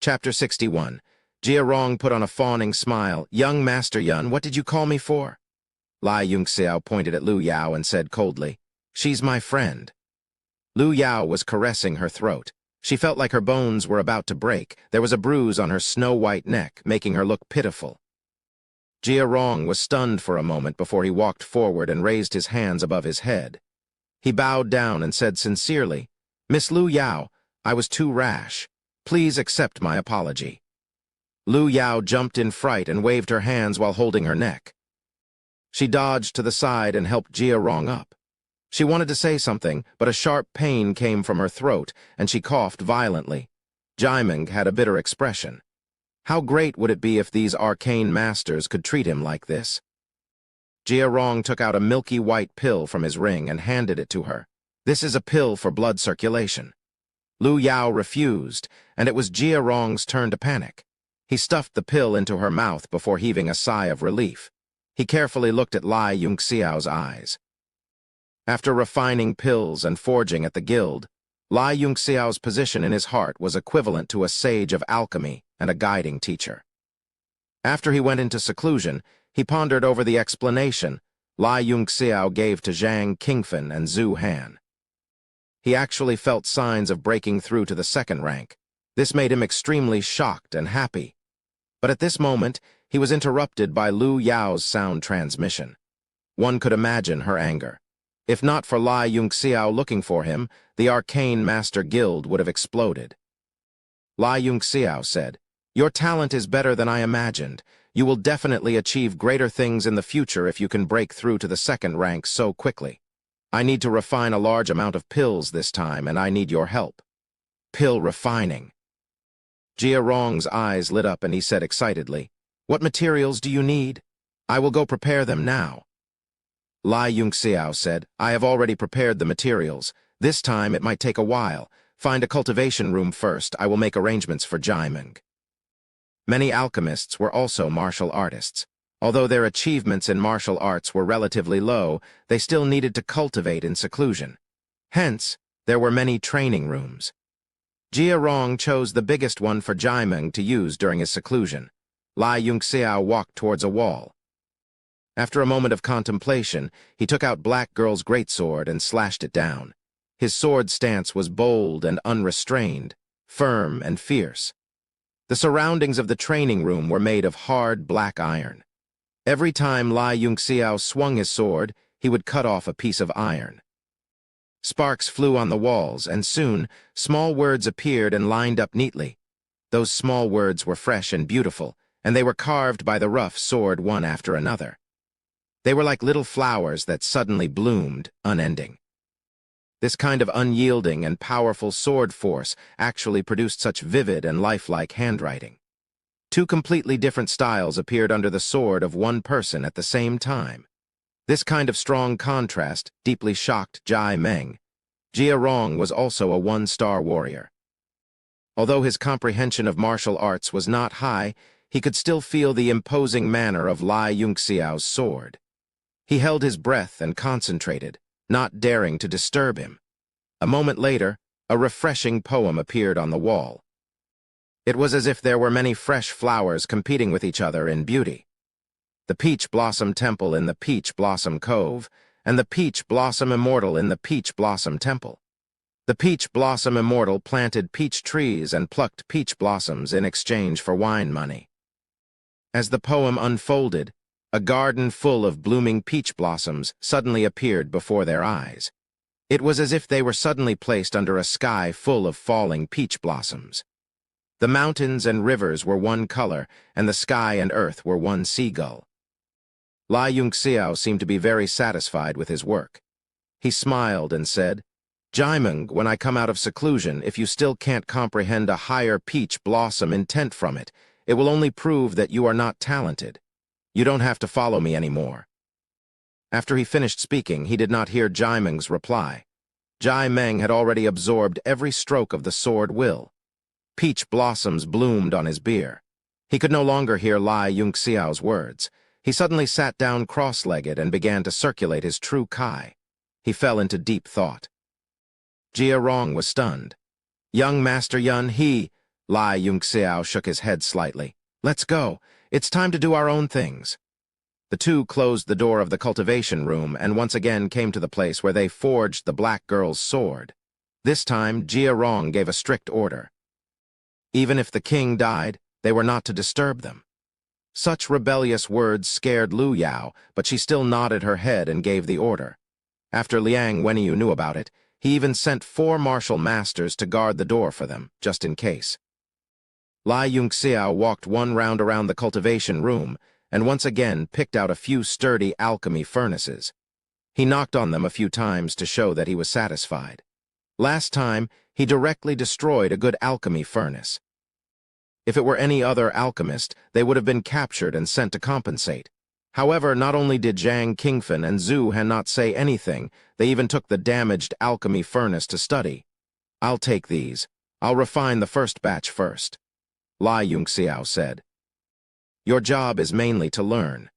Chapter 61. Jia Rong put on a fawning smile. "Young Master Yun, what did you call me for?" Lai Yunxiao pointed at Lu Yao and said coldly, "She's my friend." Lu Yao was caressing her throat. She felt like her bones were about to break. There was a bruise on her snow-white neck, making her look pitiful. Jia Rong was stunned for a moment before he walked forward and raised his hands above his head. He bowed down and said sincerely, "Miss Lu Yao, I was too rash. Please accept my apology." Lu Yao jumped in fright and waved her hands while holding her neck. She dodged to the side and helped Jia Rong up. She wanted to say something, but a sharp pain came from her throat, and she coughed violently. Jaimeng had a bitter expression. How great would it be if these arcane masters could treat him like this? Jia Rong took out a milky white pill from his ring and handed it to her. "This is a pill for blood circulation." Lu Yao refused, and it was Jia Rong's turn to panic. He stuffed the pill into her mouth before heaving a sigh of relief. He carefully looked at Lai Yunxiao's eyes. After refining pills and forging at the guild, Lai Yunxiao's position in his heart was equivalent to a sage of alchemy and a guiding teacher. After he went into seclusion, he pondered over the explanation Lai Yunxiao gave to Zhang Qingfen and Zhu Han. He actually felt signs of breaking through to the second rank. This made him extremely shocked and happy. But at this moment, he was interrupted by Lu Yao's sound transmission. One could imagine her anger. If not for Lai Yunxiao looking for him, the Arcane Master Guild would have exploded. Lai Yunxiao said, "Your talent is better than I imagined. You will definitely achieve greater things in the future if you can break through to the second rank so quickly. I need to refine a large amount of pills this time, and I need your help." Pill refining. Jia Rong's eyes lit up and he said excitedly, "What materials do you need? I will go prepare them now." Lai Yunxiao said, "I have already prepared the materials. This time it might take a while. Find a cultivation room first. I will make arrangements for Jaimeng." Many alchemists were also martial artists. Although their achievements in martial arts were relatively low, they still needed to cultivate in seclusion. Hence, there were many training rooms. Jia Rong chose the biggest one for Jaimeng to use during his seclusion. Lai Yunxiao walked towards a wall. After a moment of contemplation, he took out Black Girl's greatsword and slashed it down. His sword stance was bold and unrestrained, firm and fierce. The surroundings of the training room were made of hard black iron. Every time Lai Yunxiao swung his sword, he would cut off a piece of iron. Sparks flew on the walls, and soon, small words appeared and lined up neatly. Those small words were fresh and beautiful, and they were carved by the rough sword one after another. They were like little flowers that suddenly bloomed, unending. This kind of unyielding and powerful sword force actually produced such vivid and lifelike handwriting. Two completely different styles appeared under the sword of one person at the same time. This kind of strong contrast deeply shocked Jaimeng. Jia Rong was also a one-star warrior. Although his comprehension of martial arts was not high, he could still feel the imposing manner of Lai Yunxiao's sword. He held his breath and concentrated, not daring to disturb him. A moment later, a refreshing poem appeared on the wall. It was as if there were many fresh flowers competing with each other in beauty. The Peach Blossom Temple in the Peach Blossom Cove, and the Peach Blossom Immortal in the Peach Blossom Temple. The Peach Blossom Immortal planted peach trees and plucked peach blossoms in exchange for wine money. As the poem unfolded, a garden full of blooming peach blossoms suddenly appeared before their eyes. It was as if they were suddenly placed under a sky full of falling peach blossoms. The mountains and rivers were one color, and the sky and earth were one seagull. Lai Yunxiao seemed to be very satisfied with his work. He smiled and said, "Jaimeng, when I come out of seclusion, if you still can't comprehend a higher peach blossom intent from it, it will only prove that you are not talented. You don't have to follow me anymore." After he finished speaking, he did not hear Jaimeng's reply. Jaimeng had already absorbed every stroke of the sword will. Peach blossoms bloomed on his bier. He could no longer hear Lai Yunxiao's words. He suddenly sat down cross-legged and began to circulate his true Kai. He fell into deep thought. Jia Rong was stunned. "Young Master Yun, Lai Yunxiao shook his head slightly. Let's go. It's time to do our own things. The two closed the door of the cultivation room and once again came to the place where they forged the black girl's sword. This time, Jia Rong gave a strict order. Even if the king died, they were not to disturb them. Such rebellious words scared Lu Yao, but she still nodded her head and gave the order. After Liang Wenyu knew about it, he even sent 4 martial masters to guard the door for them, just in case. Lai Yunxiao walked one round around the cultivation room and once again picked out a few sturdy alchemy furnaces. He knocked on them a few times to show that he was satisfied. Last time, he directly destroyed a good alchemy furnace. If it were any other alchemist, they would have been captured and sent to compensate. However, not only did Zhang Qingfen and Zhu Han not say anything, they even took the damaged alchemy furnace to study. I'll take these. I'll refine the first batch first, Lai Yunxiao said. Your job is mainly to learn.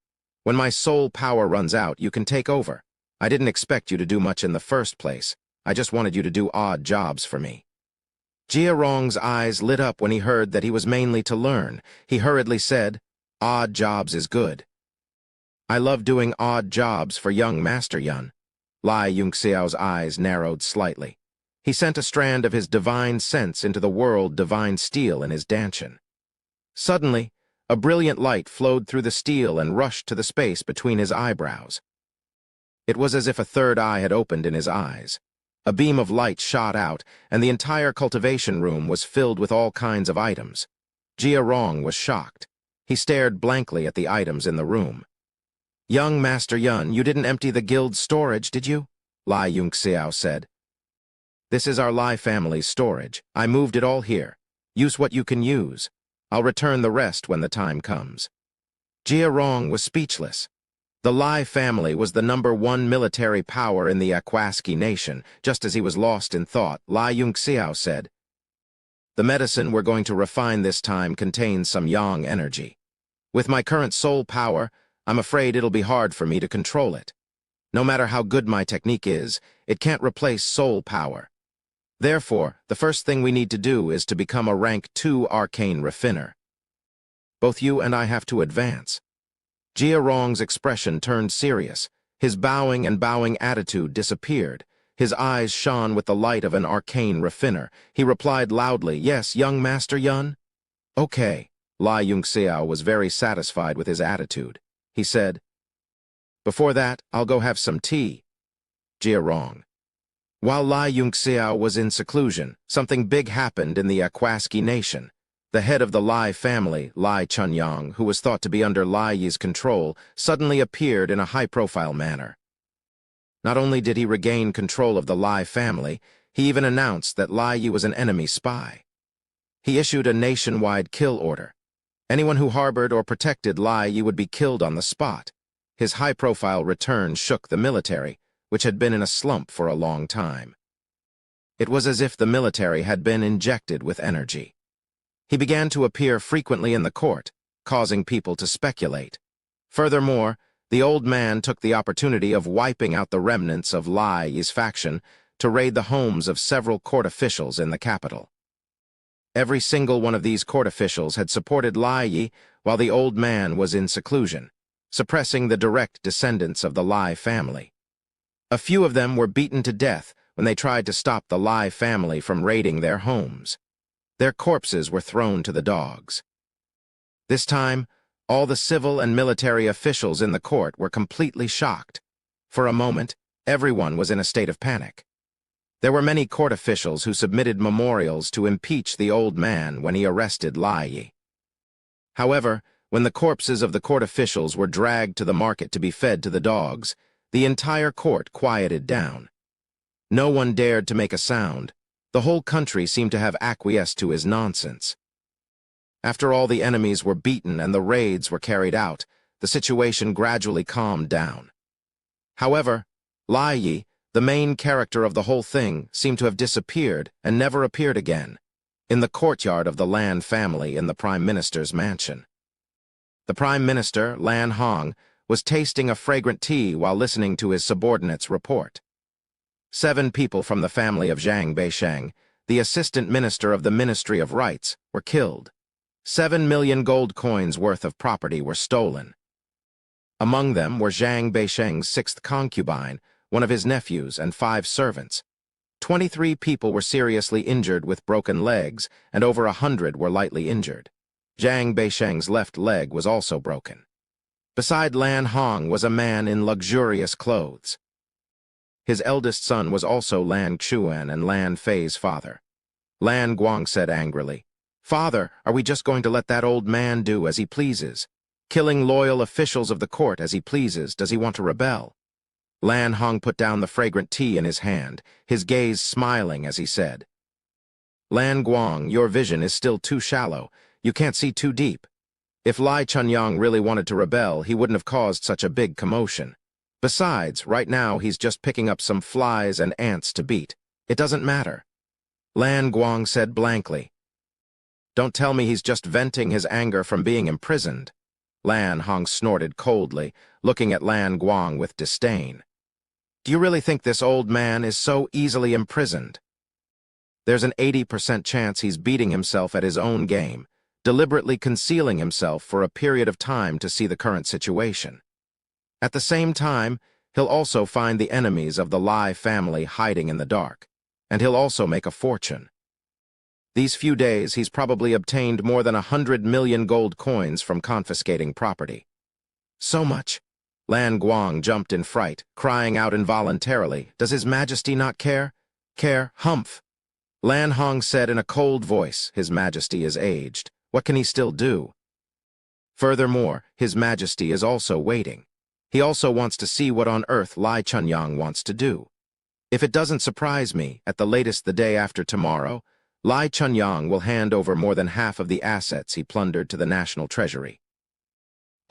When my soul power runs out, you can take over. I didn't expect you to do much in the first place. I just wanted you to do odd jobs for me. Jia Rong's eyes lit up when he heard that he was mainly to learn. He hurriedly said, odd jobs is good. I love doing odd jobs for young Master Yun. Lai Yunxiao's eyes narrowed slightly. He sent a strand of his divine sense into the world divine steel in his dantian. Suddenly, a brilliant light flowed through the steel and rushed to the space between his eyebrows. It was as if a third eye had opened in his eyes. A beam of light shot out, and the entire cultivation room was filled with all kinds of items. Jia Rong was shocked. He stared blankly at the items in the room. Young Master Yun, you didn't empty the guild's storage, did you? Lai Yunxiao said. This is our Lai family's storage. I moved it all here. Use what you can use. I'll return the rest when the time comes. Jia Rong was speechless. The Lai family was the #1 military power in the Aquaski nation. Just as he was lost in thought, Lai Yunxiao said, the medicine we're going to refine this time contains some yang energy. With my current soul power, I'm afraid it'll be hard for me to control it. No matter how good my technique is, it can't replace soul power. Therefore, the first thing we need to do is to become a rank 2 arcane refiner. Both you and I have to advance. Jia Rong's expression turned serious. His bowing and bowing attitude disappeared. His eyes shone with the light of an arcane refiner. He replied loudly, yes, young Master Yun? Okay. Lai Yunxiao was very satisfied with his attitude. He said, before that, I'll go have some tea. Jia Rong. While Lai Yunxiao was in seclusion, something big happened in the Aquaski nation. The head of the Lai family, Lai Chunyang, who was thought to be under Lai Yi's control, suddenly appeared in a high-profile manner. Not only did he regain control of the Lai family, he even announced that Lai Yi was an enemy spy. He issued a nationwide kill order. Anyone who harbored or protected Lai Yi would be killed on the spot. His high-profile return shook the military, which had been in a slump for a long time. It was as if the military had been injected with energy. He began to appear frequently in the court, causing people to speculate. Furthermore, the old man took the opportunity of wiping out the remnants of Lai Yi's faction to raid the homes of several court officials in the capital. Every single one of these court officials had supported Lai Yi while the old man was in seclusion, suppressing the direct descendants of the Lai family. A few of them were beaten to death when they tried to stop the Lai family from raiding their homes. Their corpses were thrown to the dogs. This time, all the civil and military officials in the court were completely shocked. For a moment, everyone was in a state of panic. There were many court officials who submitted memorials to impeach the old man when he arrested Lai Yi. However, when the corpses of the court officials were dragged to the market to be fed to the dogs, the entire court quieted down. No one dared to make a sound. The whole country seemed to have acquiesced to his nonsense. After all the enemies were beaten and the raids were carried out, the situation gradually calmed down. However, Lai Yi, the main character of the whole thing, seemed to have disappeared and never appeared again, in the courtyard of the Lan family in the Prime Minister's mansion. The Prime Minister, Lan Hong, was tasting a fragrant tea while listening to his subordinate's report. 7 people from the family of Zhang Beisheng, the assistant minister of the Ministry of Rights, were killed. 7 million gold coins worth of property were stolen. Among them were Zhang Beisheng's 6th concubine, one of his nephews, and 5 servants. 23 people were seriously injured with broken legs, and over 100 were lightly injured. Zhang Beisheng's left leg was also broken. Beside Lan Hong was a man in luxurious clothes. His eldest son was also Lan Xuan and Lan Fei's father. Lan Guang said angrily, "Father, are we just going to let that old man do as he pleases? Killing loyal officials of the court as he pleases, does he want to rebel?" Lan Hong put down the fragrant tea in his hand, his gaze smiling as he said, "Lan Guang, your vision is still too shallow. You can't see too deep. If Lai Chunyang really wanted to rebel, he wouldn't have caused such a big commotion. Besides, right now he's just picking up some flies and ants to beat. It doesn't matter." Lan Guang said blankly, "Don't tell me he's just venting his anger from being imprisoned." Lan Hong snorted coldly, looking at Lan Guang with disdain. "Do you really think this old man is so easily imprisoned? There's an 80% chance he's beating himself at his own game, deliberately concealing himself for a period of time to see the current situation. At the same time, he'll also find the enemies of the Lai family hiding in the dark, and he'll also make a fortune. These few days, he's probably obtained more than 100 million gold coins from confiscating property." "So much?" Lan Guang jumped in fright, crying out involuntarily, "Does His Majesty not care?" "Care, humph!" Lan Hong said in a cold voice, "His Majesty is aged. What can he still do? Furthermore, His Majesty is also waiting. He also wants to see what on earth Lai Chunyang wants to do. If it doesn't surprise me, at the latest the day after tomorrow, Lai Chunyang will hand over more than half of the assets he plundered to the national treasury."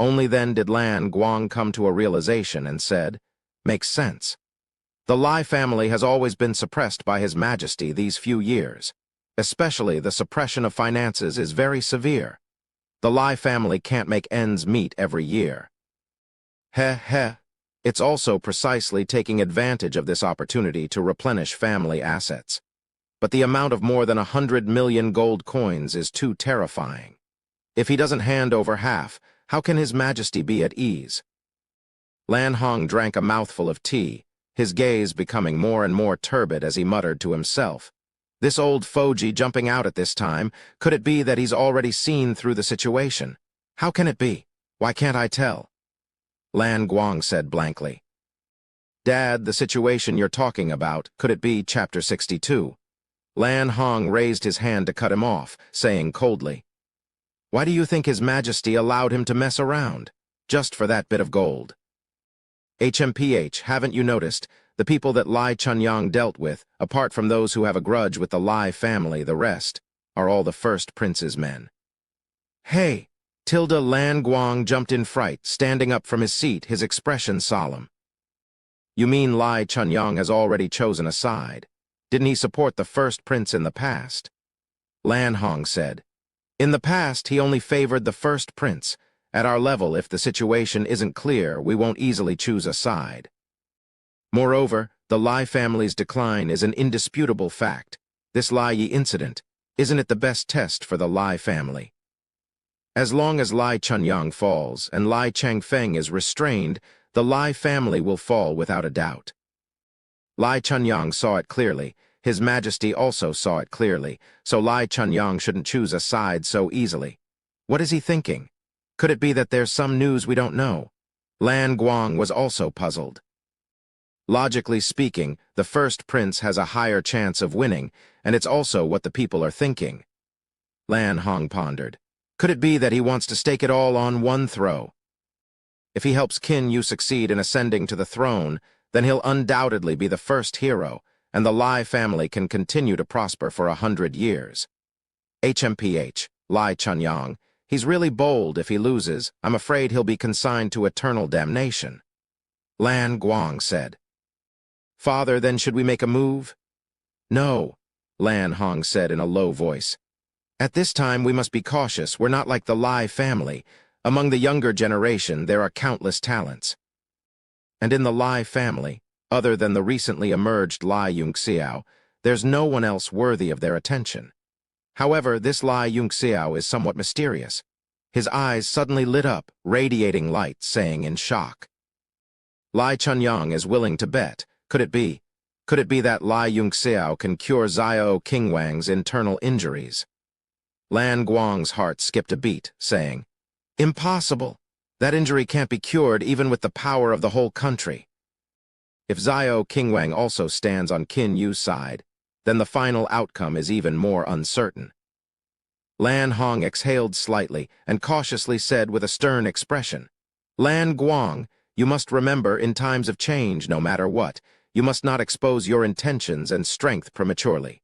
Only then did Lan Guang come to a realization and said, "Makes sense. The Lai family has always been suppressed by His Majesty these few years. Especially the suppression of finances is very severe. The Lai family can't make ends meet every year. It's also precisely taking advantage of this opportunity to replenish family assets. But the amount of more than 100 million gold coins is too terrifying. If he doesn't hand over half, how can His Majesty be at ease?" Lan Hong drank a mouthful of tea, his gaze becoming more and more turbid as he muttered to himself, "This old Foji jumping out at this time, could it be that he's already seen through the situation? How can it be? Why can't I tell?" Lan Guang said blankly, "Dad, the situation you're talking about, could it be Chapter 62? Lan Hong raised his hand to cut him off, saying coldly, "Why do you think His Majesty allowed him to mess around? Just for that bit of gold? HMPH, haven't you noticed? The people that Lai Chunyang dealt with, apart from those who have a grudge with the Lai family, the rest, are all the first prince's men." "Hey!" Lan Guang jumped in fright, standing up from his seat, his expression solemn. "You mean Lai Chunyang has already chosen a side? Didn't he support the first prince in the past?" Lan Hong said, "In the past, he only favored the first prince. At our level, if the situation isn't clear, we won't easily choose a side. Moreover, the Lai family's decline is an indisputable fact. This Lai Yi incident, isn't it the best test for the Lai family? As long as Lai Chunyang falls and Lai Changfeng is restrained, the Lai family will fall without a doubt." Lai Chunyang saw it clearly. His Majesty also saw it clearly, so Lai Chunyang shouldn't choose a side so easily. What is he thinking? Could it be that there's some news we don't know? Lan Guang was also puzzled. Logically speaking, the first prince has a higher chance of winning, and it's also what the people are thinking. Lan Hong pondered. Could it be that he wants to stake it all on one throw? If he helps Qin Yu succeed in ascending to the throne, then he'll undoubtedly be the first hero, and the Lai family can continue to prosper for 100 years. HMPH, Lai Chunyang, he's really bold. If he loses, I'm afraid he'll be consigned to eternal damnation." Lan Guang said. "Father, then should we make a move?" "No," Lan Hong said in a low voice. "At this time we must be cautious. We're not like the Lai family. Among the younger generation there are countless talents. And in the Lai family, other than the recently emerged Lai Yunxiao, There's no one else worthy of their attention. However, this Lai Yunxiao is somewhat mysterious. His eyes suddenly lit up, radiating light, saying in shock. Lai Chunyang is willing to bet. Could it be? Could it be that Lai Yunxiao can cure Xiao Qingwang's internal injuries? Lan Guang's heart skipped a beat, saying, Impossible! That injury can't be cured even with the power of the whole country. If Xiao Qingwang also stands on Qin Yu's side, then the final outcome is even more uncertain. Lan Hong exhaled slightly and cautiously said with a stern expression, Lan Guang, you must remember in times of change, no matter what, you must not expose your intentions and strength prematurely.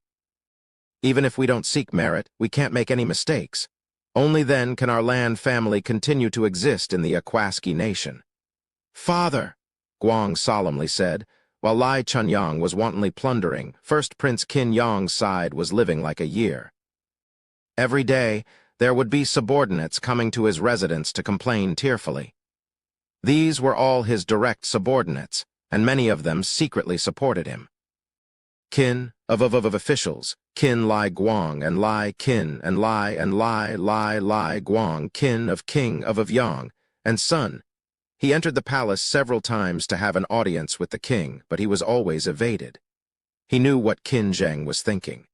Even if we don't seek merit, we can't make any mistakes. Only then can our Lan family continue to exist in the Aquaski nation. Father, Guang solemnly said, while Lai Chunyang was wantonly plundering, First Prince Qin Yang's side was living like a year. Every day, there would be subordinates coming to his residence to complain tearfully. These were all his direct subordinates, and many of them secretly supported him. Qin of officials, Qin Lai Guang and Lai Qin and Lai Guang, Qin of King of Yang, and son. He entered the palace several times to have an audience with the king, but he was always evaded. He knew what Qin Zheng was thinking.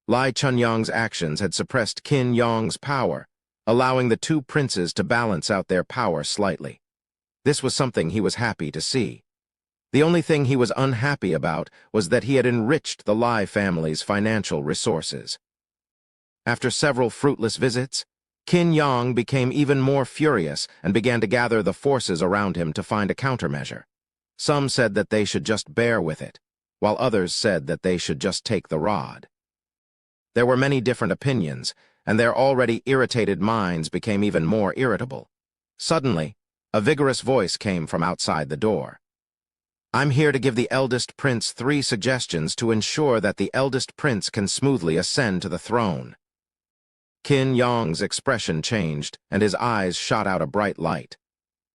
Lai Chunyang's actions had suppressed Qin Yang's power, allowing the two princes to balance out their power slightly. This was something he was happy to see. The only thing he was unhappy about was that he had enriched the Lai family's financial resources. After several fruitless visits, Qin Yang became even more furious and began to gather the forces around him to find a countermeasure. Some said that they should just bear with it, while others said that they should just take the rod. There were many different opinions, and their already irritated minds became even more irritable. Suddenly, a vigorous voice came from outside the door. I'm here to give the eldest prince 3 suggestions to ensure that the eldest prince can smoothly ascend to the throne. Qin Yang's expression changed, and his eyes shot out a bright light.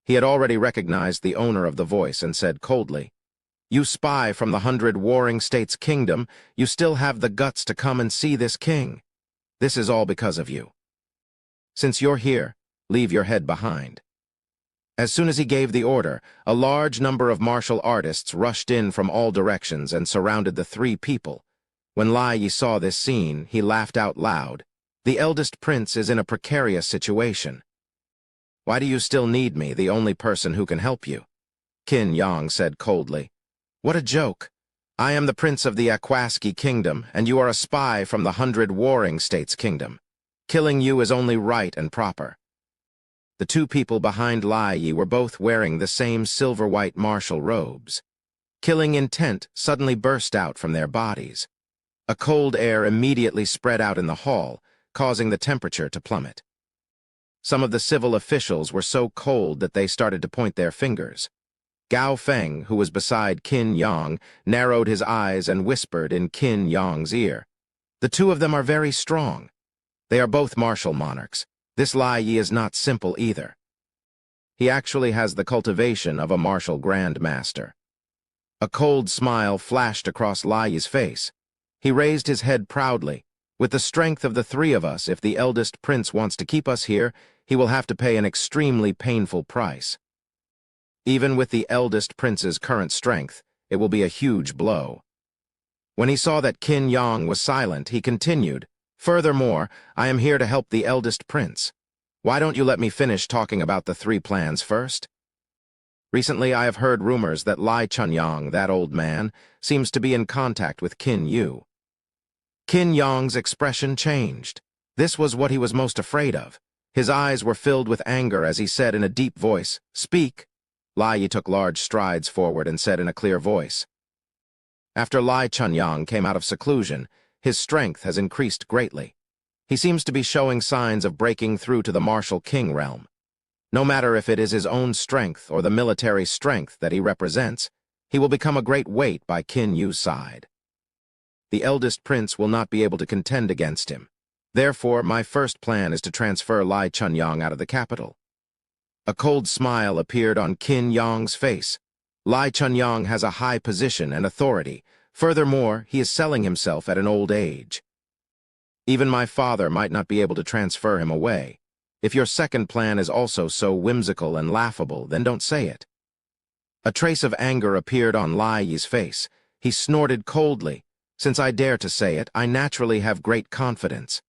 He had already recognized the owner of the voice and said coldly, You spy from the 100 warring states' kingdom, you still have the guts to come and see this king. This is all because of you. Since you're here, leave your head behind. As soon as he gave the order, a large number of martial artists rushed in from all directions and surrounded the 3 people. When Lai Yi saw this scene, he laughed out loud. The eldest prince is in a precarious situation. Why do you still need me, the only person who can help you? Qin Yang said coldly. What a joke. I am the prince of the Aquaski kingdom, and you are a spy from the 100 warring states' kingdom. Killing you is only right and proper. The 2 people behind Lai Yi were both wearing the same silver-white martial robes. Killing intent suddenly burst out from their bodies. A cold air immediately spread out in the hall, causing the temperature to plummet. Some of the civil officials were so cold that they started to point their fingers. Gao Feng, who was beside Qin Yang, narrowed his eyes and whispered in Qin Yang's ear. The 2 of them are very strong. They are both martial monarchs. This Lai Yi is not simple either. He actually has the cultivation of a martial grandmaster. A cold smile flashed across Lai Yi's face. He raised his head proudly. With the strength of the 3 of us, if the eldest prince wants to keep us here, he will have to pay an extremely painful price. Even with the eldest prince's current strength, it will be a huge blow. When he saw that Qin Yang was silent, he continued, Furthermore, I am here to help the eldest prince. Why don't you let me finish talking about the 3 plans first? Recently, I have heard rumors that Lai Chunyang, that old man, seems to be in contact with Qin Yu. Qin Yang's expression changed. This was what he was most afraid of. His eyes were filled with anger as he said in a deep voice, Speak. Lai Yi took large strides forward and said in a clear voice. After Lai Chunyang came out of seclusion, his strength has increased greatly. He seems to be showing signs of breaking through to the martial king realm. No matter if it is his own strength or the military strength that he represents, he will become a great weight by Qin Yu's side. The eldest prince will not be able to contend against him. Therefore, my first plan is to transfer Lai Chunyang out of the capital. A cold smile appeared on Qin Yang's face. Lai Chunyang has a high position and authority. Furthermore, he is selling himself at an old age. Even my father might not be able to transfer him away. If your second plan is also so whimsical and laughable, then don't say it. A trace of anger appeared on Lai Yi's face. He snorted coldly. Since I dare to say it, I naturally have great confidence.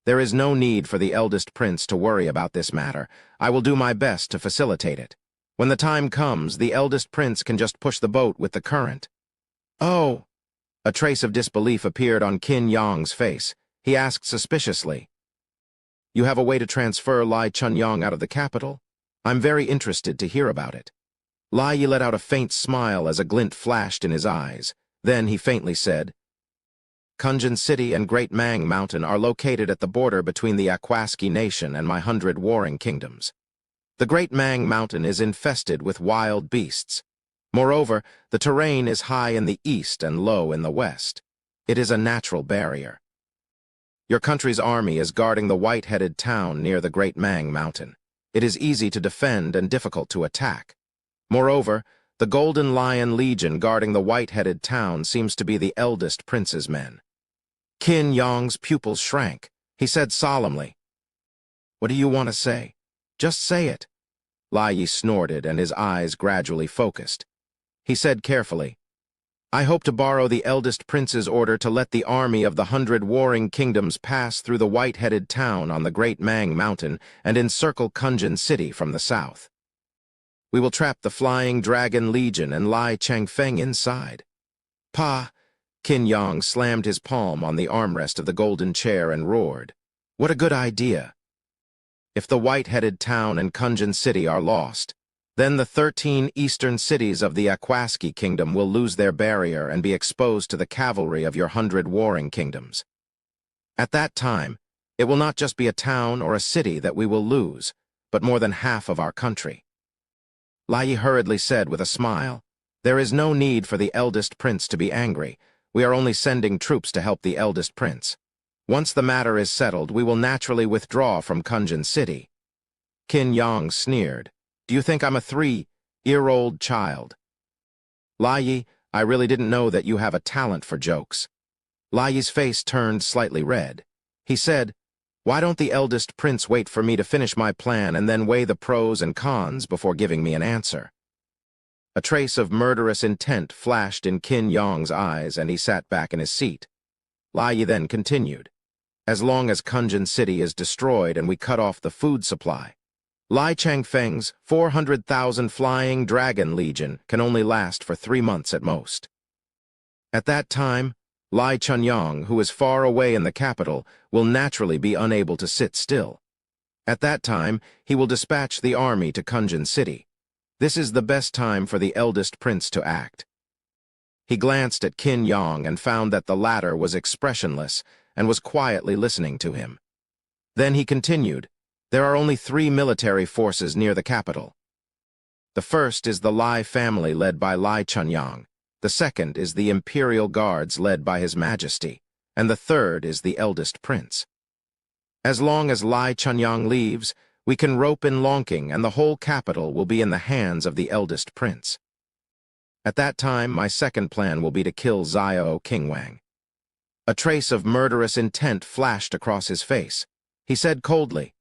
There is no need for the eldest prince to worry about this matter. I will do my best to facilitate it. When the time comes, the eldest prince can just push the boat with the current. Oh! A trace of disbelief appeared on Qin Yang's face. He asked suspiciously, "You have a way to transfer Lai Chunyang out of the capital? I'm very interested to hear about it." Lai Yi let out a faint smile as a glint flashed in his eyes. Then he faintly said, "Kunjin City and Great Mang Mountain are located at the border between the Akwaski Nation and my 100 warring kingdoms. The Great Mang Mountain is infested with wild beasts. Moreover, the terrain is high in the east and low in the west. It is a natural barrier. Your country's army is guarding the white-headed town near the Great Mang Mountain. It is easy to defend and difficult to attack. Moreover, the Golden Lion Legion guarding the white-headed town seems to be the eldest prince's men." Qin Yang's pupils shrank. He said solemnly, "What do you want to say? Just say it." Lai Yi snorted and his eyes gradually focused. He said carefully, "I hope to borrow the eldest prince's order to let the army of the 100 warring kingdoms pass through the white-headed town on the Great Mang Mountain and encircle Kunjin City from the south. We will trap the Flying Dragon Legion and Lai Changfeng inside." "Pa!" Qin Yang slammed his palm on the armrest of the golden chair and roared, "What a good idea! If the white-headed town and Kunjin City are lost, then the 13 eastern cities of the Akwaski Kingdom will lose their barrier and be exposed to the cavalry of your 100 warring kingdoms. At that time, it will not just be a town or a city that we will lose, but more than half of our country." Lai Yi hurriedly said with a smile, "There is no need for the eldest prince to be angry. We are only sending troops to help the eldest prince. Once the matter is settled, we will naturally withdraw from Kunjin City." Qin Yang sneered, "Do you think I'm a 3-year-old child?" "Lai Yi, I really didn't know that you have a talent for jokes." Lai Yi's face turned slightly red. He said, "Why don't the eldest prince wait for me to finish my plan and then weigh the pros and cons before giving me an answer?" A trace of murderous intent flashed in Qin Yang's eyes, and he sat back in his seat. Lai Yi then continued, "As long as Kunjin City is destroyed and we cut off the food supply, Lai Changfeng's 400,000 Flying Dragon Legion can only last for 3 months at most. At that time, Lai Chunyang, who is far away in the capital, will naturally be unable to sit still. At that time, he will dispatch the army to Kunjin City. This is the best time for the eldest prince to act." He glanced at Qin Yang and found that the latter was expressionless and was quietly listening to him. Then he continued, "There are only 3 military forces near the capital. The first is the Lai family led by Lai Chunyang. The second is the Imperial Guards led by His Majesty, and the third is the eldest prince. As long as Lai Chunyang leaves, we can rope in Longqing and the whole capital will be in the hands of the eldest prince. At that time, my second plan will be to kill Xiao Qingwang." A trace of murderous intent flashed across his face. He said coldly,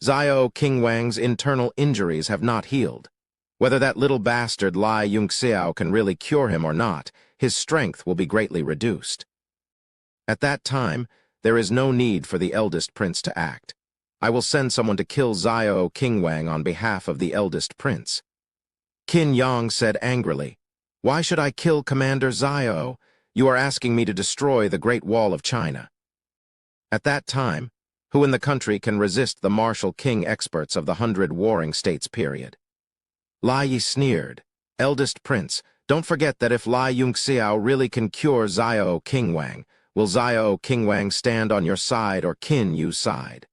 "Xiao Qingwang's internal injuries have not healed. Whether that little bastard Lai Yunxiao can really cure him or not, his strength will be greatly reduced. At that time, there is no need for the eldest prince to act. I will send someone to kill Xiao Qingwang on behalf of the eldest prince." Qin Yang said angrily, "Why should I kill Commander Xiao? You are asking me to destroy the Great Wall of China. At that time, who in the country can resist the martial king experts of the 100 warring states period?" Lai Yi sneered, "Eldest prince, don't forget that if Lai Yunxiao really can cure Xiao Qingwang, will Xiao Qingwang stand on your side or Qin Yu's side?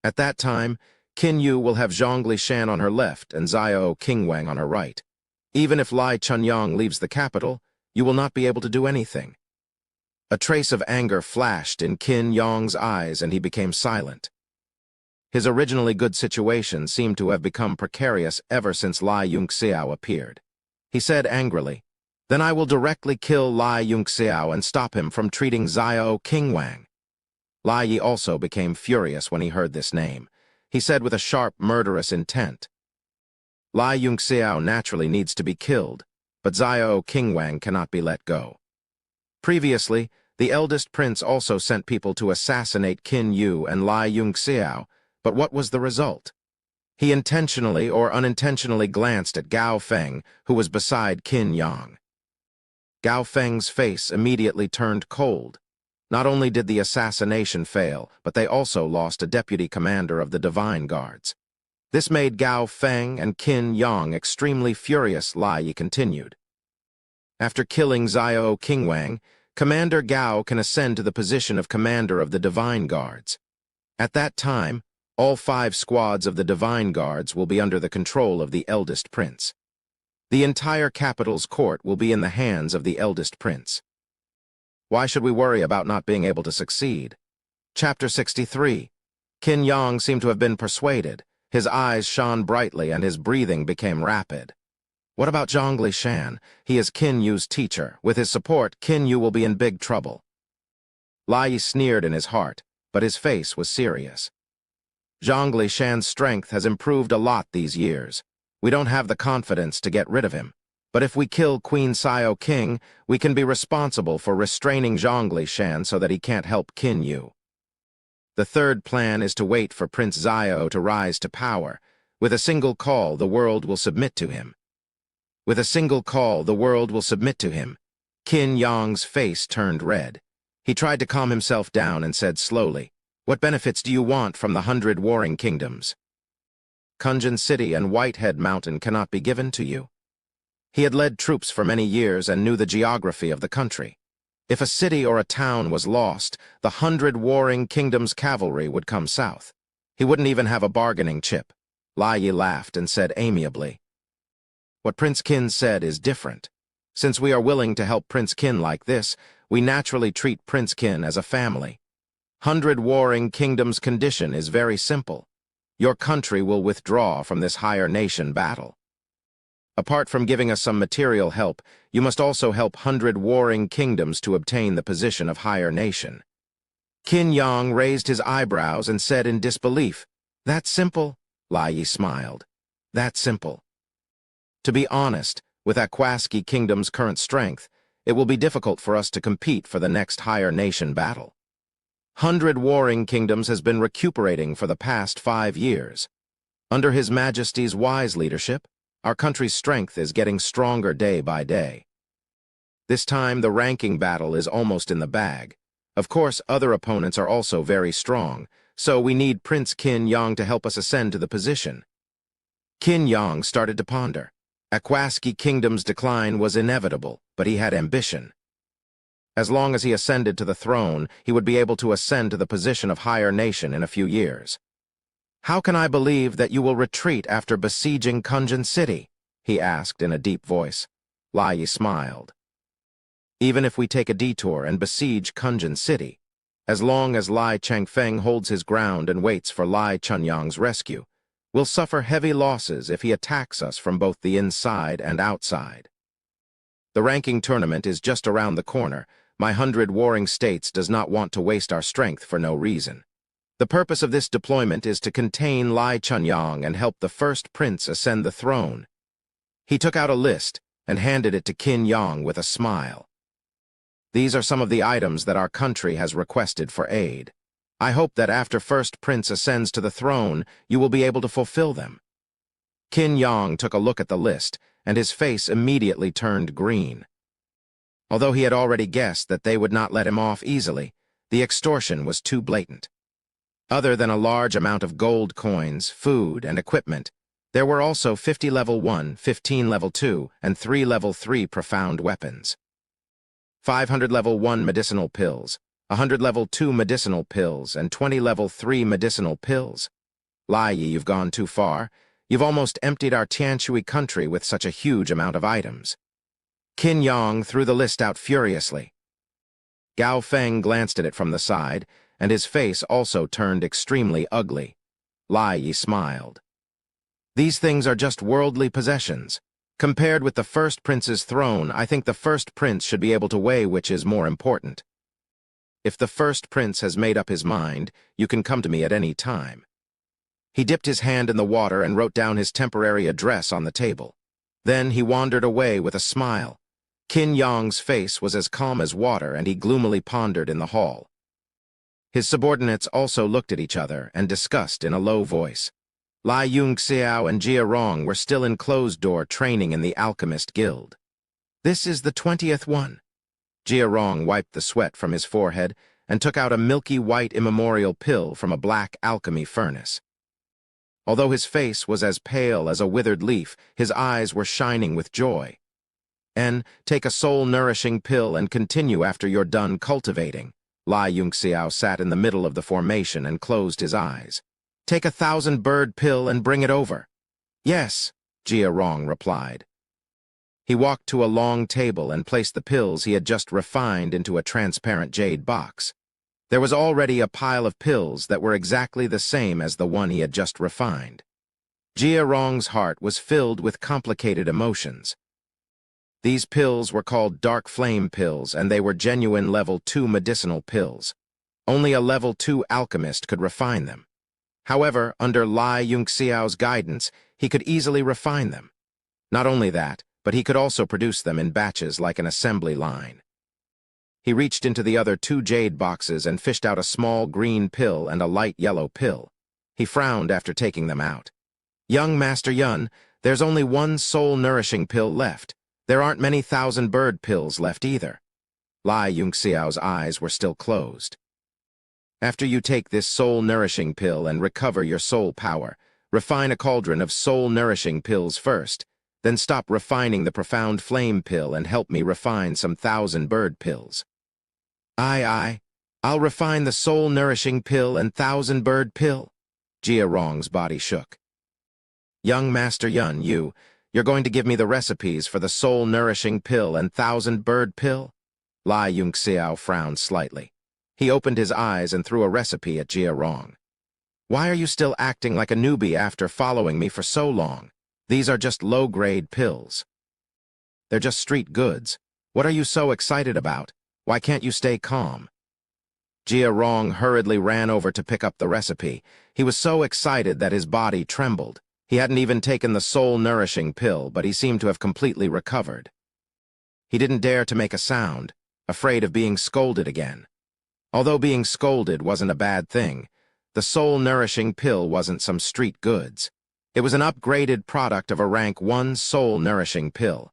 At that time, Qin Yu will have Zhongli Shan on her left and Xiao Qingwang on her right. Even if Lai Chunyang leaves the capital, you will not be able to do anything." A trace of anger flashed in Qin Yang's eyes and he became silent. His originally good situation seemed to have become precarious ever since Lai Yunxiao appeared. He said angrily, Then I will directly kill Lai Yunxiao and stop him from treating Xiao Qingwang. Lai Yi also became furious when he heard this name. He said with a sharp, murderous intent, Lai Yunxiao naturally needs to be killed, but Xiao Qingwang cannot be let go. Previously, the eldest prince also sent people to assassinate Qin Yu and Lai Yunxiao, but what was the result? He intentionally or unintentionally glanced at Gao Feng, who was beside Qin Yang. Gao Feng's face immediately turned cold. Not only did the assassination fail, but they also lost a deputy commander of the Divine Guards. This made Gao Feng and Qin Yang extremely furious, Lai Yi continued. After killing Xiao Qingwang, Commander Gao can ascend to the position of commander of the Divine Guards. At that time, all 5 squads of the Divine Guards will be under the control of the eldest prince. The entire capital's court will be in the hands of the eldest prince. Why should we worry about not being able to succeed? Chapter 63. Qin Yang seemed to have been persuaded. His eyes shone brightly and his breathing became rapid. What about Zhongli Shan? He is Qin Yu's teacher. With his support, Qin Yu will be in big trouble. Lai Yi sneered in his heart, but his face was serious. Zhongli Shan's strength has improved a lot these years. We don't have the confidence to get rid of him. But if we kill Queen Xiao Qing, we can be responsible for restraining Zhongli Shan so that he can't help Qin Yu. The third plan is to wait for Prince Xiao to rise to power. With a single call, the world will submit to him. With a single call, the world will submit to him. Qin Yang's face turned red. He tried to calm himself down and said slowly, "What benefits do you want from the 100 warring kingdoms? Kunjin City and Whitehead Mountain cannot be given to you." He had led troops for many years and knew the geography of the country. If a city or a town was lost, the 100 warring kingdoms' cavalry would come south. He wouldn't even have a bargaining chip. Lai Yi laughed and said amiably, "What Prince Qin said is different. Since we are willing to help Prince Qin like this, we naturally treat Prince Qin as a family. 100 warring kingdoms' condition is very simple. Your country will withdraw from this higher nation battle. Apart from giving us some material help, you must also help 100 warring kingdoms to obtain the position of higher nation." Qin Yang raised his eyebrows and said in disbelief, "That simple?" Lai Yi smiled. "That simple. To be honest, with Akwaski Kingdom's current strength, it will be difficult for us to compete for the next higher nation battle. 100 warring kingdoms has been recuperating for the past 5 years. Under His Majesty's wise leadership, our country's strength is getting stronger day by day. This time, the ranking battle is almost in the bag. Of course, other opponents are also very strong, so we need Prince Qin Yang to help us ascend to the position." Qin Yang started to ponder. Akwaski Kingdom's decline was inevitable, but he had ambition. As long as he ascended to the throne, he would be able to ascend to the position of higher nation in a few years. "How can I believe that you will retreat after besieging Kunjin City?" he asked in a deep voice. Lai Yi smiled. "Even if we take a detour and besiege Kunjin City, as long as Lai Changfeng holds his ground and waits for Lai Chunyang's rescue, we'll suffer heavy losses if he attacks us from both the inside and outside. The ranking tournament is just around the corner. My 100 warring states does not want to waste our strength for no reason. The purpose of this deployment is to contain Lai Chunyang and help the first prince ascend the throne." He took out a list and handed it to Qin Yang with a smile. "These are some of the items that our country has requested for aid. I hope that after first prince ascends to the throne, you will be able to fulfill them." Qin Yang took a look at the list, and his face immediately turned green. Although he had already guessed that they would not let him off easily, the extortion was too blatant. Other than a large amount of gold coins, food, and equipment, there were also 50 level 1, 15 level 2, and 3 level 3 profound weapons. 500 level 1 medicinal pills, 100 level 2 medicinal pills, and 20 level 3 medicinal pills. Lai Yi, you've gone too far. You've almost emptied our Tianshui country with such a huge amount of items. Qin Yang threw the list out furiously. Gao Feng glanced at it from the side, and his face also turned extremely ugly. Lai Yi smiled. "These things are just worldly possessions. Compared with the first prince's throne, I think the first prince should be able to weigh which is more important. If the first prince has made up his mind, you can come to me at any time. He dipped his hand in the water and wrote down his temporary address on the table. Then he wandered away with a smile. Qin Yang's face was as calm as water, and he gloomily pondered in the hall. His subordinates also looked at each other and discussed in a low voice. Lai Yunxiao and Jia Rong were still in closed-door training in the Alchemist Guild. This is the 20th one. Jia Rong wiped the sweat from his forehead and took out a milky white immemorial pill from a black alchemy furnace. Although his face was as pale as a withered leaf, his eyes were shining with joy. Take a soul-nourishing pill and continue after you're done cultivating. Lai Yunxiao sat in the middle of the formation and closed his eyes. Take a 1,000-bird pill and bring it over. Yes, Jia Rong replied. He walked to a long table and placed the pills he had just refined into a transparent jade box. There was already a pile of pills that were exactly the same as the one he had just refined. Jia Rong's heart was filled with complicated emotions. These pills were called Dark Flame pills, and they were genuine Level 2 medicinal pills. Only a Level 2 alchemist could refine them. However, under Lai Yunxiao's guidance, he could easily refine them. Not only that, but he could also produce them in batches like an assembly line. He reached into the other 2 jade boxes and fished out a small green pill and a light yellow pill. He frowned after taking them out. Young Master Yun, there's only one soul-nourishing pill left. There aren't many 1,000-bird pills left either. Lai Yunxiao's eyes were still closed. After you take this soul-nourishing pill and recover your soul power, refine a cauldron of soul-nourishing pills first, then stop refining the profound flame pill and help me refine some 1,000-bird pills. I'll refine the soul-nourishing pill and 1,000-bird pill. Jia Rong's body shook. Young Master Yun, you're going to give me the recipes for the soul-nourishing pill and 1,000-bird pill? Lai Yunxiao frowned slightly. He opened his eyes and threw a recipe at Jia Rong. Why are you still acting like a newbie after following me for so long? These are just low-grade pills. They're just street goods. What are you so excited about? Why can't you stay calm? Jia Rong hurriedly ran over to pick up the recipe. He was so excited that his body trembled. He hadn't even taken the soul-nourishing pill, but he seemed to have completely recovered. He didn't dare to make a sound, afraid of being scolded again. Although being scolded wasn't a bad thing, the soul-nourishing pill wasn't some street goods. It was an upgraded product of a rank 1 soul-nourishing pill.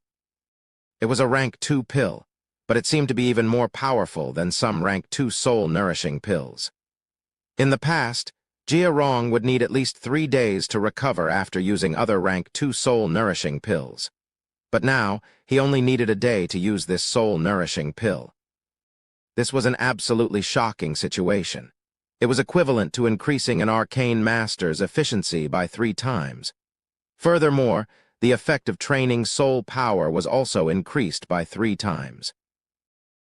It was a rank 2 pill, but it seemed to be even more powerful than some rank 2 soul-nourishing pills. In the past, Jia Rong would need at least 3 days to recover after using other rank 2 soul-nourishing pills. But now, he only needed a day to use this soul-nourishing pill. This was an absolutely shocking situation. It was equivalent to increasing an arcane master's efficiency by 3 times. Furthermore, the effect of training soul power was also increased by 3 times.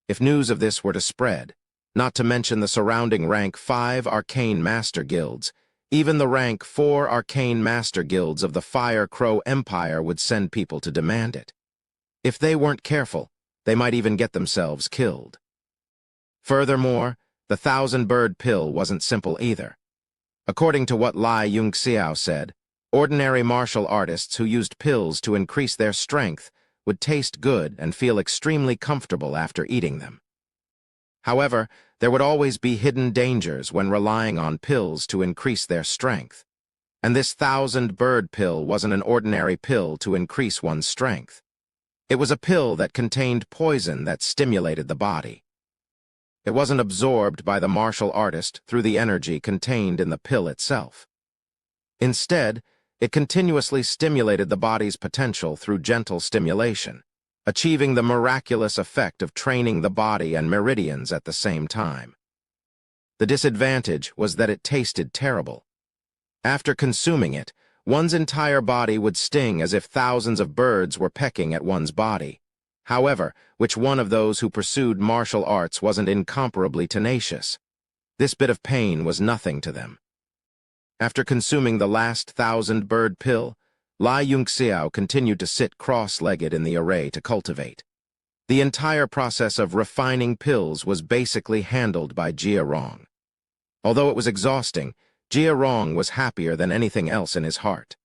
If news of this were to spread, not to mention the surrounding rank 5 arcane master guilds, even the rank 4 arcane master guilds of the Fire Crow Empire would send people to demand it. If they weren't careful, they might even get themselves killed. Furthermore, the 1,000-bird pill wasn't simple either. According to what Lai Yunxiao said, ordinary martial artists who used pills to increase their strength would taste good and feel extremely comfortable after eating them. However, there would always be hidden dangers when relying on pills to increase their strength. And this 1,000-bird pill wasn't an ordinary pill to increase one's strength. It was a pill that contained poison that stimulated the body. It wasn't absorbed by the martial artist through the energy contained in the pill itself. Instead, it continuously stimulated the body's potential through gentle stimulation, achieving the miraculous effect of training the body and meridians at the same time. The disadvantage was that it tasted terrible. After consuming it, one's entire body would sting as if thousands of birds were pecking at one's body. However, which one of those who pursued martial arts wasn't incomparably tenacious? This bit of pain was nothing to them. After consuming the last 1,000-bird pill, Lai Yunxiao continued to sit cross-legged in the array to cultivate. The entire process of refining pills was basically handled by Jia Rong. Although it was exhausting, Jia Rong was happier than anything else in his heart.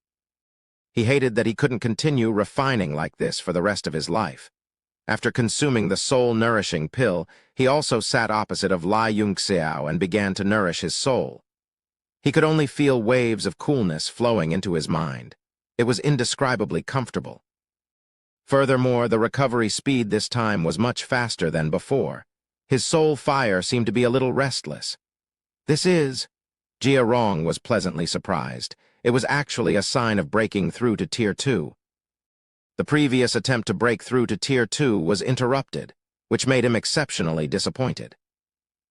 He hated that he couldn't continue refining like this for the rest of his life. After consuming the soul-nourishing pill, he also sat opposite of Lai Yunxiao and began to nourish his soul. He could only feel waves of coolness flowing into his mind. It was indescribably comfortable. Furthermore, the recovery speed this time was much faster than before. His soul fire seemed to be a little restless. Jia Rong was pleasantly surprised. It was actually a sign of breaking through to Tier 2. The previous attempt to break through to Tier 2 was interrupted, which made him exceptionally disappointed.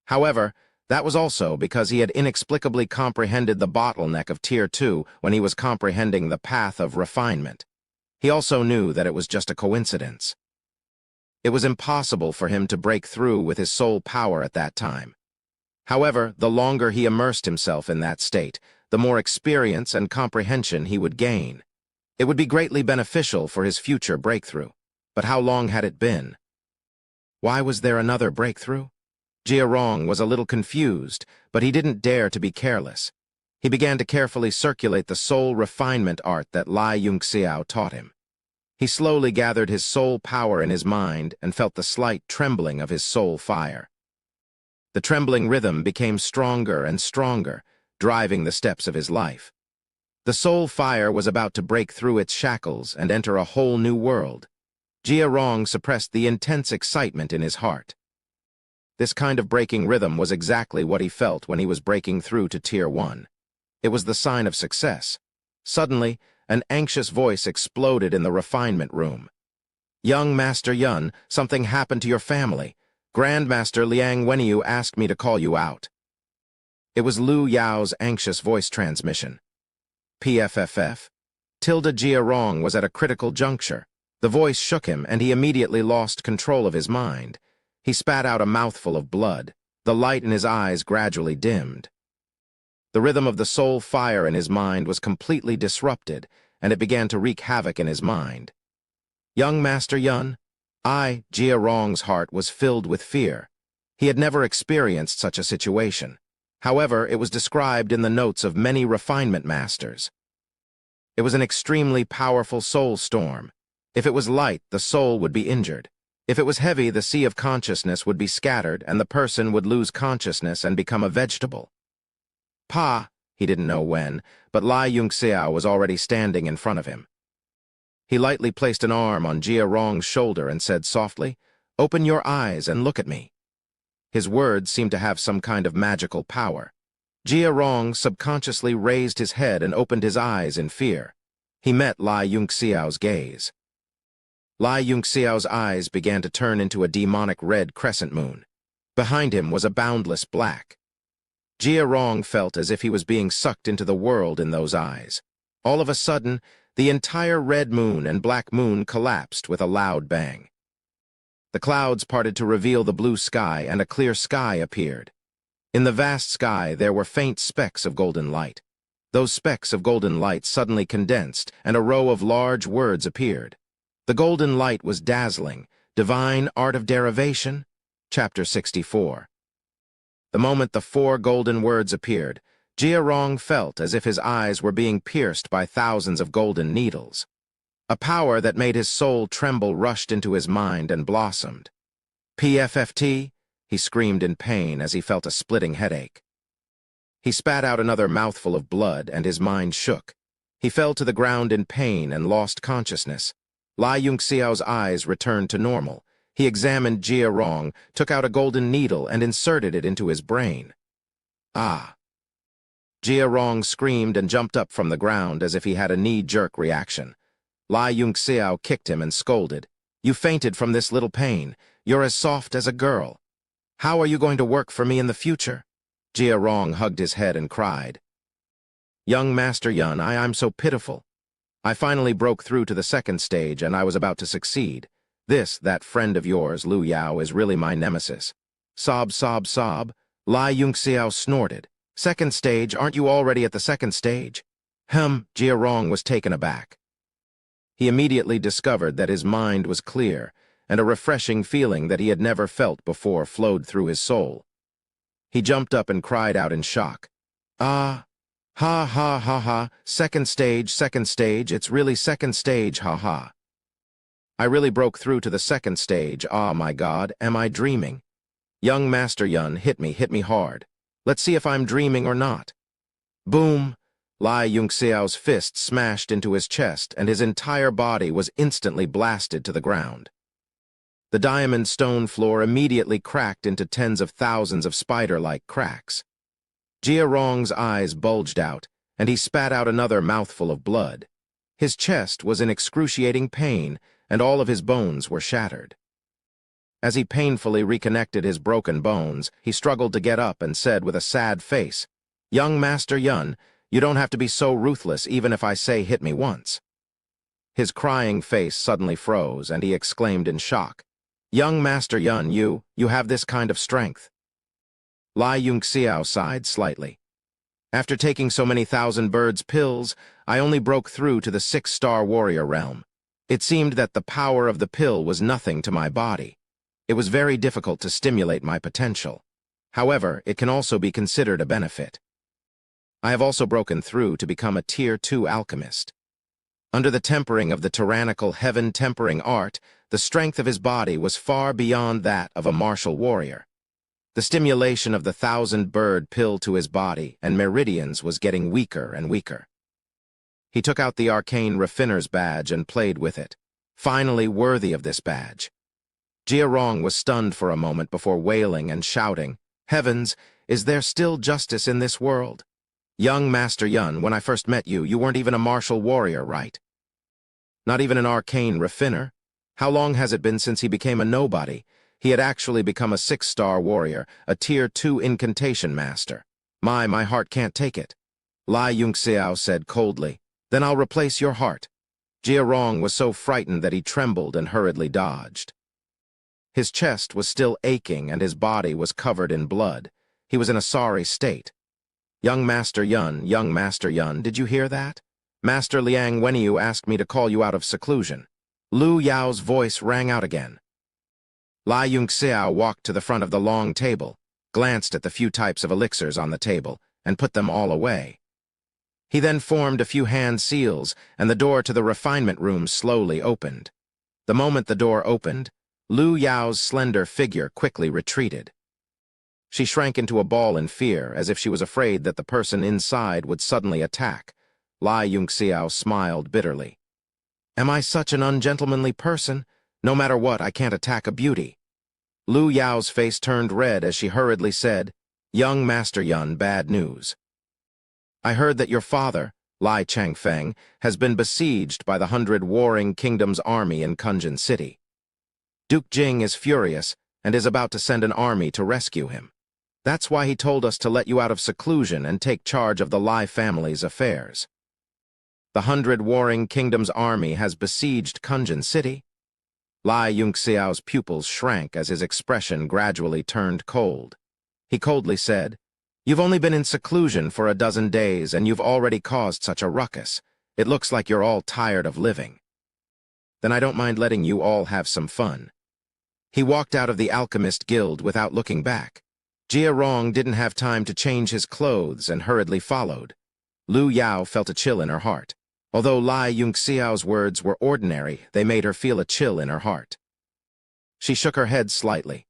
However, that was also because he had inexplicably comprehended the bottleneck of Tier 2 when he was comprehending the path of refinement. He also knew that it was just a coincidence. It was impossible for him to break through with his soul power at that time. However, the longer he immersed himself in that state, the more experience and comprehension he would gain. It would be greatly beneficial for his future breakthrough. But how long had it been? Why was there another breakthrough? Jia Rong was a little confused, but he didn't dare to be careless. He began to carefully circulate the soul refinement art that Lai Yunxiao taught him. He slowly gathered his soul power in his mind and felt the slight trembling of his soul fire. The trembling rhythm became stronger and stronger, driving the steps of his life. The soul fire was about to break through its shackles and enter a whole new world. Jia Rong suppressed the intense excitement in his heart. This kind of breaking rhythm was exactly what he felt when he was breaking through to Tier 1. It was the sign of success. Suddenly, an anxious voice exploded in the refinement room. "Young Master Yun, something happened to your family. Grandmaster Liang Wenyu asked me to call you out." It was Lu Yao's anxious voice transmission. PFFF. Jia Rong was at a critical juncture. The voice shook him, and he immediately lost control of his mind. He spat out a mouthful of blood. The light in his eyes gradually dimmed. The rhythm of the soul fire in his mind was completely disrupted, and it began to wreak havoc in his mind. "Young Master Yun?" Jia Rong's heart was filled with fear. He had never experienced such a situation. However, it was described in the notes of many refinement masters. It was an extremely powerful soul storm. If it was light, the soul would be injured. If it was heavy, the sea of consciousness would be scattered, and the person would lose consciousness and become a vegetable. He didn't know when, but Lai Yunxiao was already standing in front of him. He lightly placed an arm on Jia Rong's shoulder and said softly, "Open your eyes and look at me." His words seemed to have some kind of magical power. Jia Rong subconsciously raised his head and opened his eyes in fear. He met Lai Yunxiao's gaze. Lai Yunxiao's eyes began to turn into a demonic red crescent moon. Behind him was a boundless black. Jia Rong felt as if he was being sucked into the world in those eyes. All of a sudden, the entire red moon and black moon collapsed with a loud bang. The clouds parted to reveal the blue sky, and a clear sky appeared. In the vast sky, there were faint specks of golden light. Those specks of golden light suddenly condensed, and a row of large words appeared. The golden light was dazzling. Divine Art of Derivation, Chapter 64. The moment the 4 golden words appeared, Jia Rong felt as if his eyes were being pierced by thousands of golden needles. A power that made his soul tremble rushed into his mind and blossomed. "PFFT," he screamed in pain as he felt a splitting headache. He spat out another mouthful of blood, and his mind shook. He fell to the ground in pain and lost consciousness. Lai Yunxiao's eyes returned to normal. He examined Jia Rong, took out a golden needle, and inserted it into his brain. Jia Rong screamed and jumped up from the ground as if he had a knee-jerk reaction. Lai Yunxiao kicked him and scolded. "You fainted from this little pain. You're as soft as a girl. How are you going to work for me in the future?" Jia Rong hugged his head and cried. "Young Master Yun, I'm so pitiful. I finally broke through to the 2nd stage, and I was about to succeed. That friend of yours, Lu Yao, is really my nemesis." Sob, sob, sob. Lai Yunxiao snorted. "2nd stage? Aren't you already at the 2nd stage?" Jia Rong was taken aback. He immediately discovered that his mind was clear, and a refreshing feeling that he had never felt before flowed through his soul. He jumped up and cried out in shock. "Ah! Ha ha ha ha! Second stage, it's really second stage, ha ha! I really broke through to the second stage, ah my God, am I dreaming? Young Master Yun, hit me hard. Let's see if I'm dreaming or not." Boom! Lai Yunxiao's fist smashed into his chest, and his entire body was instantly blasted to the ground. The diamond stone floor immediately cracked into tens of thousands of spider-like cracks. Jia Rong's eyes bulged out, and he spat out another mouthful of blood. His chest was in excruciating pain, and all of his bones were shattered. As he painfully reconnected his broken bones, he struggled to get up and said with a sad face, "Young Master Yun, you don't have to be so ruthless even if I say hit me once." His crying face suddenly froze, and he exclaimed in shock, "Young Master Yun, you have this kind of strength." Lai Yunxiao sighed slightly. "After taking so many thousand birds' pills, I only broke through to the 6-star warrior realm. It seemed that the power of the pill was nothing to my body. It was very difficult to stimulate my potential. However, it can also be considered a benefit. I have also broken through to become a Tier 2 alchemist. Under the tempering of the tyrannical heaven-tempering art, the strength of his body was far beyond that of a martial warrior. The stimulation of the 1,000-bird pill to his body and meridians was getting weaker and weaker. He took out the arcane raffiner's badge and played with it, finally worthy of this badge. Jia Rong was stunned for a moment before wailing and shouting, "Heavens, is there still justice in this world? Young Master Yun, when I first met you, you weren't even a martial warrior, right? Not even an arcane raffiner? How long has it been since he became a nobody? He had actually become a 6-star warrior, a Tier 2 incantation master. My heart can't take it." Lai Yunxiao said coldly, "Then I'll replace your heart." Jia Rong was so frightened that he trembled and hurriedly dodged. His chest was still aching and his body was covered in blood. He was in a sorry state. Young Master Yun, did you hear that? Master Liang Wenyu asked me to call you out of seclusion." Lu Yao's voice rang out again. Lai Yunxiao walked to the front of the long table, glanced at the few types of elixirs on the table, and put them all away. He then formed a few hand seals, and the door to the refinement room slowly opened. The moment the door opened, Lu Yao's slender figure quickly retreated. She shrank into a ball in fear, as if she was afraid that the person inside would suddenly attack. Lai Yunxiao smiled bitterly. "Am I such an ungentlemanly person? No matter what, I can't attack a beauty." Lu Yao's face turned red as she hurriedly said, "Young Master Yun, bad news. I heard that your father, Lai Changfeng, has been besieged by the 100 warring kingdoms' army in Kunjin City. Duke Jing is furious and is about to send an army to rescue him. That's why he told us to let you out of seclusion and take charge of the Lai family's affairs." "The 100 warring kingdoms' army has besieged Kunjin City?" Lai Yunxiao's pupils shrank as his expression gradually turned cold. He coldly said, "You've only been in seclusion for a dozen days and you've already caused such a ruckus. It looks like you're all tired of living. Then I don't mind letting you all have some fun." He walked out of the Alchemist Guild without looking back. Jia Rong didn't have time to change his clothes and hurriedly followed. Lu Yao felt a chill in her heart. Although Lai Yunxiao's words were ordinary, they made her feel a chill in her heart. She shook her head slightly.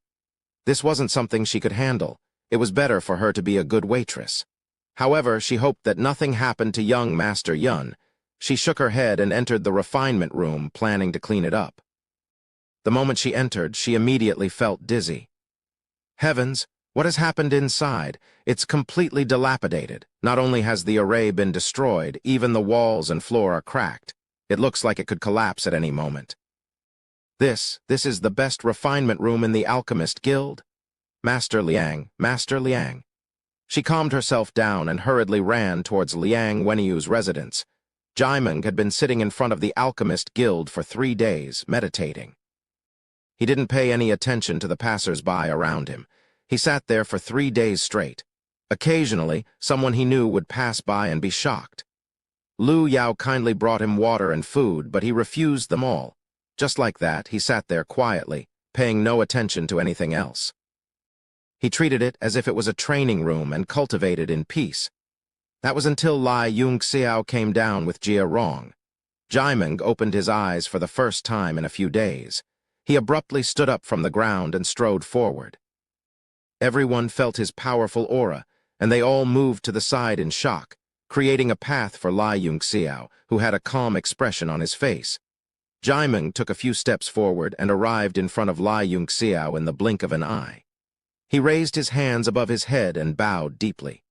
This wasn't something she could handle. It was better for her to be a good waitress. However, she hoped that nothing happened to young Master Yun. She shook her head and entered the refinement room, planning to clean it up. The moment she entered, she immediately felt dizzy. Heavens, what has happened inside? It's completely dilapidated. Not only has the array been destroyed, even the walls and floor are cracked. It looks like it could collapse at any moment. This is the best refinement room in the Alchemist Guild? Master Liang. She calmed herself down and hurriedly ran towards Liang Wenyu's residence. Jaimeng had been sitting in front of the Alchemist Guild for 3 days, meditating. He didn't pay any attention to the passers-by around him. He sat there for 3 days straight. Occasionally, someone he knew would pass by and be shocked. Lu Yao kindly brought him water and food, but he refused them all. Just like that, he sat there quietly, paying no attention to anything else. He treated it as if it was a training room and cultivated in peace. That was until Lai Yunxiao came down with Jia Rong. Jaimeng opened his eyes for the first time in a few days. He abruptly stood up from the ground and strode forward. Everyone felt his powerful aura, and they all moved to the side in shock, creating a path for Lai Yunxiao, who had a calm expression on his face. Jaimeng took a few steps forward and arrived in front of Lai Yunxiao in the blink of an eye. He raised his hands above his head and bowed deeply.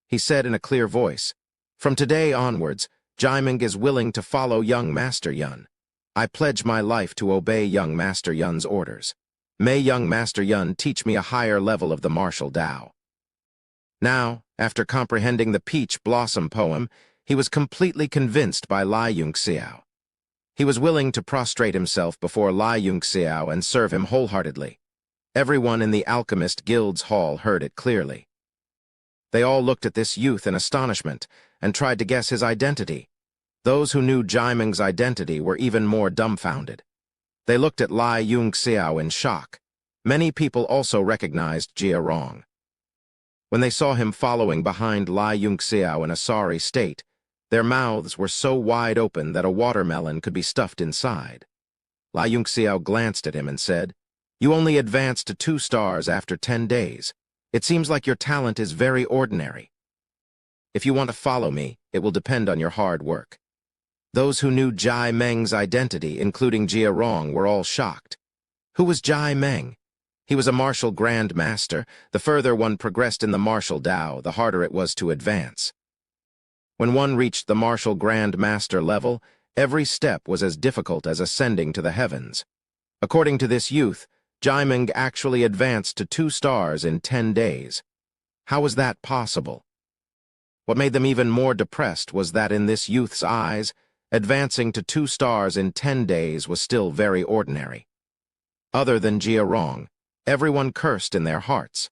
He said in a clear voice, "From today onwards, Jaimeng is willing to follow young Master Yun. I pledge my life to obey young Master Yun's orders. May young Master Yun teach me a higher level of the martial Tao." Now, after comprehending the Peach Blossom poem, he was completely convinced by Lai Yunxiao. He was willing to prostrate himself before Lai Yunxiao and serve him wholeheartedly. Everyone in the Alchemist Guild's hall heard it clearly. They all looked at this youth in astonishment and tried to guess his identity. Those who knew Jaimeng's identity were even more dumbfounded. They looked at Lai Yunxiao in shock. Many people also recognized Jia Rong. When they saw him following behind Lai Yunxiao in a sorry state, their mouths were so wide open that a watermelon could be stuffed inside. Lai Yunxiao glanced at him and said, "You only advanced to 2 stars after 10 days. It seems like your talent is very ordinary. If you want to follow me, it will depend on your hard work." Those who knew Jai Meng's identity, including Jia Rong, were all shocked. Who was Jai Meng? He was a martial grand master. The further one progressed in the martial Tao, the harder it was to advance. When one reached the martial grand master level, every step was as difficult as ascending to the heavens. According to this youth, Jaimeng actually advanced to 2 stars in 10 days. How was that possible? What made them even more depressed was that in this youth's eyes, advancing to 2 stars in 10 days was still very ordinary. Other than Jia Rong, everyone cursed in their hearts.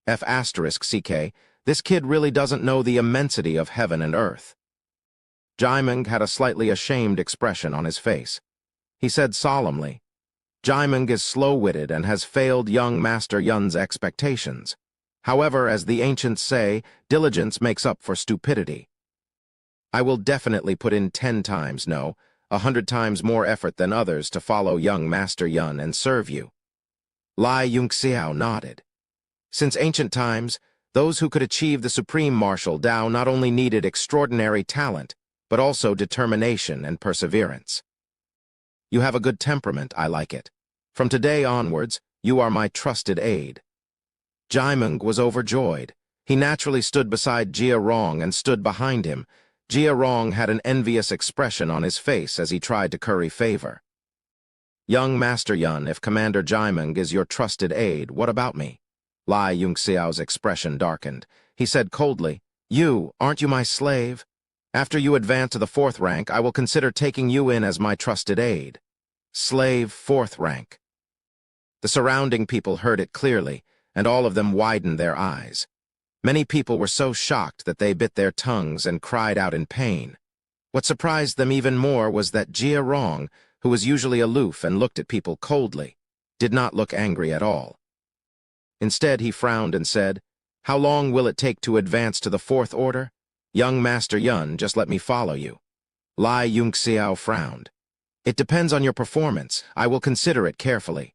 F***CK, this kid really doesn't know the immensity of heaven and earth. Jaimeng had a slightly ashamed expression on his face. He said solemnly, "Jaimeng is slow-witted and has failed young Master Yun's expectations. However, as the ancients say, diligence makes up for stupidity. I will definitely put in 10 times, no, 100 times more effort than others to follow young Master Yun and serve you." Lai Yunxiao nodded. Since ancient times, those who could achieve the supreme martial Tao not only needed extraordinary talent, but also determination and perseverance. "You have a good temperament, I like it. From today onwards, you are my trusted aide." Jaimeng was overjoyed. He naturally stood beside Jia Rong and stood behind him. Jia Rong had an envious expression on his face as he tried to curry favor. "Young Master Yun, if Commander Jaimeng is your trusted aide, what about me?" Lai Yunxiao's expression darkened. He said coldly, Aren't you my slave? After you advance to the 4th rank, I will consider taking you in as my trusted aide." Slave 4th rank. The surrounding people heard it clearly, and all of them widened their eyes. Many people were so shocked that they bit their tongues and cried out in pain. What surprised them even more was that Jia Rong, who was usually aloof and looked at people coldly, did not look angry at all. Instead, he frowned and said, "How long will it take to advance to the 4th order? Young Master Yun, just let me follow you." Lai Yunxiao frowned. "It depends on your performance. I will consider it carefully.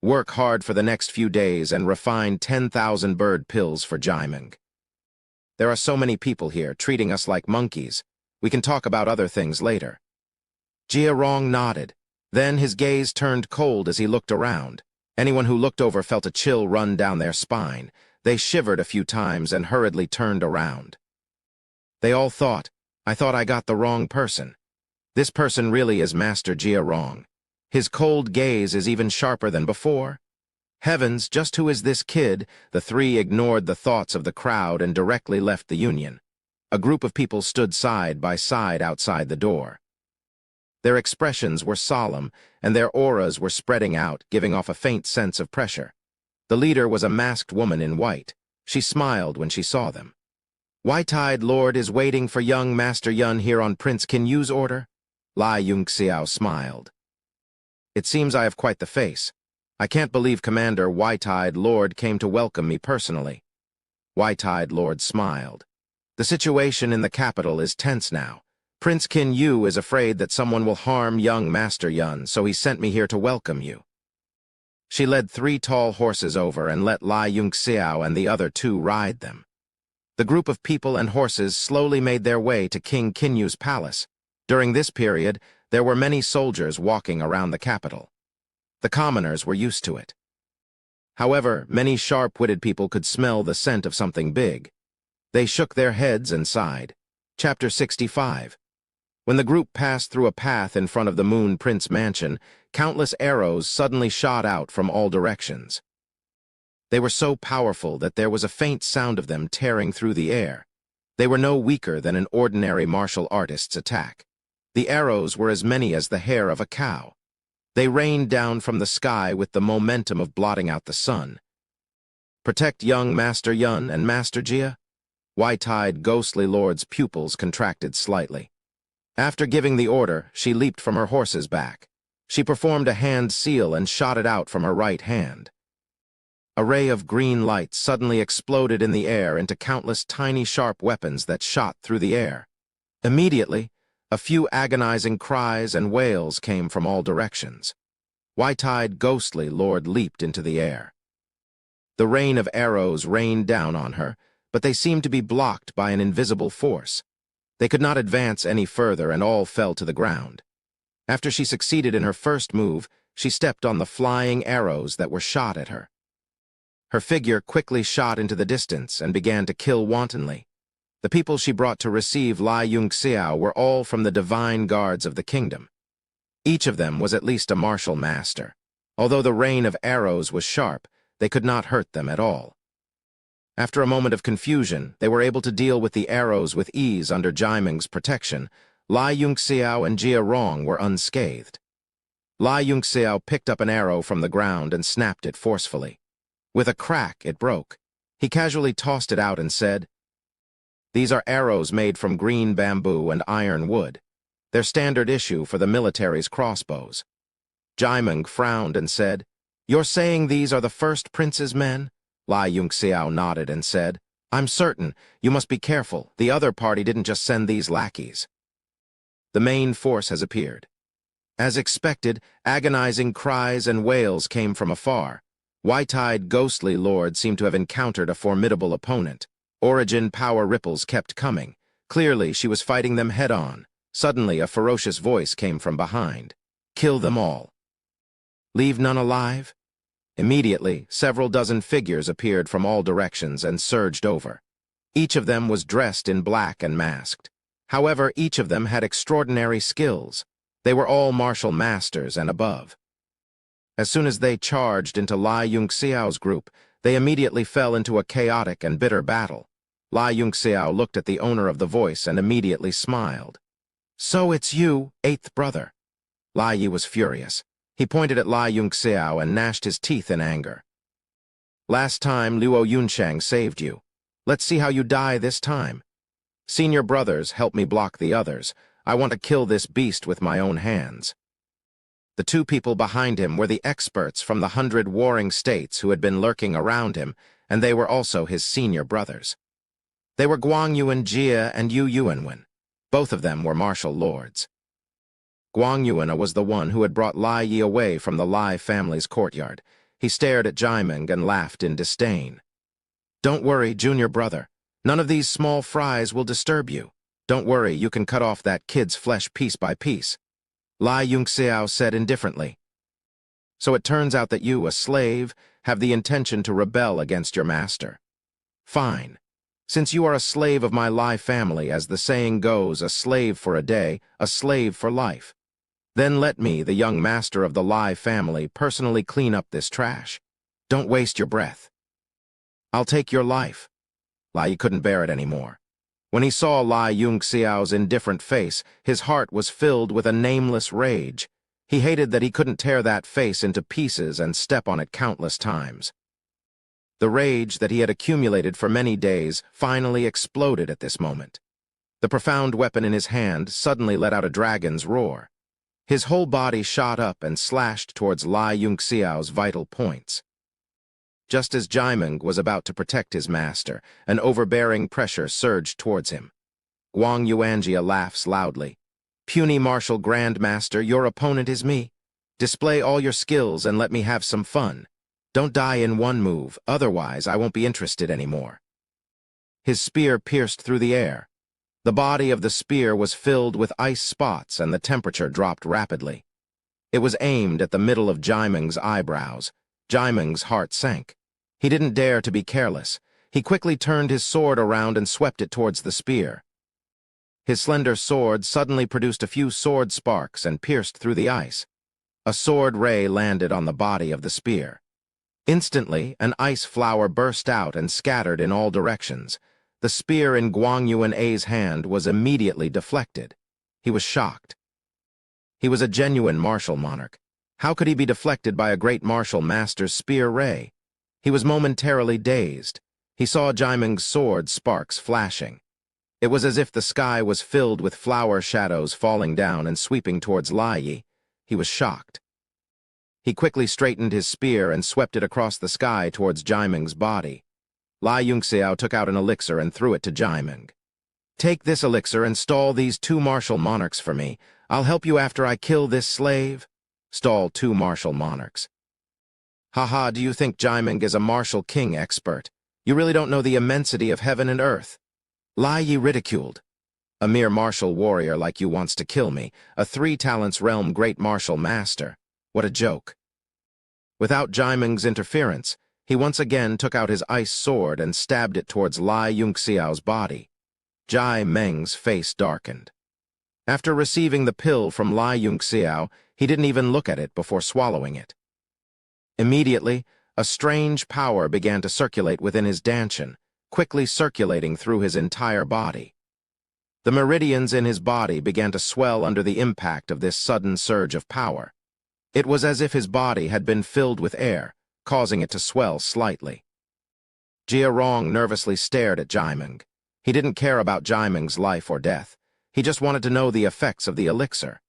Work hard for the next few days and refine 10,000 bird pills for Jaimeng. There are so many people here treating us like monkeys. We can talk about other things later." Jia Rong nodded. Then his gaze turned cold as he looked around. Anyone who looked over felt a chill run down their spine. They shivered a few times and hurriedly turned around. They all thought, "I thought I got the wrong person. This person really is Master Jia Rong. His cold gaze is even sharper than before. Heavens, just who is this kid?" The 3 ignored the thoughts of the crowd and directly left the union. A group of people stood side by side outside the door. Their expressions were solemn, and their auras were spreading out, giving off a faint sense of pressure. The leader was a masked woman in white. She smiled when she saw them. White-eyed Lord is waiting for young Master Yun here on Prince Kinyu's order? Lai Yunxiao smiled. It seems I have quite the face. I can't believe Commander White-eyed Lord came to welcome me personally. White-eyed Lord smiled. The situation in the capital is tense now. Prince Kinyu is afraid that someone will harm young Master Yun, so he sent me here to welcome you. She led 3 tall horses over and let Lai Yunxiao and the other 2 ride them. The group of people and horses slowly made their way to King Kinyu's palace. During this period, there were many soldiers walking around the capital. The commoners were used to it. However, many sharp-witted people could smell the scent of something big. They shook their heads and sighed. Chapter 65. When the group passed through a path in front of the Moon Prince mansion, countless arrows suddenly shot out from all directions. They were so powerful that there was a faint sound of them tearing through the air. They were no weaker than an ordinary martial artist's attack. The arrows were as many as the hair of a cow. They rained down from the sky with the momentum of blotting out the sun. Protect young Master Yun and Master Jia? White-eyed ghostly lord's pupils contracted slightly. After giving the order, she leaped from her horse's back. She performed a hand seal and shot it out from her right hand. A ray of green light suddenly exploded in the air into countless tiny sharp weapons that shot through the air. Immediately, a few agonizing cries and wails came from all directions. White-eyed ghostly lord leaped into the air. The rain of arrows rained down on her, but they seemed to be blocked by an invisible force. They could not advance any further and all fell to the ground. After she succeeded in her first move, she stepped on the flying arrows that were shot at her. Her figure quickly shot into the distance and began to kill wantonly. The people she brought to receive Lai Yunxiao were all from the divine guards of the kingdom. Each of them was at least a martial master. Although the rain of arrows was sharp, they could not hurt them at all. After a moment of confusion, they were able to deal with the arrows with ease under Jaiming's protection. Lai Yunxiao and Jia Rong were unscathed. Lai Yunxiao picked up an arrow from the ground and snapped it forcefully. With a crack, it broke. He casually tossed it out and said, "These are arrows made from green bamboo and iron wood. They're standard issue for the military's crossbows." Jaiming frowned and said, "You're saying these are the first prince's men?" Lai Yunxiao nodded and said, "I'm certain. You must be careful. The other party didn't just send these lackeys." The main force has appeared. As expected, agonizing cries and wails came from afar. White-eyed ghostly lord seemed to have encountered a formidable opponent. Origin power ripples kept coming. Clearly, she was fighting them head-on. Suddenly, a ferocious voice came from behind. "Kill them all. Leave none alive?" Immediately, several dozen figures appeared from all directions and surged over. Each of them was dressed in black and masked. However, each of them had extraordinary skills. They were all martial masters and above. As soon as they charged into Lai Yunxiao's group, they immediately fell into a chaotic and bitter battle. Lai Yunxiao looked at the owner of the voice and immediately smiled. "So it's you, 8th brother." Lai Yi was furious. He pointed at Lai Yunxiao and gnashed his teeth in anger. "Last time, Luo Yunshang saved you. Let's see how you die this time. Senior brothers, help me block the others. I want to kill this beast with my own hands." The 2 people behind him were the experts from the 100 warring states who had been lurking around him, and they were also his senior brothers. They were Guang Yuan Jia and Yu Yuanwen. Both of them were martial lords. Guang Yuan was the one who had brought Lai Yi away from the Lai family's courtyard. He stared at Jaiming and laughed in disdain. "Don't worry, junior brother. None of these small fries will disturb you. Don't worry, you can cut off that kid's flesh piece by piece." Lai Yunxiao said indifferently. "So it turns out that you, a slave, have the intention to rebel against your master. Fine. Since you are a slave of my Lai family, as the saying goes, a slave for a day, a slave for life. Then let me, the young master of the Lai family, personally clean up this trash. Don't waste your breath. I'll take your life." Lai couldn't bear it anymore. When he saw Lai Yunxiao's indifferent face, his heart was filled with a nameless rage. He hated that he couldn't tear that face into pieces and step on it countless times. The rage that he had accumulated for many days finally exploded at this moment. The profound weapon in his hand suddenly let out a dragon's roar. His whole body shot up and slashed towards Lai Yunxiao's vital points. Just as Jaimeng was about to protect his master, an overbearing pressure surged towards him. Guang Yuanjia laughs loudly. "Puny martial grandmaster, your opponent is me. Display all your skills and let me have some fun. Don't die in one move, otherwise I won't be interested anymore." His spear pierced through the air. The body of the spear was filled with ice spots and the temperature dropped rapidly. It was aimed at the middle of Jaimeng's eyebrows. Jaimeng's heart sank. He didn't dare to be careless. He quickly turned his sword around and swept it towards the spear. His slender sword suddenly produced a few sword sparks and pierced through the ice. A sword ray landed on the body of the spear. Instantly, an ice flower burst out and scattered in all directions. The spear in Guang Yuan's hand was immediately deflected. He was shocked. He was a genuine martial monarch. How could he be deflected by a great martial master's spear ray? He was momentarily dazed. He saw Jaimeng's sword sparks flashing. It was as if the sky was filled with flower shadows falling down and sweeping towards Lai Yi. He was shocked. He quickly straightened his spear and swept it across the sky towards Jaimeng's body. Lai Yunxiao took out an elixir and threw it to Jaimeng. "Take this elixir and stall these 2 martial monarchs for me. I'll help you after I kill this slave." Stall 2 martial monarchs. "Haha, do you think Jaimeng is a martial king expert? You really don't know the immensity of heaven and earth." Lai Yi ridiculed. "A mere martial warrior like you wants to kill me, a 3 talents realm great martial master. What a joke." Without Jaimeng's interference, he once again took out his ice sword and stabbed it towards Lai Yunxiao's body. Jaimeng's face darkened. After receiving the pill from Lai Yunxiao, he didn't even look at it before swallowing it. Immediately, a strange power began to circulate within his dantian, quickly circulating through his entire body. The meridians in his body began to swell under the impact of this sudden surge of power. It was as if his body had been filled with air, causing it to swell slightly. Jia Rong nervously stared at Jaimeng. He didn't care about Jaimeng's life or death. He just wanted to know the effects of the elixir.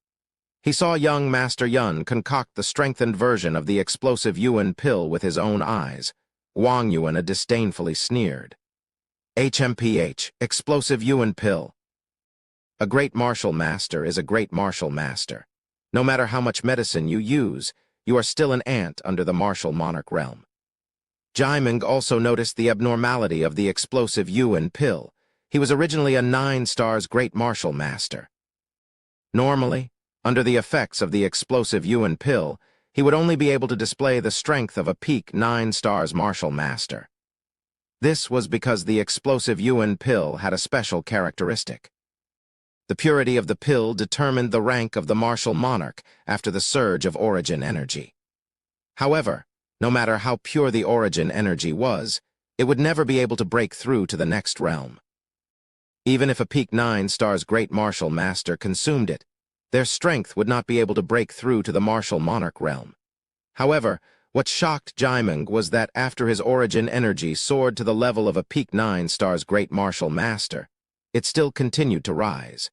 He saw young Master Yun concoct the strengthened version of the explosive Yuan pill with his own eyes. Guang Yuan disdainfully sneered. "HMPH, explosive Yuan pill. A great martial master is a great martial master. No matter how much medicine you use, you are still an ant under the martial monarch realm." Jaimeng also noticed the abnormality of the explosive Yuan pill. He was originally a 9 stars great martial master. Normally, under the effects of the explosive Yuan pill, he would only be able to display the strength of a peak 9 stars martial master. This was because the explosive Yuan pill had a special characteristic. The purity of the pill determined the rank of the martial monarch after the surge of origin energy. However, no matter how pure the origin energy was, it would never be able to break through to the next realm. Even if a peak 9 stars great martial master consumed it, their strength would not be able to break through to the martial monarch realm. However, what shocked Jaimeng was that after his origin energy soared to the level of a peak 9 stars great martial master, it still continued to rise.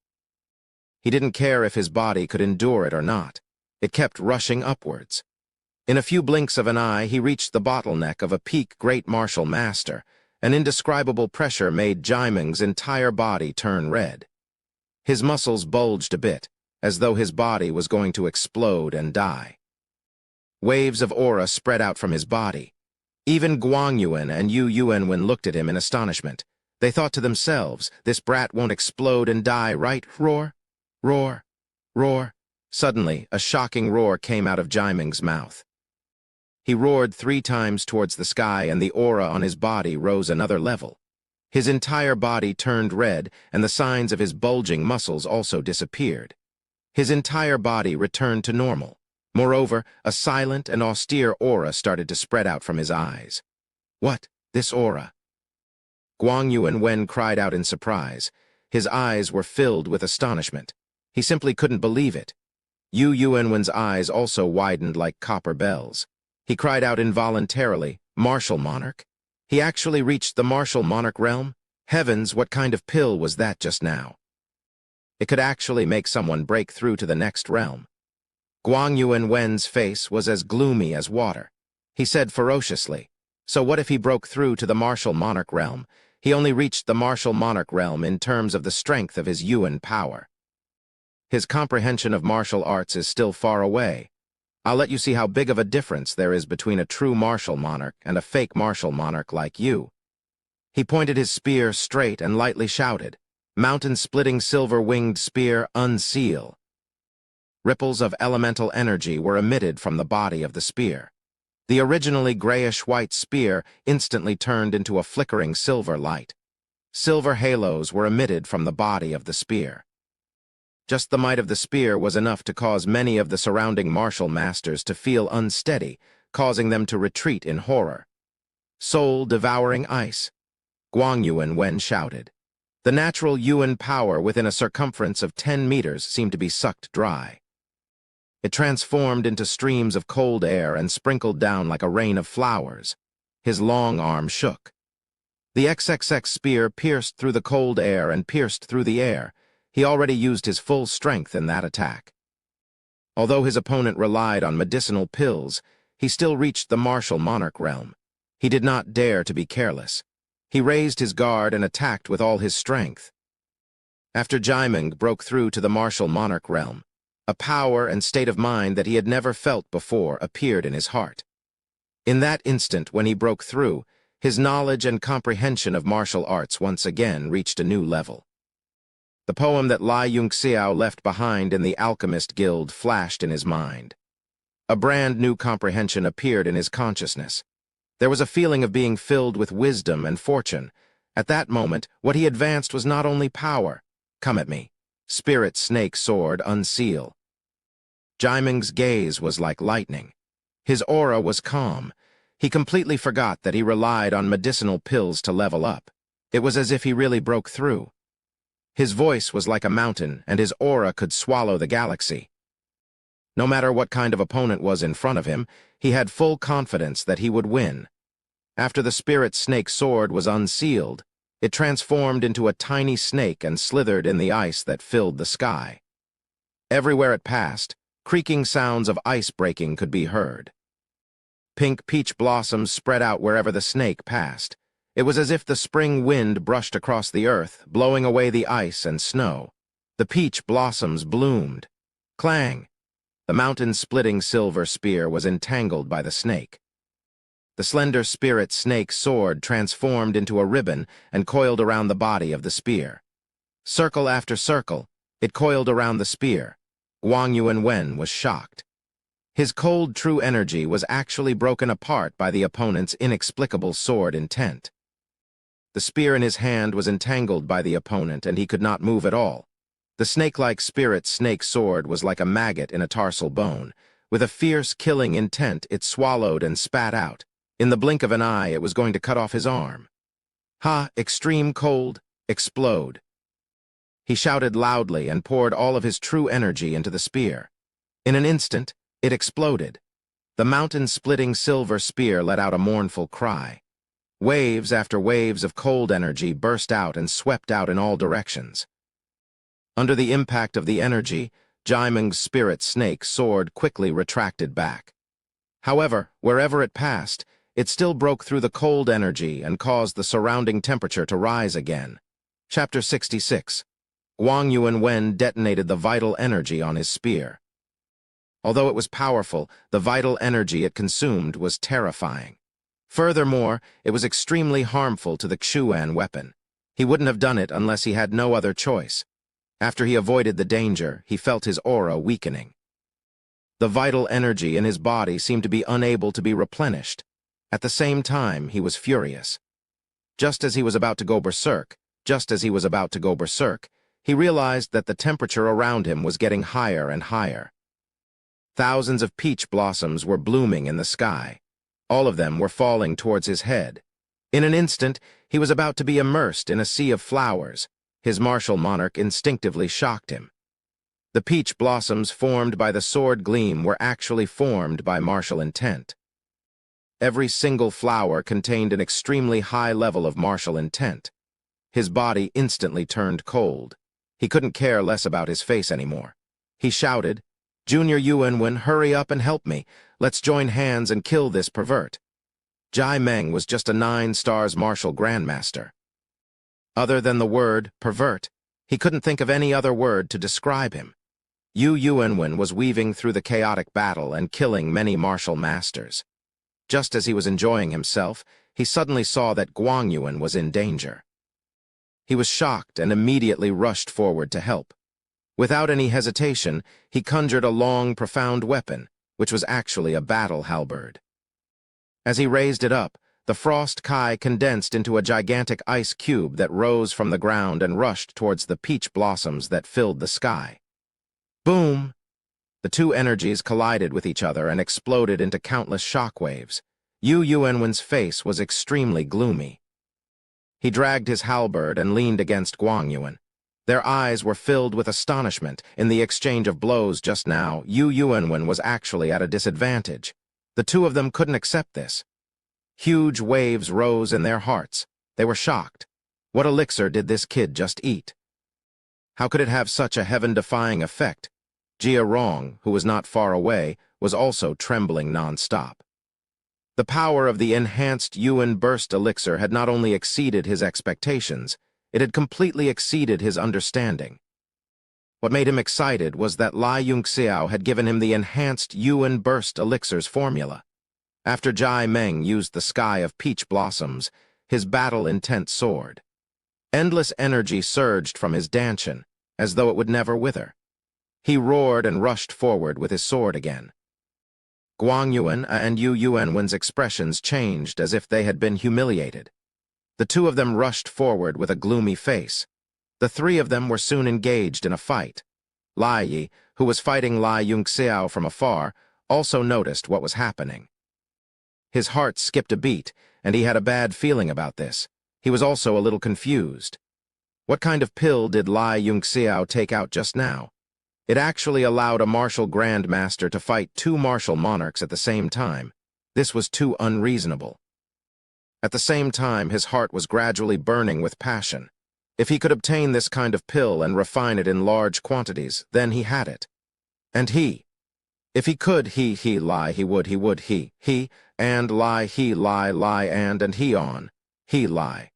He didn't care if his body could endure it or not. It kept rushing upwards. In a few blinks of an eye, he reached the bottleneck of a peak great martial master. An indescribable pressure made Jaimeng's entire body turn red. His muscles bulged a bit, as though his body was going to explode and die. Waves of aura spread out from his body. Even Guang Yuan and Yu Yuanwen looked at him in astonishment. They thought to themselves, "This brat won't explode and die, right? Roar, roar, roar." Suddenly, a shocking roar came out of Jaimeng's mouth. He roared 3 times towards the sky, and the aura on his body rose another level. His entire body turned red, and the signs of his bulging muscles also disappeared. His entire body returned to normal. Moreover, a silent and austere aura started to spread out from his eyes. "What? This aura?" Guang Yuanwen cried out in surprise. His eyes were filled with astonishment. He simply couldn't believe it. Yu Yuanwen's eyes also widened like copper bells. He cried out involuntarily, "Martial monarch?" He actually reached the martial monarch realm? Heavens, what kind of pill was that just now? It could actually make someone break through to the next realm. Guangyuan Wen's face was as gloomy as water. He said ferociously, "So what if he broke through to the martial monarch realm? He only reached the martial monarch realm in terms of the strength of his Yuan power. His comprehension of martial arts is still far away. I'll let you see how big of a difference there is between a true martial monarch and a fake martial monarch like you." He pointed his spear straight and lightly shouted, "Mountain-splitting silver-winged spear, unseal." Ripples of elemental energy were emitted from the body of the spear. The originally grayish-white spear instantly turned into a flickering silver light. Silver halos were emitted from the body of the spear. Just the might of the spear was enough to cause many of the surrounding martial masters to feel unsteady, causing them to retreat in horror. "Soul-devouring ice," Guangyuan Wen shouted. The natural Yuan power within a circumference of 10 meters seemed to be sucked dry. It transformed into streams of cold air and sprinkled down like a rain of flowers. His long arm shook. The XXX spear pierced through the cold air and pierced through the air. He already used his full strength in that attack. Although his opponent relied on medicinal pills, he still reached the martial monarch realm. He did not dare to be careless. He raised his guard and attacked with all his strength. After Jaiming broke through to the martial monarch realm, a power and state of mind that he had never felt before appeared in his heart. In that instant, when he broke through, his knowledge and comprehension of martial arts once again reached a new level. The poem that Lai Yunxiao left behind in the Alchemist Guild flashed in his mind. A brand new comprehension appeared in his consciousness. There was a feeling of being filled with wisdom and fortune. At that moment, what he advanced was not only power. "Come at me. Spirit snake sword, unseal." Jaiming's gaze was like lightning. His aura was calm. He completely forgot that he relied on medicinal pills to level up. It was as if he really broke through. His voice was like a mountain, and his aura could swallow the galaxy. No matter what kind of opponent was in front of him, he had full confidence that he would win. After the spirit snake sword was unsealed, it transformed into a tiny snake and slithered in the ice that filled the sky. Everywhere it passed, creaking sounds of ice breaking could be heard. Pink peach blossoms spread out wherever the snake passed. It was as if the spring wind brushed across the earth, blowing away the ice and snow. The peach blossoms bloomed. Clang! The mountain-splitting silver spear was entangled by the snake. The slender spirit snake sword transformed into a ribbon and coiled around the body of the spear. Circle after circle, it coiled around the spear. Guangyuan Wen was shocked. His cold true energy was actually broken apart by the opponent's inexplicable sword intent. The spear in his hand was entangled by the opponent, and he could not move at all. The snake-like spirit snake sword was like a maggot in a tarsal bone. With a fierce, killing intent, it swallowed and spat out. In the blink of an eye, it was going to cut off his arm. "Ha! Extreme cold! Explode!" He shouted loudly and poured all of his true energy into the spear. In an instant, it exploded. The mountain-splitting silver spear let out a mournful cry. Waves after waves of cold energy burst out and swept out in all directions. Under the impact of the energy, Jaiming's spirit snake sword quickly retracted back. However, wherever it passed, it still broke through the cold energy and caused the surrounding temperature to rise again. Chapter 66. Guangyuan Wen detonated the vital energy on his spear. Although it was powerful, the vital energy it consumed was terrifying. Furthermore, it was extremely harmful to the Xuan weapon. He wouldn't have done it unless he had no other choice. After he avoided the danger, he felt his aura weakening. The vital energy in his body seemed to be unable to be replenished. At the same time, he was furious. Just as he was about to go berserk, he realized that the temperature around him was getting higher and higher. Thousands of peach blossoms were blooming in the sky. All of them were falling towards his head. In an instant, he was about to be immersed in a sea of flowers. His martial monarch instinctively shocked him. The peach blossoms formed by the sword gleam were actually formed by martial intent. Every single flower contained an extremely high level of martial intent. His body instantly turned cold. He couldn't care less about his face anymore. He shouted, "Junior Yuanwen, hurry up and help me. Let's join hands and kill this pervert." Jai Meng was just a 9-stars martial grandmaster. Other than the word pervert, he couldn't think of any other word to describe him. Yu Yuanwen was weaving through the chaotic battle and killing many martial masters. Just as he was enjoying himself, he suddenly saw that Guang Yuan was in danger. He was shocked and immediately rushed forward to help. Without any hesitation, he conjured a long, profound weapon, which was actually a battle halberd. As he raised it up, the frost kai condensed into a gigantic ice cube that rose from the ground and rushed towards the peach blossoms that filled the sky. Boom! The two energies collided with each other and exploded into countless shockwaves. Yu Yuanwen's face was extremely gloomy. He dragged his halberd and leaned against Guang Yuan. Their eyes were filled with astonishment. In the exchange of blows just now, Yu Yuanwen was actually at a disadvantage. The two of them couldn't accept this. Huge waves rose in their hearts. They were shocked. What elixir did this kid just eat? How could it have such a heaven-defying effect? Jia Rong, who was not far away, was also trembling non-stop. The power of the enhanced Yuan burst elixir had not only exceeded his expectations, it had completely exceeded his understanding. What made him excited was that Lai Yunxiao had given him the enhanced Yuan burst elixir's formula. After Jai Meng used the sky of peach blossoms, his battle intent soared. Endless energy surged from his dantian, as though it would never wither. He roared and rushed forward with his sword again. Guang Yuan and Yu Yuanwen's expressions changed as if they had been humiliated. The two of them rushed forward with a gloomy face. The three of them were soon engaged in a fight. Lai Yi, who was fighting Lai Yunxiao from afar, also noticed what was happening. His heart skipped a beat, and he had a bad feeling about this. He was also a little confused. What kind of pill did Lai Yunxiao take out just now? It actually allowed a martial grandmaster to fight two martial monarchs at the same time. This was too unreasonable. At the same time, his heart was gradually burning with passion. If he could obtain this kind of pill and refine it in large quantities, then he had it. And if he could, he would, and lie, and he on, he lie.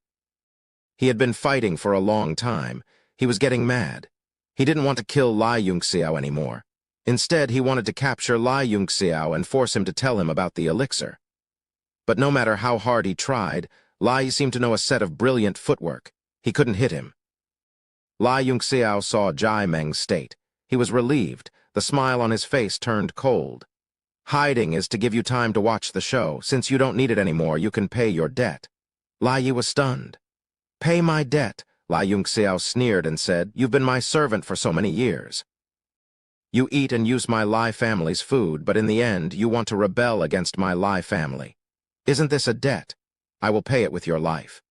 He had been fighting for a long time. He was getting mad. He didn't want to kill Lai Yunxiao anymore. Instead, he wanted to capture Lai Yunxiao and force him to tell him about the elixir. But no matter how hard he tried, Lai seemed to know a set of brilliant footwork. He couldn't hit him. Lai Yunxiao saw Jai Meng's state. He was relieved. The smile on his face turned cold. Hiding is to give you time to watch the show. Since you don't need it anymore, you can pay your debt. Lai Yi was stunned. Pay my debt? Lai Yunxiao sneered and said, "You've been my servant for so many years. You eat and use my Lai family's food, but in the end, you want to rebel against my Lai family. Isn't this a debt? I will pay it with your life."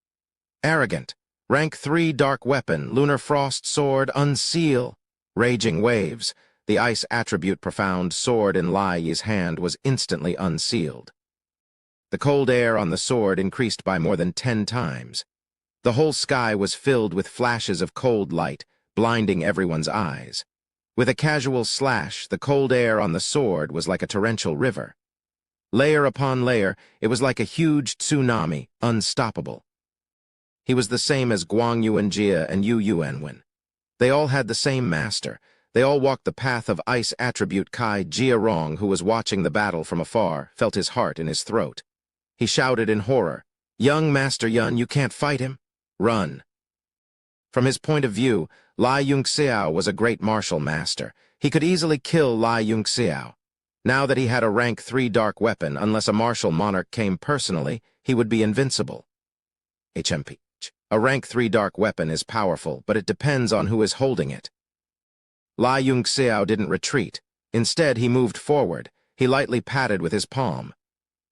Arrogant. Rank 3 dark weapon, lunar frost sword, unseal. Raging waves. The ice attribute profound sword in Lai Yi's hand was instantly unsealed. The cold air on the sword increased by more than 10 times. The whole sky was filled with flashes of cold light, blinding everyone's eyes. With a casual slash, the cold air on the sword was like a torrential river. Layer upon layer, it was like a huge tsunami, unstoppable. He was the same as Guang Yuan Jia and Yu Yuanwen. They all had the same master. They all walked the path of ice attribute Kai. Jia Rong, who was watching the battle from afar, felt his heart in his throat. He shouted in horror, "Young Master Yun, you can't fight him? Run." From his point of view, Lai Yunxiao was a great martial master. He could easily kill Lai Yunxiao. Now that he had a rank 3 dark weapon, unless a martial monarch came personally, he would be invincible. HMP. A rank 3 dark weapon is powerful, but it depends on who is holding it. Lai Yunxiao didn't retreat. Instead, he moved forward. He lightly patted with his palm.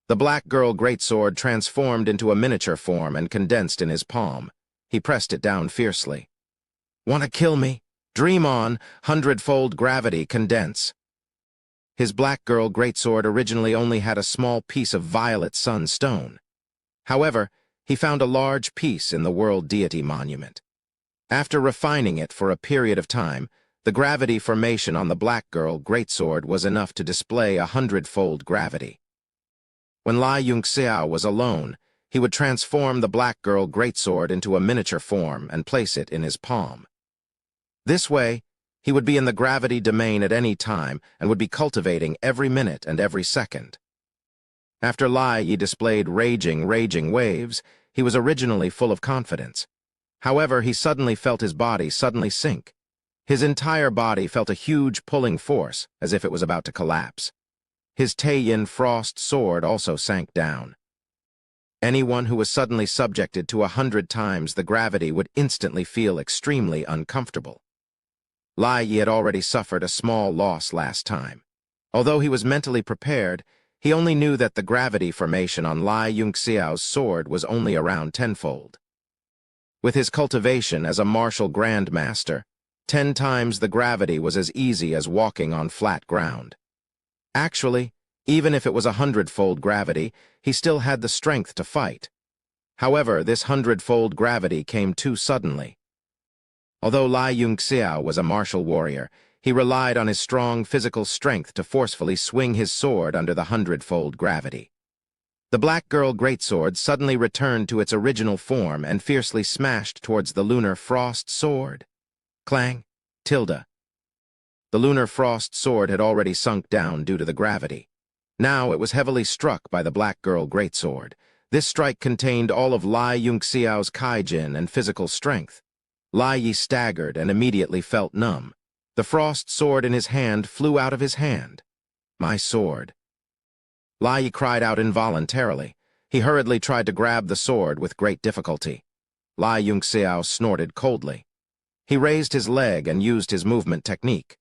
The Black Girl Greatsword transformed into a miniature form and condensed in his palm. He pressed it down fiercely. "Want to kill me? Dream on, 100-fold gravity condense." His black girl greatsword originally only had a small piece of violet sun stone. However, he found a large piece in the world deity monument. After refining it for a period of time, the gravity formation on the black girl greatsword was enough to display 100-fold gravity. When Lai Yunxiao was alone, he would transform the black girl greatsword into a miniature form and place it in his palm. This way, he would be in the gravity domain at any time and would be cultivating every minute and every second. After Lai Yi displayed raging waves, he was originally full of confidence. However, he suddenly felt his body suddenly sink. His entire body felt a huge pulling force, as if it was about to collapse. His Taiyin Frost sword also sank down. Anyone who was suddenly subjected to 100 times the gravity would instantly feel extremely uncomfortable. Lai Yi had already suffered a small loss last time. Although he was mentally prepared, he only knew that the gravity formation on Lai Yunxiao's sword was only around 10-fold. With his cultivation as a martial grandmaster, 10 times the gravity was as easy as walking on flat ground. Actually, even if it was 100-fold gravity, he still had the strength to fight. However, this 100-fold gravity came too suddenly. Although Lai Yunxiao was a martial warrior, he relied on his strong physical strength to forcefully swing his sword under the 100-fold gravity. The black girl greatsword suddenly returned to its original form and fiercely smashed towards the lunar frost sword. Clang, tilde. The lunar frost sword had already sunk down due to the gravity. Now it was heavily struck by the black girl greatsword. This strike contained all of Lai Yunxiao's kaijin and physical strength. Lai Yi staggered and immediately felt numb. The frost sword in his hand flew out of his hand. My sword. Lai Yi cried out involuntarily. He hurriedly tried to grab the sword with great difficulty. Lai Yunxiao snorted coldly. He raised his leg and used his movement technique.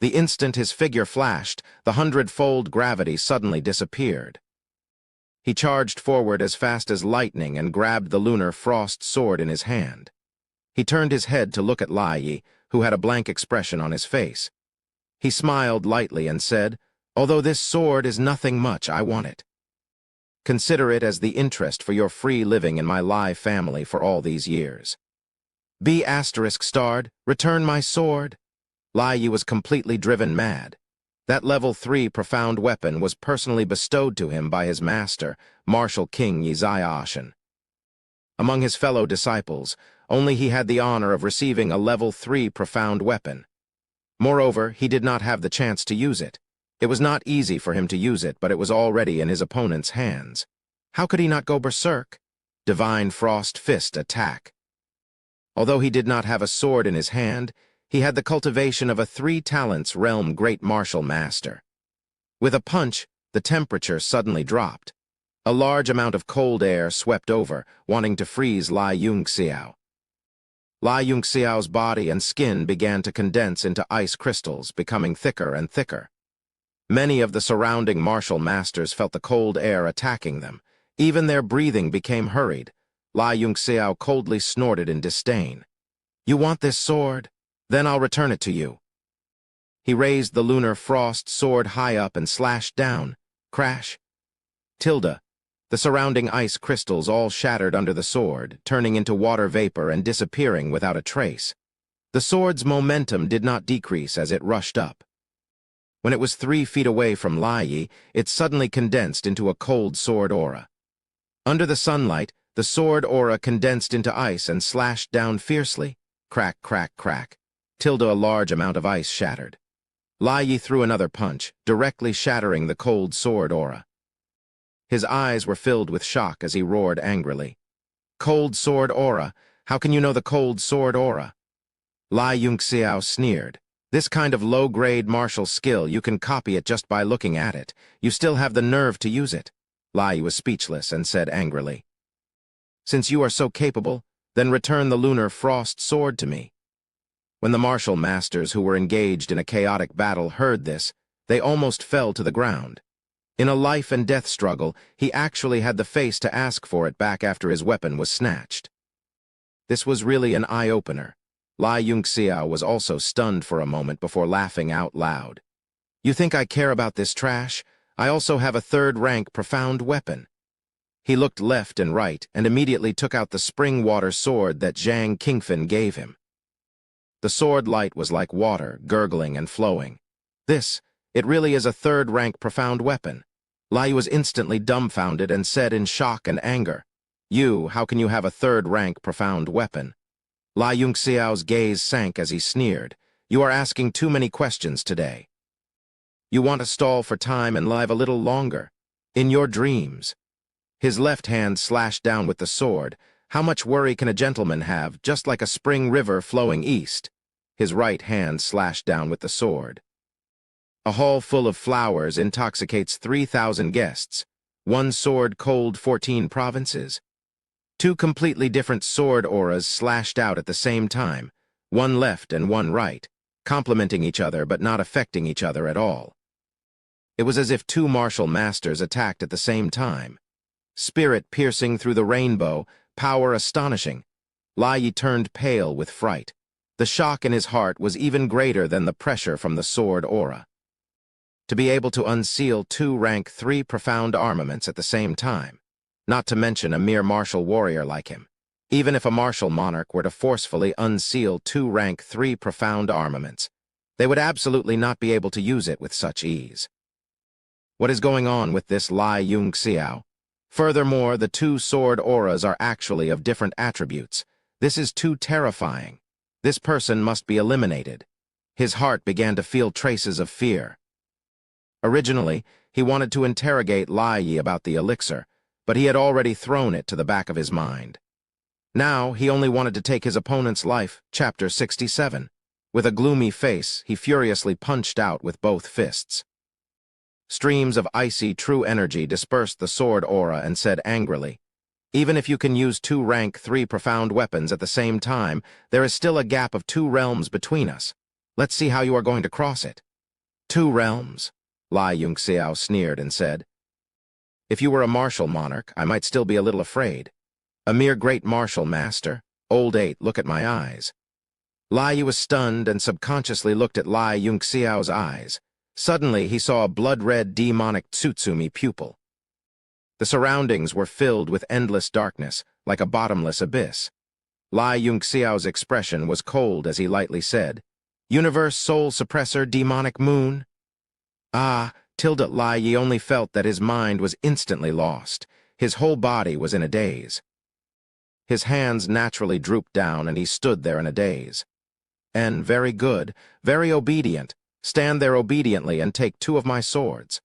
The instant his figure flashed, the 100-fold gravity suddenly disappeared. He charged forward as fast as lightning and grabbed the lunar frost sword in his hand. He turned his head to look at Lai Yi, who had a blank expression on his face. He smiled lightly and said, "Although this sword is nothing much, I want it. Consider it as the interest for your free living in my Lai family for all these years. Be **starred, return my sword." Lai Yi was completely driven mad. That level 3 profound weapon was personally bestowed to him by his master, Martial King Yizayashan. Among his fellow disciples, only he had the honor of receiving a level 3 profound weapon. Moreover, he did not have the chance to use it. It was not easy for him to use it, but it was already in his opponent's hands. How could he not go berserk? Divine Frost Fist attack. Although he did not have a sword in his hand, he had the cultivation of a 3 talents realm great martial master. With a punch, the temperature suddenly dropped. A large amount of cold air swept over, wanting to freeze Lai Yunxiao. Lai Yunxiao's body and skin began to condense into ice crystals, becoming thicker and thicker. Many of the surrounding martial masters felt the cold air attacking them. Even their breathing became hurried. Lai Yunxiao coldly snorted in disdain. "You want this sword? Then I'll return it to you." He raised the lunar frost sword high up and slashed down. Crash. Tilde. The surrounding ice crystals all shattered under the sword, turning into water vapor and disappearing without a trace. The sword's momentum did not decrease as it rushed up. When it was 3 feet away from Lai Yi, it suddenly condensed into a cold sword aura. Under the sunlight, the sword aura condensed into ice and slashed down fiercely. Crack, crack, crack. Tilde. A large amount of ice shattered. Lai Yi threw another punch, directly shattering the cold sword aura. His eyes were filled with shock as he roared angrily. "Cold sword aura? How can you know the cold sword aura?" Lai Yunxiao sneered. "This kind of low-grade martial skill, you can copy it just by looking at it. You still have the nerve to use it." Lai Yi was speechless and said angrily, "Since you are so capable, then return the lunar frost sword to me." When the martial masters who were engaged in a chaotic battle heard this, they almost fell to the ground. In a life-and-death struggle, he actually had the face to ask for it back after his weapon was snatched. This was really an eye-opener. Lai Yunxiao was also stunned for a moment before laughing out loud. You think I care about this trash? I also have a third-rank profound weapon. He looked left and right and immediately took out the spring-water sword that Zhang Qingfen gave him. The sword light was like water, gurgling and flowing. It really is a third-rank profound weapon. Lai was instantly dumbfounded and said in shock and anger, how can you have a third-rank profound weapon? Lai Yongxiao's gaze sank as he sneered. You are asking too many questions today. You want to stall for time and live a little longer. In your dreams. His left hand slashed down with the sword. How much worry can a gentleman have, just like a spring river flowing east? His right hand slashed down with the sword. A hall full of flowers intoxicates 3,000 guests. One sword cold 14 provinces. Two completely different sword auras slashed out at the same time, one left and one right, complementing each other but not affecting each other at all. It was as if two martial masters attacked at the same time. Spirit piercing through the rainbow, power astonishing. Lai Yi turned pale with fright. The shock in his heart was even greater than the pressure from the sword aura. To be able to unseal two rank 3 profound armaments at the same time, not to mention a mere martial warrior like him. Even if a martial monarch were to forcefully unseal two rank 3 profound armaments, they would absolutely not be able to use it with such ease. What is going on with this Lai Yongxiao? Furthermore, the two sword auras are actually of different attributes. This is too terrifying. This person must be eliminated. His heart began to feel traces of fear. Originally, he wanted to interrogate Lai Yi about the elixir, but he had already thrown it to the back of his mind. Now, he only wanted to take his opponent's life, Chapter 67. With a gloomy face, he furiously punched out with both fists. Streams of icy true energy dispersed the sword aura and said angrily, even if you can use two rank 3 profound weapons at the same time, there is still a gap of 2 realms between us. Let's see how you are going to cross it. 2 realms, Lai Yongxiao sneered and said. If you were a martial monarch, I might still be a little afraid. A mere great martial master? Old 8, look at my eyes. Lai Yi was stunned and subconsciously looked at Lai Yongxiao's eyes. Suddenly, he saw a blood-red demonic Tsutsumi pupil. The surroundings were filled with endless darkness, like a bottomless abyss. Lai Yongxiao's expression was cold as he lightly said, Universe Soul Suppressor Demonic Moon? Lai Yi only felt that his mind was instantly lost. His whole body was in a daze. His hands naturally drooped down and he stood there in a daze. And very good, very obedient. Stand there obediently and take 2 of my swords.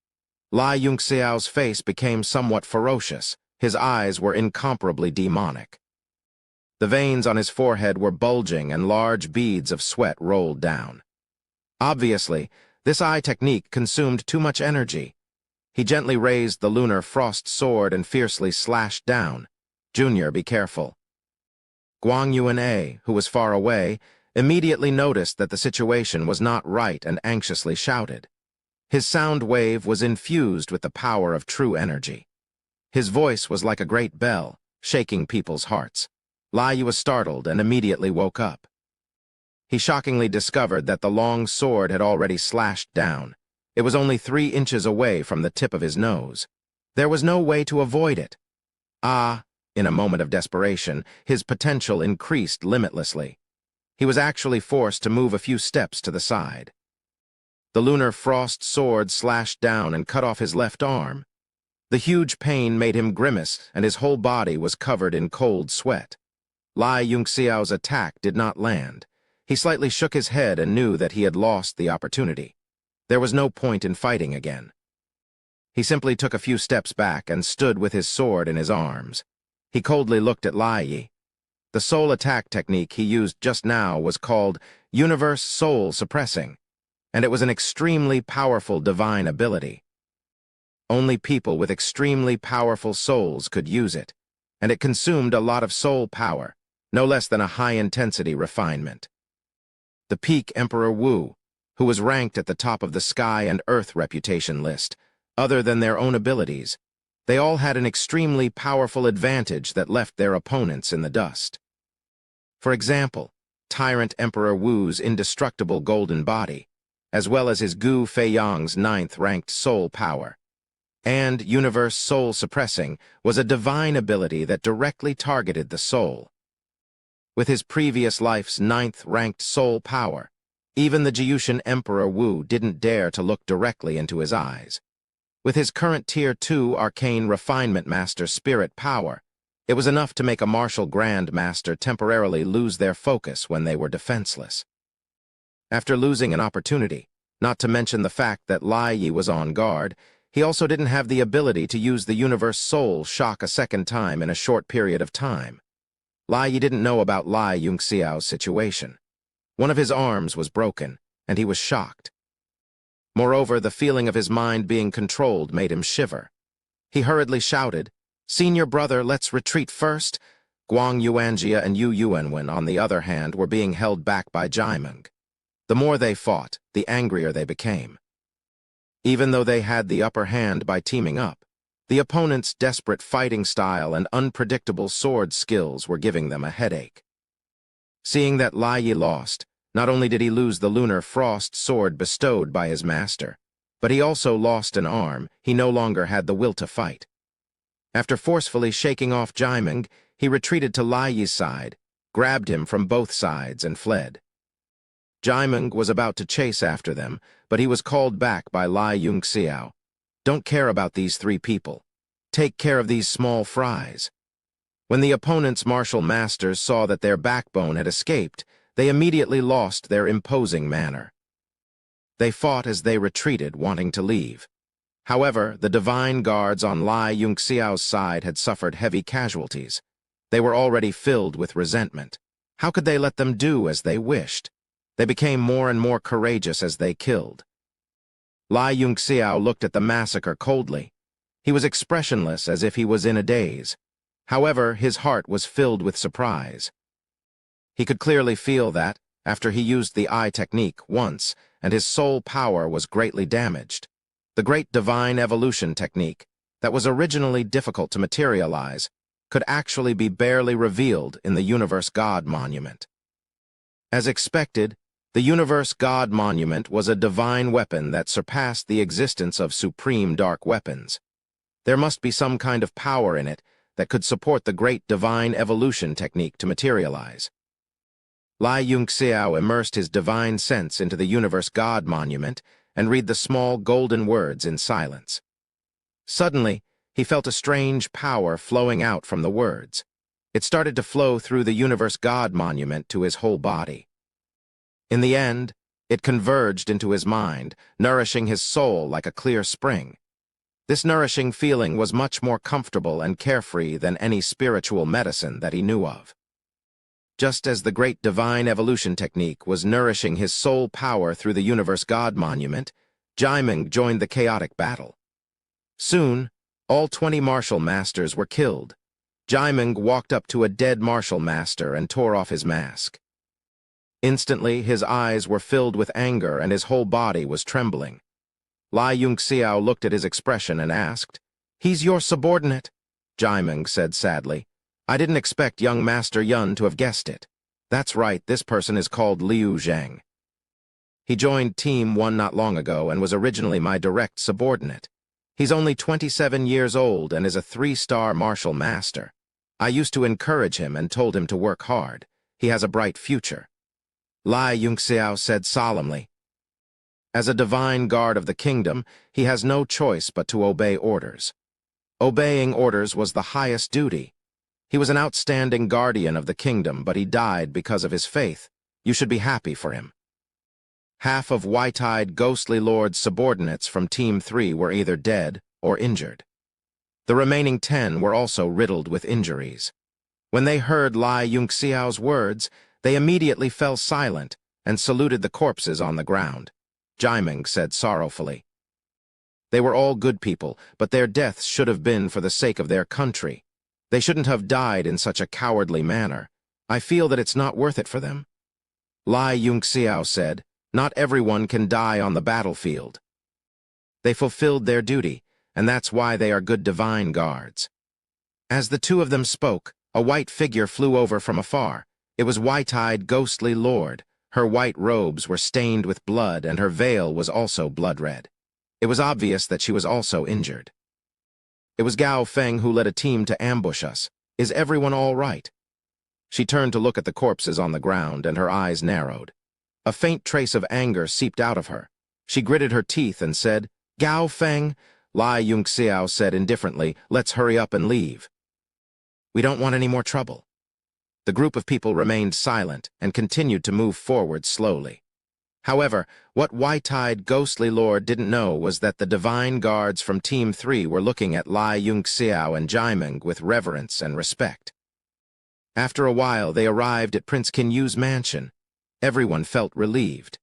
Lai Yongxiao's face became somewhat ferocious. His eyes were incomparably demonic. The veins on his forehead were bulging and large beads of sweat rolled down. Obviously, this eye technique consumed too much energy. He gently raised the lunar frost sword and fiercely slashed down. Junior, be careful. Guang Yuan, who was far away, immediately noticed that the situation was not right and anxiously shouted. His sound wave was infused with the power of true energy. His voice was like a great bell, shaking people's hearts. Lai Yi was startled and immediately woke up. He shockingly discovered that the long sword had already slashed down. It was only 3 inches away from the tip of his nose. There was no way to avoid it. In a moment of desperation, his potential increased limitlessly. He was actually forced to move a few steps to the side. The lunar frost sword slashed down and cut off his left arm. The huge pain made him grimace, and his whole body was covered in cold sweat. Lai Yongxiao's attack did not land. He slightly shook his head and knew that he had lost the opportunity. There was no point in fighting again. He simply took a few steps back and stood with his sword in his arms. He coldly looked at Lai Yi. The soul attack technique he used just now was called Universe Soul Suppressing, and it was an extremely powerful divine ability. Only people with extremely powerful souls could use it, and it consumed a lot of soul power, no less than a high-intensity refinement. The peak Emperor Wu, who was ranked at the top of the sky and earth reputation list, other than their own abilities, they all had an extremely powerful advantage that left their opponents in the dust. For example, Tyrant Emperor Wu's indestructible golden body, as well as his Gu Feiyang's 9th-ranked soul power. And universe soul suppressing was a divine ability that directly targeted the soul. With his previous life's 9th-ranked soul power, even the Jyushan Emperor Wu didn't dare to look directly into his eyes. With his current Tier 2 Arcane Refinement Master spirit power, it was enough to make a martial Grand Master temporarily lose their focus when they were defenseless. After losing an opportunity, not to mention the fact that Lai Yi was on guard, he also didn't have the ability to use the universe soul shock a second time in a short period of time. Lai Yi didn't know about Lai Yunxiao's situation. One of his arms was broken, and he was shocked. Moreover, the feeling of his mind being controlled made him shiver. He hurriedly shouted, "Senior brother, let's retreat first." Guang Yuanjia and Yu Yuanwen, on the other hand, were being held back by Jaimeng. The more they fought, the angrier they became. Even though they had the upper hand by teaming up, the opponent's desperate fighting style and unpredictable sword skills were giving them a headache. Seeing that Lai Yi lost, not only did he lose the lunar frost sword bestowed by his master, but he also lost an arm. He no longer had the will to fight. After forcefully shaking off Jaimeng, he retreated to Lai Yi's side, grabbed him from both sides, and fled. Jaimeng was about to chase after them, but he was called back by Lai Yunxiao. "Don't care about these 3 people. Take care of these small fries." When the opponent's martial masters saw that their backbone had escaped, they immediately lost their imposing manner. They fought as they retreated, wanting to leave. However, the divine guards on Lai Yunxiao's side had suffered heavy casualties. They were already filled with resentment. How could they let them do as they wished? They became more and more courageous as they killed. Lai Yunxiao looked at the massacre coldly. He was expressionless, as if he was in a daze. However, his heart was filled with surprise. He could clearly feel that, after he used the eye technique once, and his soul power was greatly damaged. The great divine evolution technique, that was originally difficult to materialize, could actually be barely revealed in the Universe God Monument. As expected, the Universe God Monument was a divine weapon that surpassed the existence of supreme dark weapons. There must be some kind of power in it that could support the great divine evolution technique to materialize. Lai Yunxiao immersed his divine sense into the Universe God Monument and read the small golden words in silence. Suddenly, he felt a strange power flowing out from the words. It started to flow through the Universe God Monument to his whole body. In the end, it converged into his mind, nourishing his soul like a clear spring. This nourishing feeling was much more comfortable and carefree than any spiritual medicine that he knew of. Just as the great divine evolution technique was nourishing his soul power through the Universe God Monument, Jaimeng joined the chaotic battle. Soon, all 20 martial masters were killed. Jaimeng walked up to a dead martial master and tore off his mask. Instantly, his eyes were filled with anger and his whole body was trembling. Lai Yunxiao looked at his expression and asked, "He's your subordinate," Jaimeng said sadly. "I didn't expect young Master Yun to have guessed it. That's right, this person is called Liu Zhang. He joined Team 1 not long ago and was originally my direct subordinate. He's only 27 years old and is a 3-star martial master. I used to encourage him and told him to work hard. He has a bright future," Lai Yunxiao said solemnly. As a divine guard of the kingdom, he has no choice but to obey orders. Obeying orders was the highest duty. He was an outstanding guardian of the kingdom, but he died because of his faith. You should be happy for him. Half of white-eyed Ghostly Lord's subordinates from Team 3 were either dead or injured. The remaining 10 were also riddled with injuries. When they heard Lai Yunxiao's words, they immediately fell silent and saluted the corpses on the ground. Jaimeng said sorrowfully, "They were all good people, but their deaths should have been for the sake of their country. They shouldn't have died in such a cowardly manner. I feel that it's not worth it for them." Lai Yunxiao said, "Not everyone can die on the battlefield. They fulfilled their duty, and that's why they are good divine guards." As the 2 of them spoke, a white figure flew over from afar. It was white-eyed Ghostly Lord, Her white robes were stained with blood, and her veil was also blood-red. It was obvious that she was also injured. It was Gao Feng who led a team to ambush us. Is everyone all right? She turned to look at the corpses on the ground, and her eyes narrowed. A faint trace of anger seeped out of her. She gritted her teeth and said, Gao Feng? Lai Yunxiao said indifferently, let's hurry up and leave. We don't want any more trouble. The group of people remained silent and continued to move forward slowly. However, what white-eyed ghostly lord didn't know was that the divine guards from Team 3 were looking at Lai Yunxiao and Jaimeng with reverence and respect. After a while, they arrived at Prince Qinyu's mansion. Everyone felt relieved.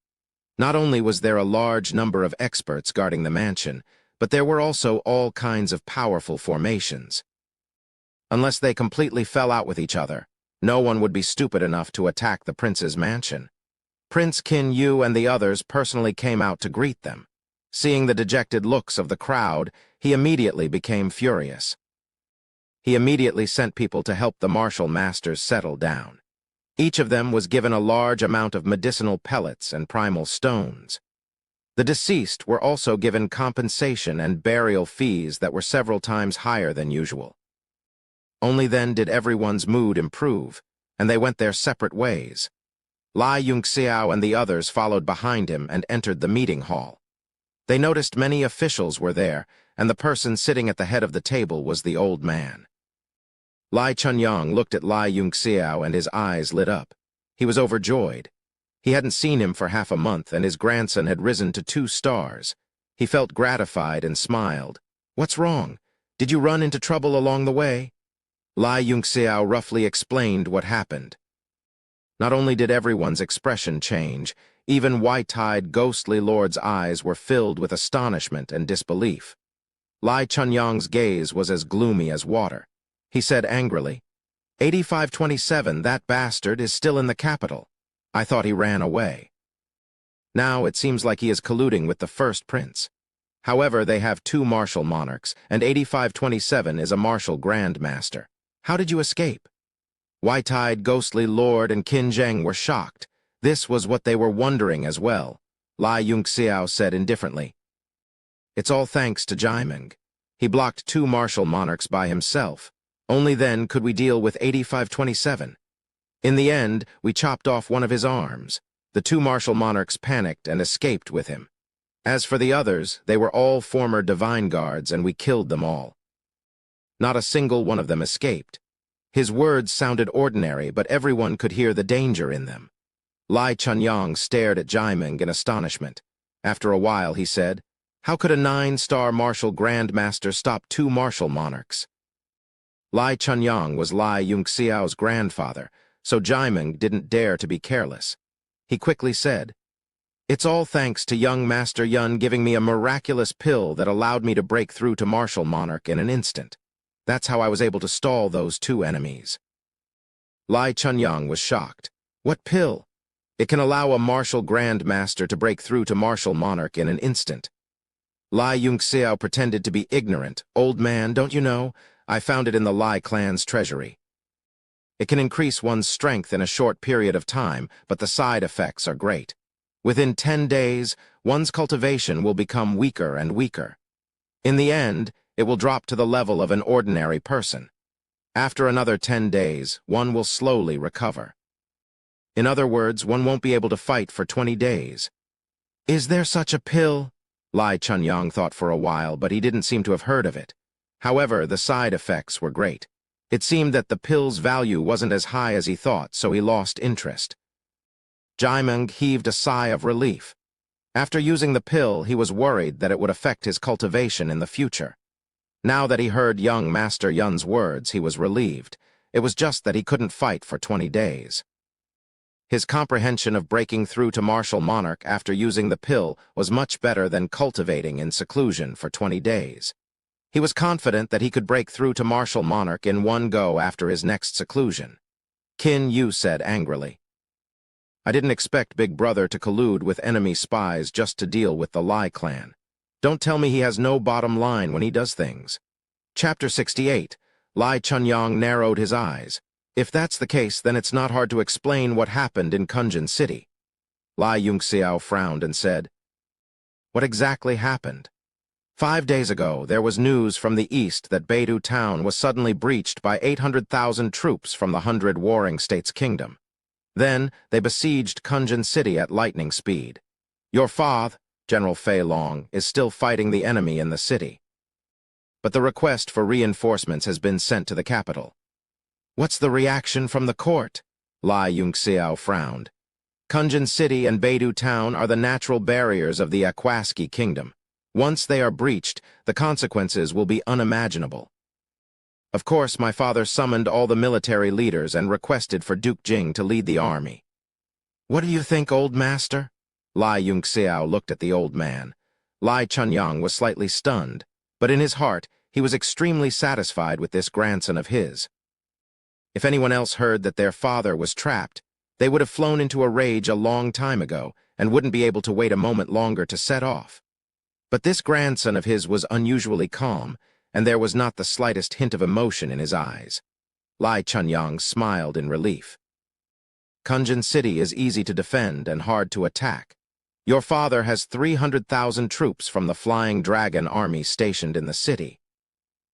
Not only was there a large number of experts guarding the mansion, but there were also all kinds of powerful formations. Unless they completely fell out with each other, no one would be stupid enough to attack the prince's mansion. Prince Qinyu and the others personally came out to greet them. Seeing the dejected looks of the crowd, he immediately became furious. He immediately sent people to help the martial masters settle down. Each of them was given a large amount of medicinal pellets and primal stones. The deceased were also given compensation and burial fees that were several times higher than usual. Only then did everyone's mood improve, and they went their separate ways. Lai Yunxiao and the others followed behind him and entered the meeting hall. They noticed many officials were there, and the person sitting at the head of the table was the old man. Lai Chunyang looked at Lai Yunxiao and his eyes lit up. He was overjoyed. He hadn't seen him for half a month, and his grandson had risen to 2 stars. He felt gratified and smiled. What's wrong? Did you run into trouble along the way? Lai Yunxiao roughly explained what happened. Not only did everyone's expression change, even white-eyed ghostly lord's eyes were filled with astonishment and disbelief. Lai Chunyang's gaze was as gloomy as water. He said angrily, 8527, that bastard is still in the capital. I thought he ran away. Now it seems like he is colluding with the first prince. However, they have 2 martial monarchs, and 8527 is a martial grandmaster. How did you escape? White-eyed ghostly lord and Qin Zheng were shocked. This was what they were wondering as well. Lai Yunxiao said indifferently, it's all thanks to Jaimeng. He blocked 2 martial monarchs by himself. Only then could we deal with 8527. In the end, we chopped off one of his arms. The 2 martial monarchs panicked and escaped with him. As for the others, they were all former divine guards, and we killed them all. Not a single one of them escaped. His words sounded ordinary, but everyone could hear the danger in them. Lai Chunyang stared at Jaimeng in astonishment. After a while, he said, how could a 9-star martial grandmaster stop 2 martial monarchs? Lai Chunyang was Lai Yunxiao's grandfather, so Jaimeng didn't dare to be careless. He quickly said, it's all thanks to young Master Yun giving me a miraculous pill that allowed me to break through to martial monarch in an instant. That's how I was able to stall those 2 enemies. Lai Chunyang was shocked. What pill? It can allow a martial grandmaster to break through to martial monarch in an instant. Lai Yunxiao pretended to be ignorant. Old man, don't you know? I found it in the Lai clan's treasury. It can increase one's strength in a short period of time, but the side effects are great. Within 10 days, one's cultivation will become weaker and weaker. In the end, it will drop to the level of an ordinary person. After another 10 days, one will slowly recover. In other words, one won't be able to fight for 20 days. Is there such a pill? Lai Chunyang thought for a while, but he didn't seem to have heard of it. However, the side effects were great. It seemed that the pill's value wasn't as high as he thought, so he lost interest. Jaimeng heaved a sigh of relief. After using the pill, he was worried that it would affect his cultivation in the future. Now that he heard young Master Yun's words, he was relieved. It was just that he couldn't fight for 20 days. His comprehension of breaking through to martial monarch after using the pill was much better than cultivating in seclusion for 20 days. He was confident that he could break through to martial monarch in one go after his next seclusion. Qin Yu said angrily, I didn't expect Big Brother to collude with enemy spies just to deal with the Lai clan. Don't tell me he has no bottom line when he does things. Chapter 68. Lai Chunyang narrowed his eyes. If that's the case, then it's not hard to explain what happened in Kunjin City. Lai Yunxiao frowned and said, "What exactly happened?" 5 days ago, there was news from the east that Beidou town was suddenly breached by 800,000 troops from the 100 warring states' kingdom. Then, they besieged Kunjin City at lightning speed. Your father, General Fei Long, is still fighting the enemy in the city. But the request for reinforcements has been sent to the capital. What's the reaction from the court? Lai Yunxiao frowned. Kunjin City and Beidou town are the natural barriers of the Akwaski kingdom. Once they are breached, the consequences will be unimaginable. Of course, my father summoned all the military leaders and requested for Duke Jing to lead the army. What do you think, old master? Lai Yunxiao looked at the old man. Lai Chunyang was slightly stunned, but in his heart, he was extremely satisfied with this grandson of his. If anyone else heard that their father was trapped, they would have flown into a rage a long time ago and wouldn't be able to wait a moment longer to set off. But this grandson of his was unusually calm, and there was not the slightest hint of emotion in his eyes. Lai Chunyang smiled in relief. Kunjin City is easy to defend and hard to attack. Your father has 300,000 troops from the Flying Dragon army stationed in the city.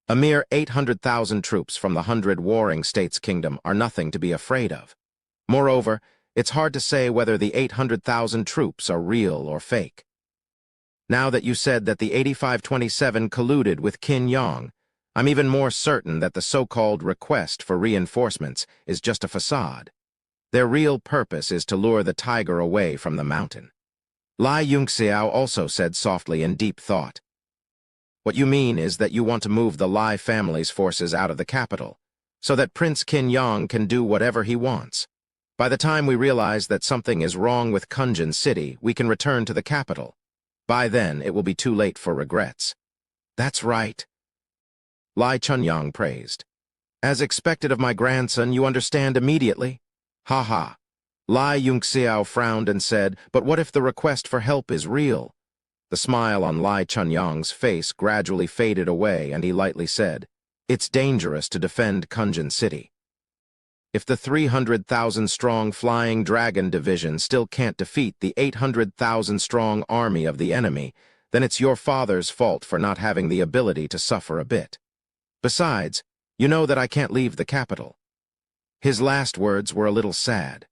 A mere 800,000 troops from the 100 warring states' kingdom are nothing to be afraid of. Moreover, it's hard to say whether the 800,000 troops are real or fake. Now that you said that the 8527 colluded with Qin Yang, I'm even more certain that the so-called request for reinforcements is just a facade. Their real purpose is to lure the tiger away from the mountain. Lai Yunxiao also said softly in deep thought. What you mean is that you want to move the Lai family's forces out of the capital, so that Prince Qin Yang can do whatever he wants. By the time we realize that something is wrong with Kunjin City, we can return to the capital. By then, it will be too late for regrets. That's right. Lai Chunyang praised. As expected of my grandson, you understand immediately. Ha ha. Lai Yunxiao frowned and said, but what if the request for help is real? The smile on Lai Chunyang's face gradually faded away, and he lightly said, it's dangerous to defend Kunjin City. If the 300,000-strong Flying Dragon Division still can't defeat the 800,000-strong army of the enemy, then it's your father's fault for not having the ability to suffer a bit. Besides, you know that I can't leave the capital. His last words were a little sad.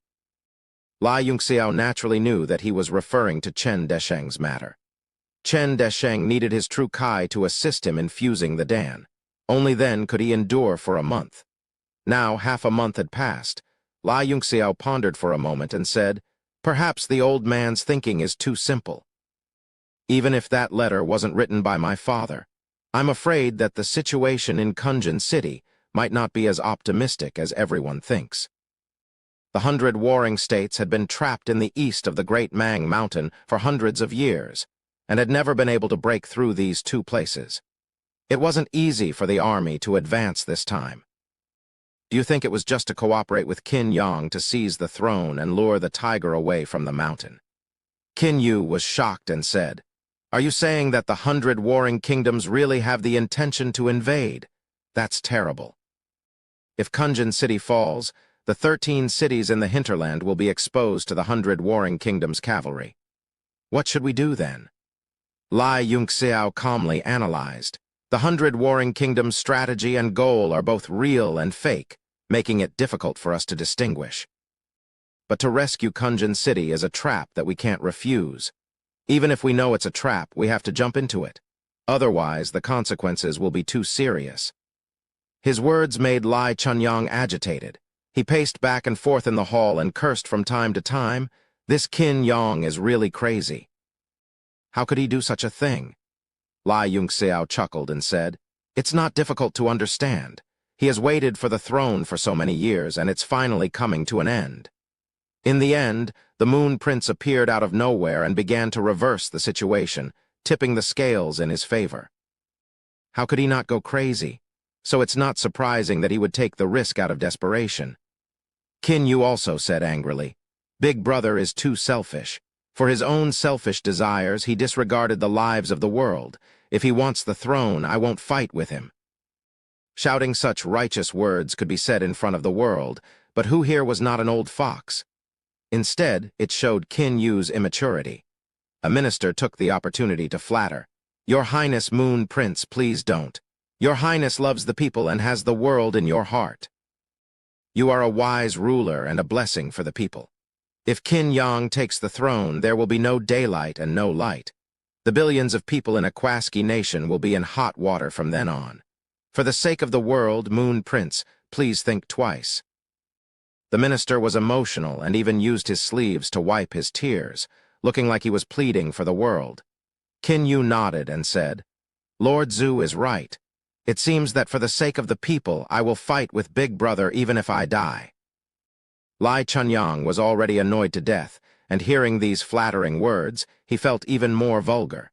Lai Yunxiao naturally knew that he was referring to Chen Desheng's matter. Chen Desheng needed his true Kai to assist him in fusing the Dan. Only then could he endure for a month. Now, half a month had passed. Lai Yunxiao pondered for a moment and said, perhaps the old man's thinking is too simple. Even if that letter wasn't written by my father, I'm afraid that the situation in Kunjin City might not be as optimistic as everyone thinks. The 100 warring states had been trapped in the east of the Great Mang Mountain for hundreds of years, and had never been able to break through these two places. It wasn't easy for the army to advance this time. Do you think it was just to cooperate with Qin Yang to seize the throne and lure the tiger away from the mountain? Qin Yu was shocked and said, are you saying that the 100 warring kingdoms really have the intention to invade? That's terrible. If Kunjin City falls, the 13 cities in the hinterland will be exposed to the 100 warring kingdoms' cavalry. What should we do then? Lai Yunxiao calmly analyzed. The 100 warring kingdoms' strategy and goal are both real and fake, making it difficult for us to distinguish. But to rescue Kunjin City is a trap that we can't refuse. Even if we know it's a trap, we have to jump into it. Otherwise, the consequences will be too serious. His words made Lai Chunyang agitated. He paced back and forth in the hall and cursed from time to time, this Qin Yang is really crazy. How could he do such a thing? Lai Yunxiao chuckled and said, it's not difficult to understand. He has waited for the throne for so many years, and it's finally coming to an end. In the end, the Moon Prince appeared out of nowhere and began to reverse the situation, tipping the scales in his favor. How could he not go crazy? So it's not surprising that he would take the risk out of desperation. Qin Yu also said angrily, Big Brother is too selfish. For his own selfish desires, he disregarded the lives of the world. If he wants the throne, I won't fight with him. Shouting such righteous words could be said in front of the world, but who here was not an old fox? Instead, it showed Qin Yu's immaturity. A minister took the opportunity to flatter. "Your Highness Moon Prince, please don't. Your Highness loves the people and has the world in your heart. You are a wise ruler and a blessing for the people. If Qin Yang takes the throne, there will be no daylight and no light. The billions of people in a Kwaski nation will be in hot water from then on. For the sake of the world, Moon Prince, please think twice." The minister was emotional and even used his sleeves to wipe his tears, looking like he was pleading for the world. Qin Yu nodded and said, "Lord Zhu is right. It seems that for the sake of the people, I will fight with Big Brother even if I die." Lai Chunyang was already annoyed to death, and hearing these flattering words, he felt even more vulgar.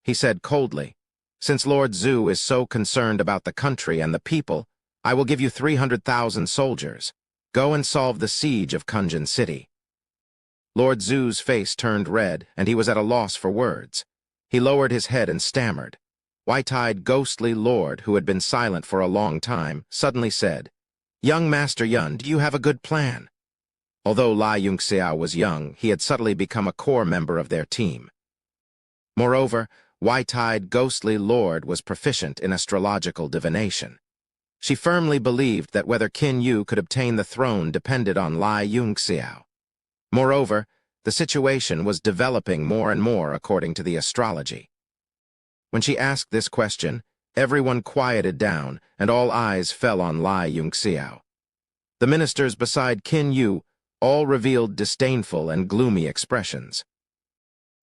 He said coldly, "Since Lord Zhu is so concerned about the country and the people, I will give you 300,000 soldiers. Go and solve the siege of Kunjin City." Lord Zhu's face turned red, and he was at a loss for words. He lowered his head and stammered. White-eyed, ghostly lord, who had been silent for a long time, suddenly said, "Young Master Yun, do you have a good plan?" Although Lai Yunxiao was young, he had subtly become a core member of their team. Moreover, white-eyed, ghostly lord was proficient in astrological divination. She firmly believed that whether Qin Yu could obtain the throne depended on Lai Yunxiao. Moreover, the situation was developing more and more according to the astrology. When she asked this question, everyone quieted down, and all eyes fell on Lai Yunxiao. The ministers beside Qin Yu all revealed disdainful and gloomy expressions.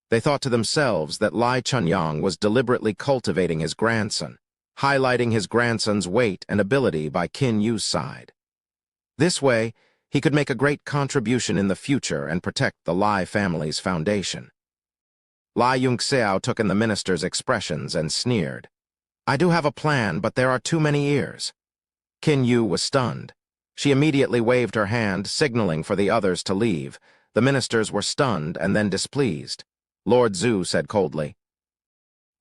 They thought to themselves that Lai Chunyang was deliberately cultivating his grandson, highlighting his grandson's weight and ability by Qin Yu's side. This way, he could make a great contribution in the future and protect the Lai family's foundation. Lai Yunxiao took in the minister's expressions and sneered. "I do have a plan, but there are too many ears." Qin Yu was stunned. She immediately waved her hand, signaling for the others to leave. The ministers were stunned and then displeased. Lord Zhu said coldly,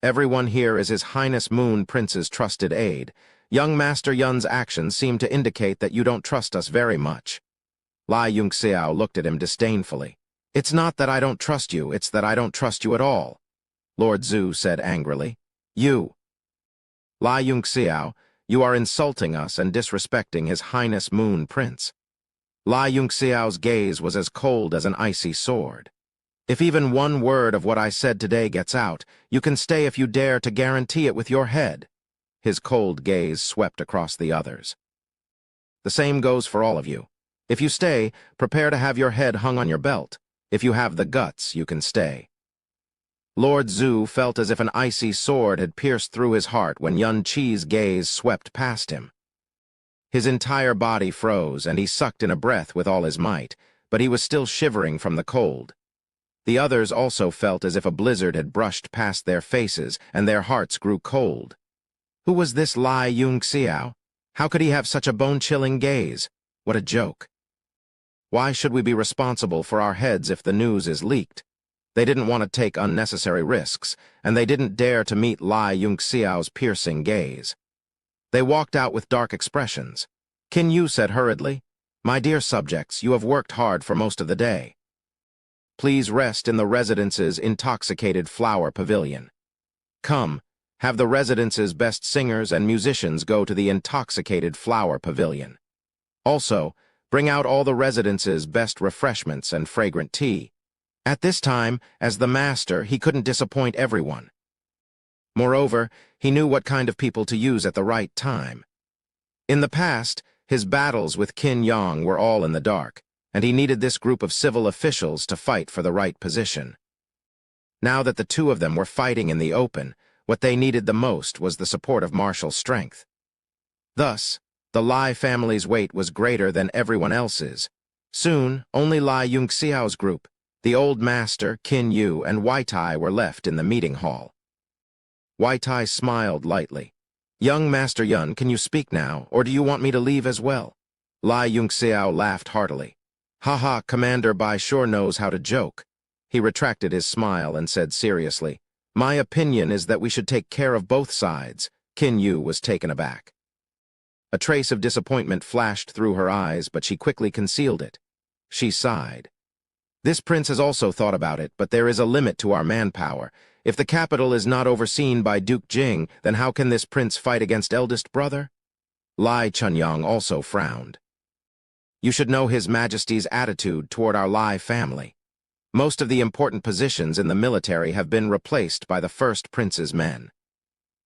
"Everyone here is His Highness Moon Prince's trusted aide. Young Master Yun's actions seem to indicate that you don't trust us very much." Lai Yunxiao looked at him disdainfully. "It's not that I don't trust you, it's that I don't trust you at all," Lord Zhu said angrily. "You, Lai Yunxiao, you are insulting us and disrespecting His Highness Moon Prince." Lai Yunxiao's gaze was as cold as an icy sword. "If even one word of what I said today gets out, you can stay if you dare to guarantee it with your head." His cold gaze swept across the others. "The same goes for all of you. If you stay, prepare to have your head hung on your belt. If you have the guts, you can stay." Lord Zhu felt as if an icy sword had pierced through his heart when Yun Qi's gaze swept past him. His entire body froze, and he sucked in a breath with all his might, but he was still shivering from the cold. The others also felt as if a blizzard had brushed past their faces, and their hearts grew cold. Who was this Lai Yunxiao? How could he have such a bone-chilling gaze? What a joke. Why should we be responsible for our heads if the news is leaked? They didn't want to take unnecessary risks, and they didn't dare to meet Lai Yunxiao's piercing gaze. They walked out with dark expressions. Qin Yu said hurriedly, "My dear subjects, you have worked hard for most of the day. Please rest in the residence's intoxicated flower pavilion. Come, have the residence's best singers and musicians go to the intoxicated flower pavilion. Also, bring out all the residence's best refreshments and fragrant tea. At this time, as the master, he couldn't disappoint everyone. Moreover, he knew what kind of people to use at the right time. In the past, his battles with Qin Yang were all in the dark, and he needed this group of civil officials to fight for the right position. Now that the two of them were fighting in the open, what they needed the most was the support of martial strength. Thus, the Lai family's weight was greater than everyone else's. Soon, only Lai Yunxiao's group, the old master, Qin Yu, and White-Eye were left in the meeting hall. White-Eye smiled lightly. "Young Master Yun, can you speak now, or do you want me to leave as well?" Lai Yunxiao laughed heartily. "Ha, Commander Bai sure knows how to joke." He retracted his smile and said seriously, "My opinion is that we should take care of both sides." Qin Yu was taken aback. A trace of disappointment flashed through her eyes, but she quickly concealed it. She sighed. This prince has also thought about it, but there is a limit to our manpower. If the capital is not overseen by Duke Jing, then how can this prince fight against eldest brother? Lai Chunyang also frowned. You should know His Majesty's attitude toward our Lai family. Most of the important positions in the military have been replaced by the first prince's men.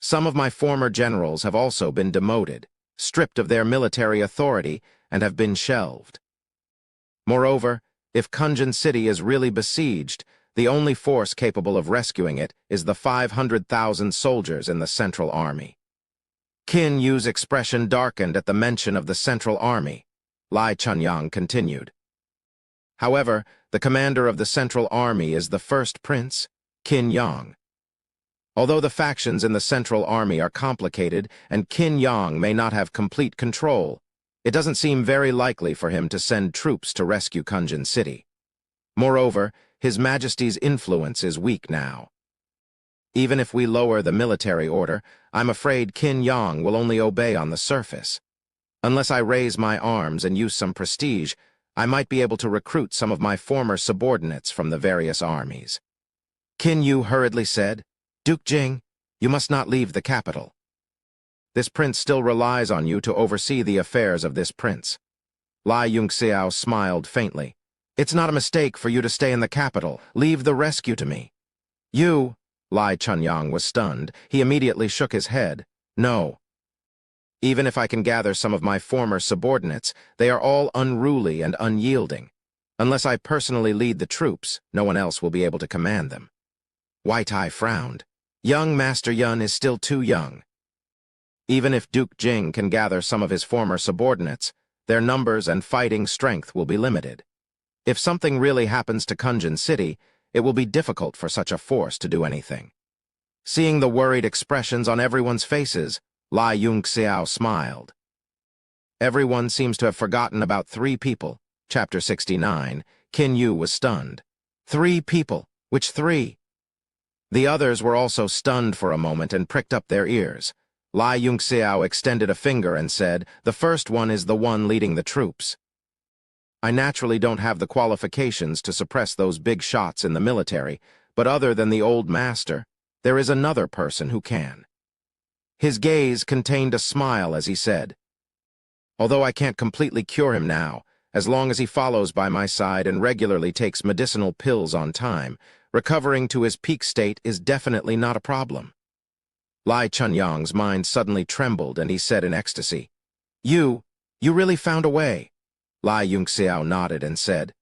Some of my former generals have also been demoted, stripped of their military authority, and have been shelved. Moreover, if Kunjin City is really besieged, the only force capable of rescuing it is the 500,000 soldiers in the Central Army. Qin Yu's expression darkened at the mention of the Central Army. Lai Chunyang continued. However, the commander of the Central Army is the first prince, Qin Yang. Although the factions in the Central Army are complicated and Qin Yang may not have complete control, it doesn't seem very likely for him to send troops to rescue Kunjin City. Moreover, His Majesty's influence is weak now. Even if we lower the military order, I'm afraid Qin Yang will only obey on the surface. Unless I raise my arms and use some prestige, I might be able to recruit some of my former subordinates from the various armies. Qin Yu hurriedly said, Duke Jing, you must not leave the capital. This prince still relies on you to oversee the affairs of this prince. Lai Yungxiao smiled faintly. It's not a mistake for you to stay in the capital. Leave the rescue to me. You, Lai Chunyang was stunned. He immediately shook his head. No. Even if I can gather some of my former subordinates, they are all unruly and unyielding. Unless I personally lead the troops, no one else will be able to command them. Wai Tai frowned. Young Master Yun is still too young. Even if Duke Jing can gather some of his former subordinates, their numbers and fighting strength will be limited. If something really happens to Kunjin City, it will be difficult for such a force to do anything. Seeing the worried expressions on everyone's faces, Lai Yungxiao smiled. Everyone seems to have forgotten about 3 people. Chapter 69. Qin Yu was stunned. 3 people? Which 3? The others were also stunned for a moment and pricked up their ears. Lai Yungxiao extended a finger and said, the first one is the one leading the troops. I naturally don't have the qualifications to suppress those big shots in the military, but other than the old master, there is another person who can. His gaze contained a smile as he said, although I can't completely cure him now, as long as he follows by my side and regularly takes medicinal pills on time, recovering to his peak state is definitely not a problem. Lai Chunyang's mind suddenly trembled and he said in ecstasy, You really found a way. Lai Yungxiao nodded and said,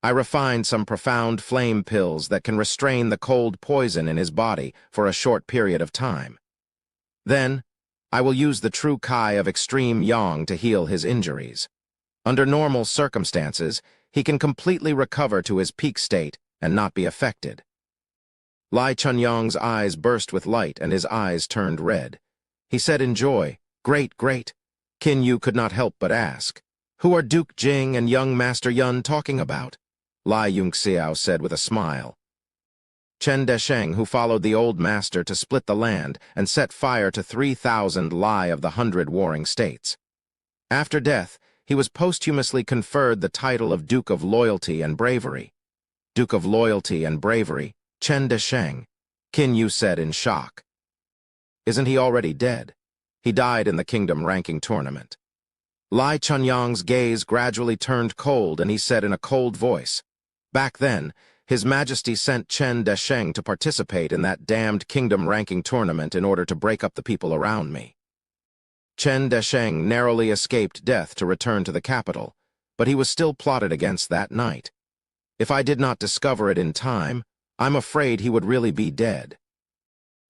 I refined some profound flame pills that can restrain the cold poison in his body for a short period of time. Then, I will use the true Kai of extreme Yang to heal his injuries. Under normal circumstances, he can completely recover to his peak state and not be affected. Lai Chunyang's eyes burst with light and his eyes turned red. He said in joy, Great, great. Qin Yu could not help but ask, Who are Duke Jing and young Master Yun talking about? Lai Yungxiao said with a smile. Chen Desheng, who followed the old master to split the land and set fire to 3,000 Lai of the 100 warring states. After death, he was posthumously conferred the title of Duke of Loyalty and Bravery. Duke of Loyalty and Bravery, Chen Desheng, Qin Yu said in shock. Isn't he already dead? He died in the kingdom ranking tournament. Lai Chunyang's gaze gradually turned cold and he said in a cold voice, Back then, His Majesty sent Chen Desheng to participate in that damned kingdom ranking tournament in order to break up the people around me. Chen Desheng narrowly escaped death to return to the capital, but he was still plotted against that night. If I did not discover it in time, I'm afraid he would really be dead.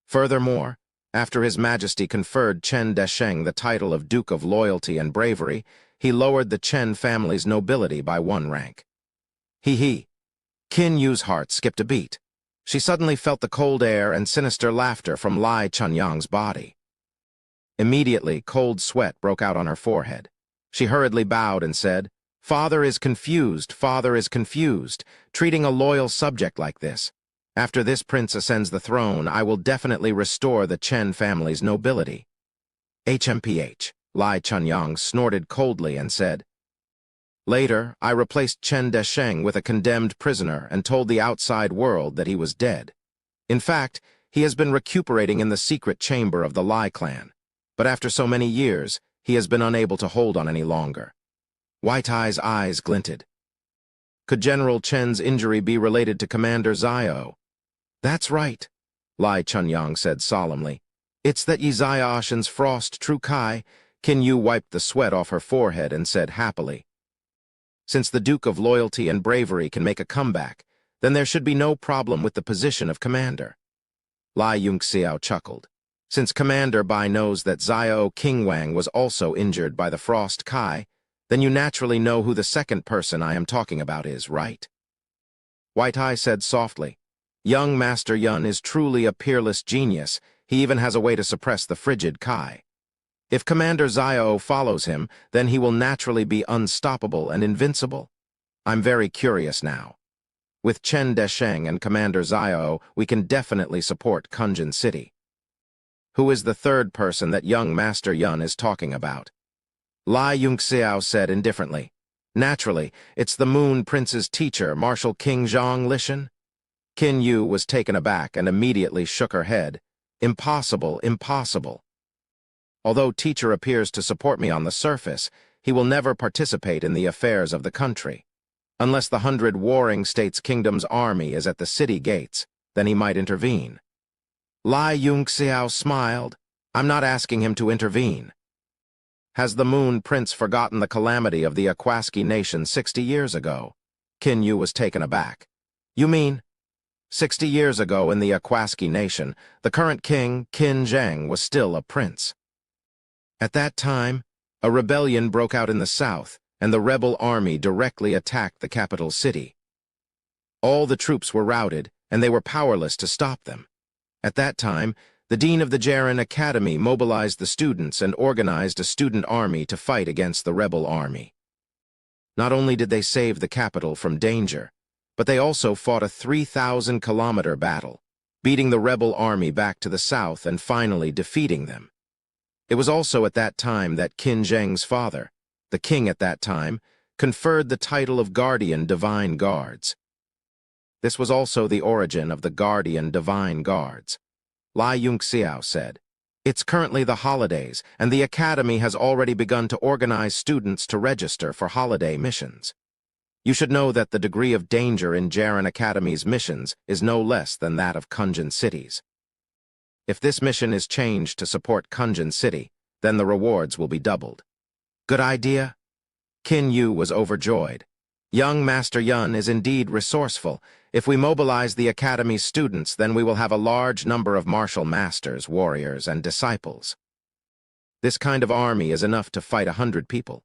Furthermore, after His Majesty conferred Chen Desheng the title of Duke of Loyalty and Bravery, he lowered the Chen family's nobility by 1 rank. He. Qin Yu's heart skipped a beat. She suddenly felt the cold air and sinister laughter from Lai Chunyang's body. Immediately, cold sweat broke out on her forehead. She hurriedly bowed and said, Father is confused, treating a loyal subject like this. After this prince ascends the throne, I will definitely restore the Chen family's nobility. HMPH, Lai Chunyang snorted coldly and said, Later, I replaced Chen Desheng with a condemned prisoner and told the outside world that he was dead. In fact, he has been recuperating in the secret chamber of the Lai clan, but after so many years, he has been unable to hold on any longer. White Eye's eyes glinted. Could General Chen's injury be related to Commander Xiao? That's right, Lai Chunyang said solemnly. It's that Yi Xiaoshan's frost true kai. Qin Yu wiped the sweat off her forehead and said happily. Since the Duke of Loyalty and Bravery can make a comeback, then there should be no problem with the position of commander. Lai Yunxiao chuckled. Since Commander Bai knows that Xiao Qingwang was also injured by the frost kai, then you naturally know who the second person I am talking about is, right? White Eye said softly, Young Master Yun is truly a peerless genius. He even has a way to suppress the frigid kai. If Commander Xiao follows him, then he will naturally be unstoppable and invincible. I'm very curious now. With Chen Desheng and Commander Xiao, we can definitely support Kunjin City. Who is the third person that young Master Yun is talking about? Lai Yunxiao said indifferently. Naturally, it's the Moon Prince's teacher, Marshal King Zhang Lishan. Qin Yu was taken aback and immediately shook her head. Impossible, impossible. Although teacher appears to support me on the surface, he will never participate in the affairs of the country. Unless the 100 warring states' kingdom's army is at the city gates, then he might intervene. Lai Yunxiao smiled. I'm not asking him to intervene. Has the Moon Prince forgotten the calamity of the Aquaski nation 60 years ago? Qin Yu was taken aback. You mean? 60 years ago in the Aquaski nation, the current king, Qin Zheng, was still a prince. At that time, a rebellion broke out in the south, and the rebel army directly attacked the capital city. All the troops were routed, and they were powerless to stop them. At that time, the dean of the Jaren Academy mobilized the students and organized a student army to fight against the rebel army. Not only did they save the capital from danger, but they also fought a 3,000-kilometer battle, beating the rebel army back to the south and finally defeating them. It was also at that time that Qin Zheng's father, the king at that time, conferred the title of Guardian Divine Guards. This was also the origin of the Guardian Divine Guards. Lai Yunxiao said, It's currently the holidays, and the academy has already begun to organize students to register for holiday missions. You should know that the degree of danger in Jaren Academy's missions is no less than that of Kunjin City's. If this mission is changed to support Kunjin City, then the rewards will be doubled. Good idea? Qin Yu was overjoyed. Young Master Yun is indeed resourceful. If we mobilize the Academy's students, then we will have a large number of martial masters, warriors, and disciples. This kind of army is enough to fight 100 people.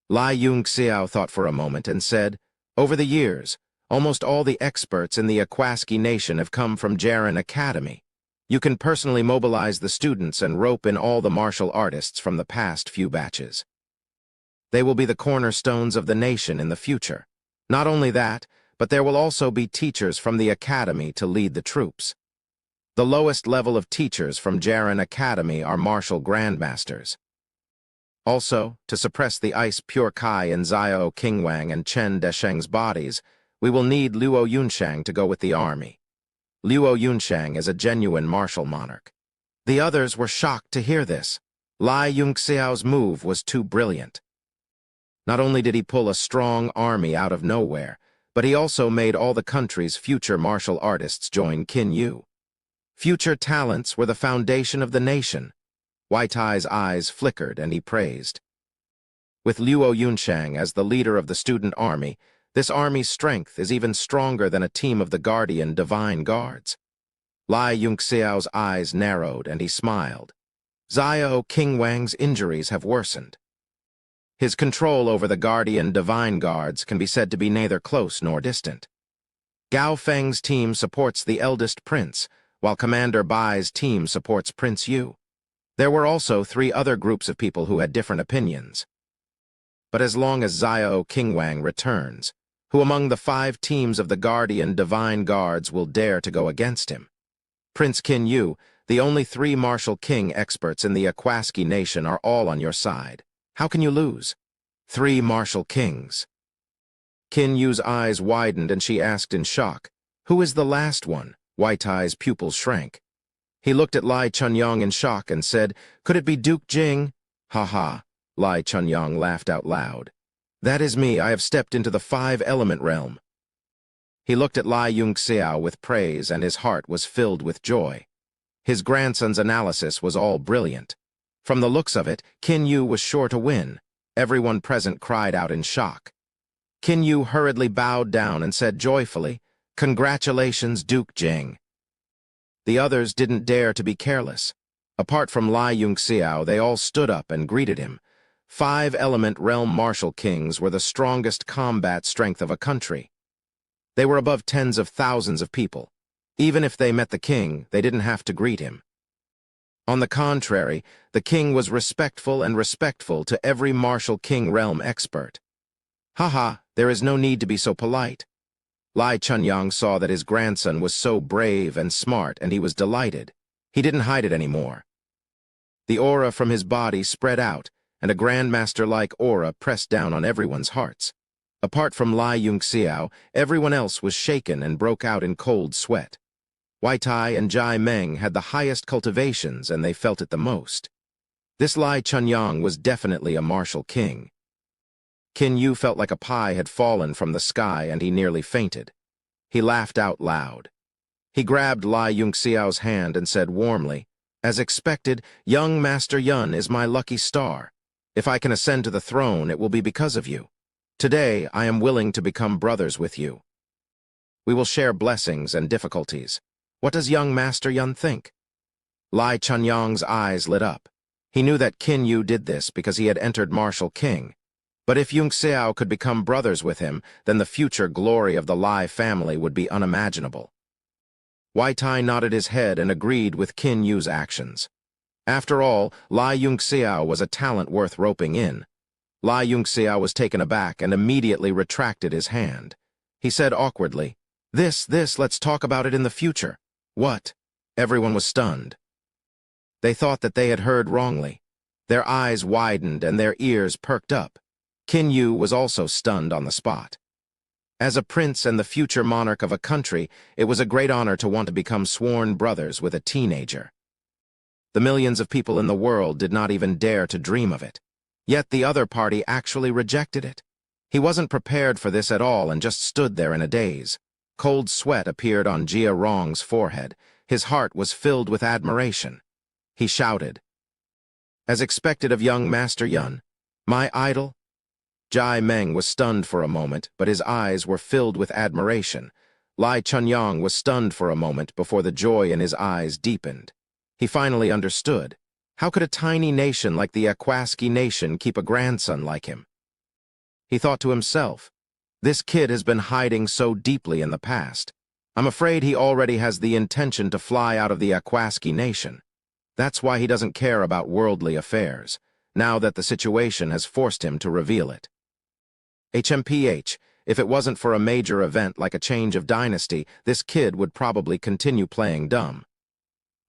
Lai Yunxiao thought for a moment and said, Over the years, almost all the experts in the Aquaski nation have come from Jaren Academy. You can personally mobilize the students and rope in all the martial artists from the past few batches. They will be the cornerstones of the nation in the future. Not only that, but there will also be teachers from the academy to lead the troops. The lowest level of teachers from Jaren Academy are martial grandmasters. Also, to suppress the ice pure kai in Xiao Qingwang and Chen Desheng's bodies, we will need Luo Yunshang to go with the army. Luo Yunshang is a genuine martial monarch. The others were shocked to hear this. Lai Yunxiao's move was too brilliant. Not only did he pull a strong army out of nowhere, but he also made all the country's future martial artists join Qin Yu. Future talents were the foundation of the nation. White Eye's eyes flickered and he praised. With Luo Yunshang as the leader of the student army, this army's strength is even stronger than a team of the Guardian Divine Guards. Lai Yunxiao's eyes narrowed and he smiled. Xiao Qingwang's injuries have worsened. His control over the Guardian Divine Guards can be said to be neither close nor distant. Gao Feng's team supports the eldest prince, while Commander Bai's team supports Prince Yu. There were also 3 other groups of people who had different opinions. But as long as Xiao Qingwang returns, who among the 5 teams of the Guardian Divine Guards will dare to go against him? Prince Qin Yu, the only 3 martial king experts in the Aquaski nation are all on your side. How can you lose? 3 martial kings. Qin Yu's eyes widened and she asked in shock, "Who is the last one?" Wai Tai's pupils shrank. He looked at Lai Chunyong in shock and said, "Could it be Duke Jing?" "Ha ha," Lai Chunyong laughed out loud. "That is me. I have stepped into the 5-element realm." He looked at Lai Yunxiao with praise and his heart was filled with joy. His grandson's analysis was all brilliant. From the looks of it, Qin Yu was sure to win. Everyone present cried out in shock. Qin Yu hurriedly bowed down and said joyfully, "Congratulations, Duke Jing." The others didn't dare to be careless. Apart from Lai Yunxiao, they all stood up and greeted him. 5-element realm martial kings were the strongest combat strength of a country. They were above tens of thousands of people. Even if they met the king, they didn't have to greet him. On the contrary, the king was respectful to every martial king realm expert. "Haha, there is no need to be so polite." Lai Chunyong saw that his grandson was so brave and smart, and he was delighted. He didn't hide it anymore. The aura from his body spread out, and a grandmaster-like aura pressed down on everyone's hearts. Apart from Lai Yunxiao, everyone else was shaken and broke out in cold sweat. Wai Tai and Jai Meng had the highest cultivations, and they felt it the most. This Lai Chunyong was definitely a martial king. Qin Yu felt like a pie had fallen from the sky, and he nearly fainted. He laughed out loud. He grabbed Lai Yunxiao's hand and said warmly, "As expected, young Master Yun is my lucky star. If I can ascend to the throne, it will be because of you. Today, I am willing to become brothers with you. We will share blessings and difficulties. What does young Master Yun think?" Lai Chunyong's eyes lit up. He knew that Qin Yu did this because he had entered martial king. But if Yunxiao could become brothers with him, then the future glory of the Lai family would be unimaginable. Wai Tai nodded his head and agreed with Qin Yu's actions. After all, Lai Yunxiao was a talent worth roping in. Lai Yunxiao was taken aback and immediately retracted his hand. He said awkwardly, This, let's talk about it in the future." "What?" Everyone was stunned. They thought that they had heard wrongly. Their eyes widened and their ears perked up. Qin Yu was also stunned on the spot. As a prince and the future monarch of a country, it was a great honor to want to become sworn brothers with a teenager. The millions of people in the world did not even dare to dream of it. Yet the other party actually rejected it. He wasn't prepared for this at all and just stood there in a daze. Cold sweat appeared on Jia Rong's forehead. His heart was filled with admiration. He shouted, "As expected of young Master Yun, my idol?" Jai Meng was stunned for a moment, but his eyes were filled with admiration. Lai Chunyong was stunned for a moment before the joy in his eyes deepened. He finally understood. How could a tiny nation like the Aquaski nation keep a grandson like him? He thought to himself, this kid has been hiding so deeply in the past. I'm afraid he already has the intention to fly out of the Aquaski nation. That's why he doesn't care about worldly affairs, now that the situation has forced him to reveal it. HMPH, if it wasn't for a major event like a change of dynasty, this kid would probably continue playing dumb.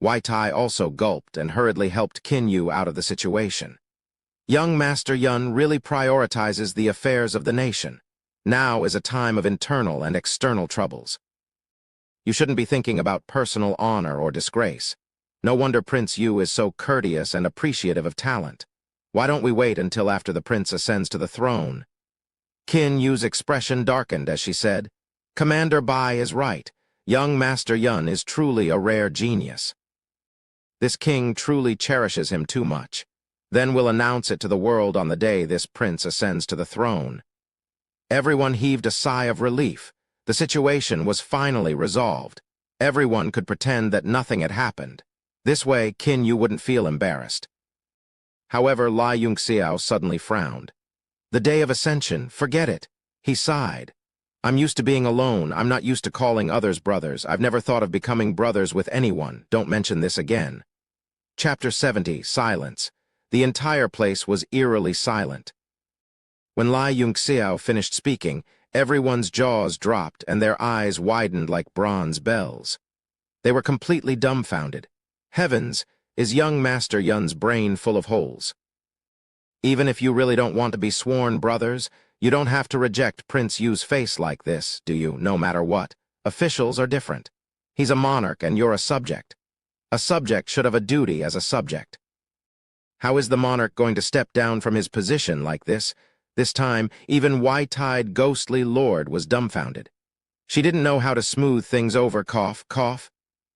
Wai Tai also gulped and hurriedly helped Qin Yu out of the situation. Young Master Yun really prioritizes the affairs of the nation. Now is a time of internal and external troubles. You shouldn't be thinking about personal honor or disgrace. No wonder Prince Yu is so courteous and appreciative of talent. Why don't we wait until after the prince ascends to the throne? Qin Yu's expression darkened as she said, "Commander Bai is right. Young Master Yun is truly a rare genius. This king truly cherishes him too much. Then we'll announce it to the world on the day this prince ascends to the throne." Everyone heaved a sigh of relief. The situation was finally resolved. Everyone could pretend that nothing had happened. This way, Qin Yu wouldn't feel embarrassed. However, Lai Yunxiao suddenly frowned. The day of ascension, forget it. He sighed. I'm used to being alone. I'm not used to calling others brothers. I've never thought of becoming brothers with anyone. Don't mention this again. Chapter 70, Silence. The entire place was eerily silent. When Lai Yunxiao finished speaking, everyone's jaws dropped and their eyes widened like bronze bells. They were completely dumbfounded. Heavens, is young Master Yun's brain full of holes? Even if you really don't want to be sworn brothers, you don't have to reject Prince Yu's face like this, do you, no matter what? Officials are different. He's a monarch and you're a subject. A subject should have a duty as a subject. How is the monarch going to step down from his position like this? This time, even white-eyed, ghostly Lord was dumbfounded. She didn't know how to smooth things over, cough, cough.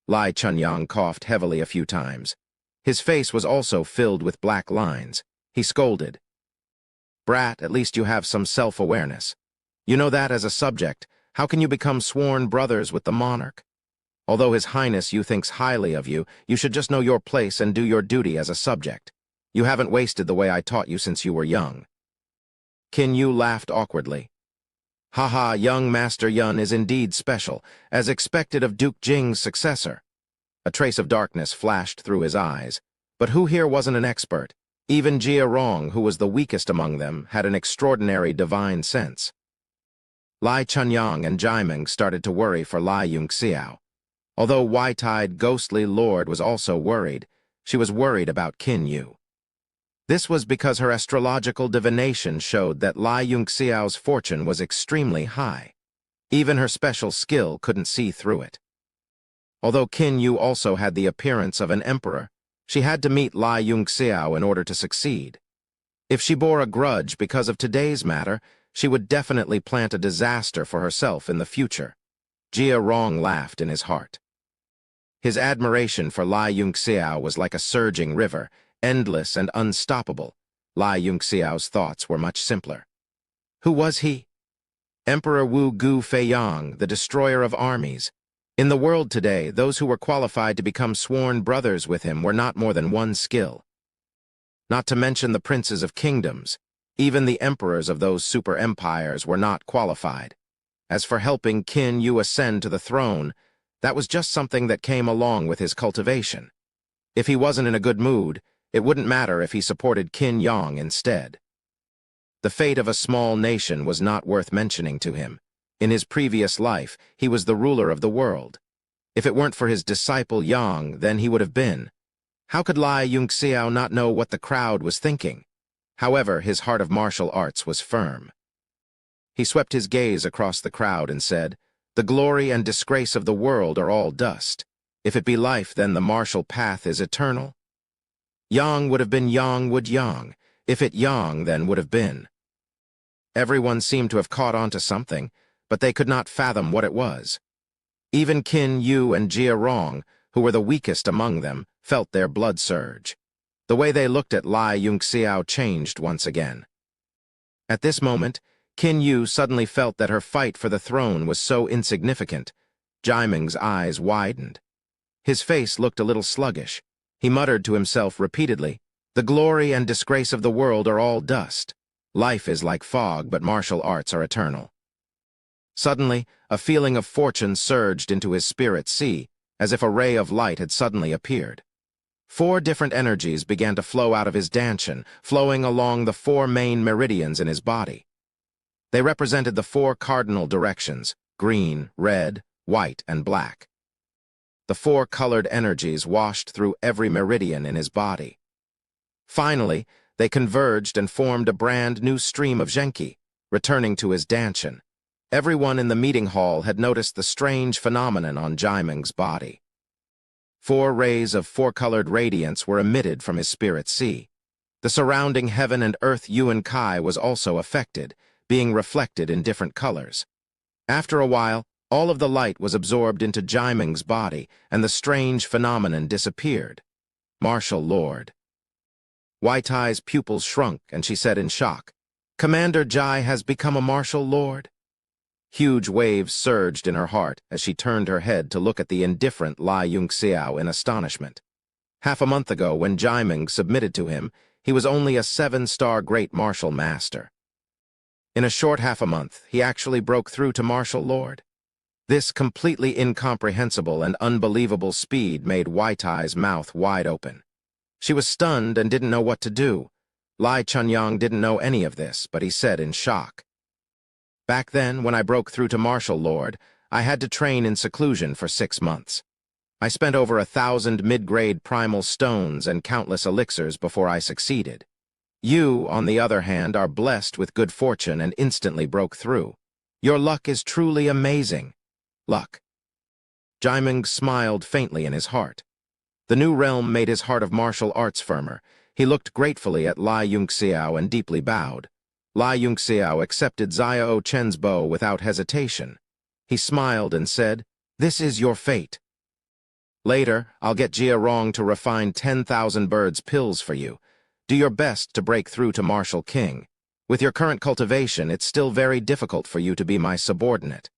Lai Chunyang coughed heavily a few times. His face was also filled with black lines. He scolded. Brat, at least you have some self-awareness. You know that as a subject, how can you become sworn brothers with the monarch? Although His Highness you thinks highly of you, you should just know your place and do your duty as a subject. You haven't wasted the way I taught you since you were young. Qin Yu laughed awkwardly. Haha, young Master Yun is indeed special, as expected of Duke Jing's successor. A trace of darkness flashed through his eyes. But who here wasn't an expert? Even Jia Rong, who was the weakest among them, had an extraordinary divine sense. Lai Chunyang and Jiaming started to worry for Lai Yunxiao. Although white-eyed, ghostly Lord was also worried, she was worried about Qin Yu. This was because her astrological divination showed that Lai Yunxiao's fortune was extremely high. Even her special skill couldn't see through it. Although Qin Yu also had the appearance of an emperor, she had to meet Lai Yunxiao in order to succeed. If she bore a grudge because of today's matter, she would definitely plant a disaster for herself in the future. Jia Rong laughed in his heart. His admiration for Lai Yunxiao was like a surging river, endless and unstoppable. Lai Yunxiao's thoughts were much simpler. Who was he? Emperor Wu Gu Feiyang, the destroyer of armies. In the world today, those who were qualified to become sworn brothers with him were not more than one skill. Not to mention the princes of kingdoms. Even the emperors of those super empires were not qualified. As for helping Qin Yu ascend to the throne, that was just something that came along with his cultivation. If he wasn't in a good mood, it wouldn't matter if he supported Qin Yang instead. The fate of a small nation was not worth mentioning to him. In his previous life, he was the ruler of the world. If it weren't for his disciple Yang, then he would have been. How could Lai Yunxiao not know what the crowd was thinking? However, his heart of martial arts was firm. He swept his gaze across the crowd and said, "The glory and disgrace of the world are all dust. If it be life, then the martial path is eternal." Yang would have been Yang would Yang. If it Yang, then would have been. Everyone seemed to have caught on to something, but they could not fathom what it was. Even Qin Yu and Jia Rong, who were the weakest among them, felt their blood surge. The way they looked at Lai Yunxiao changed once again. At this moment, Qin Yu suddenly felt that her fight for the throne was so insignificant. Jiaming's eyes widened. His face looked a little sluggish. He muttered to himself repeatedly, "The glory and disgrace of the world are all dust. Life is like fog, but martial arts are eternal." Suddenly, a feeling of fortune surged into his spirit sea, as if a ray of light had suddenly appeared. 4 different energies began to flow out of his dantian, flowing along the 4 main meridians in his body. They represented the 4 cardinal directions: green, red, white, and black. The 4 colored energies washed through every meridian in his body. Finally, they converged and formed a brand new stream of Zhenqi, returning to his dantian. Everyone in the meeting hall had noticed the strange phenomenon on Jiaming's body. 4 rays of 4-colored radiance were emitted from his spirit sea. The surrounding heaven and earth Yuan Kai was also affected, being reflected in different colors. After a while, all of the light was absorbed into Jiaming's body, and the strange phenomenon disappeared. Martial Lord. Wai-Tai's pupils shrunk, and she said in shock, "Commander Jai has become a martial lord?" Huge waves surged in her heart as she turned her head to look at the indifferent Lai Yunxiao in astonishment. Half a month ago, when Jiaming submitted to him, he was only a 7-star great martial master. In a short half a month, he actually broke through to martial lord. This completely incomprehensible and unbelievable speed made Wai-Tai's mouth wide open. She was stunned and didn't know what to do. Lai Chunyang didn't know any of this, but he said in shock, "Back then, when I broke through to martial lord, I had to train in seclusion for 6 months. I spent over 1,000 mid-grade primal stones and countless elixirs before I succeeded. You, on the other hand, are blessed with good fortune and instantly broke through. Your luck is truly amazing. Luck. Jaimeng smiled faintly in his heart. The new realm made his heart of martial arts firmer. He looked gratefully at Lai Yunxiao and deeply bowed. Lai Yunxiao accepted Xiao Chen's bow without hesitation. He smiled and said, "This is your fate. Later, I'll get Jia Rong to refine 10,000 birds' pills for you. Do your best to break through to Martial King. With your current cultivation, it's still very difficult for you to be my subordinate."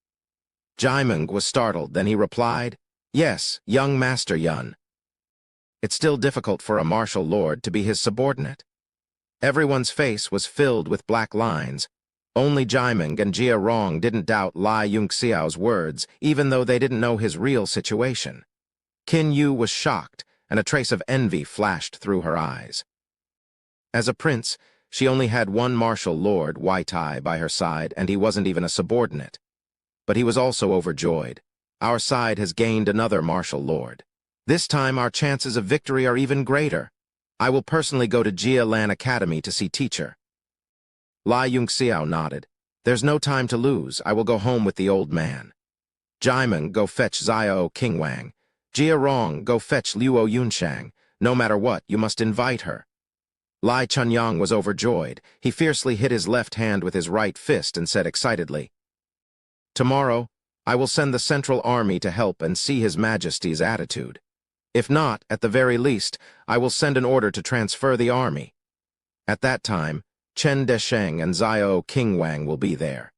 Jaimeng was startled, then he replied, "Yes, young Master Yun. It's still difficult for a martial lord to be his subordinate." Everyone's face was filled with black lines. Only Jaimeng and Jia Rong didn't doubt Lai Yunxiao's words, even though they didn't know his real situation. Qin Yu was shocked, and a trace of envy flashed through her eyes. As a prince, she only had one martial lord, Wai Tai, by her side, and he wasn't even a subordinate. But he was also overjoyed. Our side has gained another martial lord. This time our chances of victory are even greater. I will personally go to Jia Lan Academy to see teacher. Lai Yunxiao nodded. There's no time to lose. I will go home with the old man. Jaimeng, go fetch Xiao Qingwang. Jia Rong, go fetch Luo Yunshang. No matter what, you must invite her. Lai Chunyang was overjoyed. He fiercely hit his left hand with his right fist and said excitedly, "Tomorrow, I will send the Central Army to help and see His Majesty's attitude. If not, at the very least, I will send an order to transfer the army. At that time, Chen Desheng and Xiao Qingwang will be there.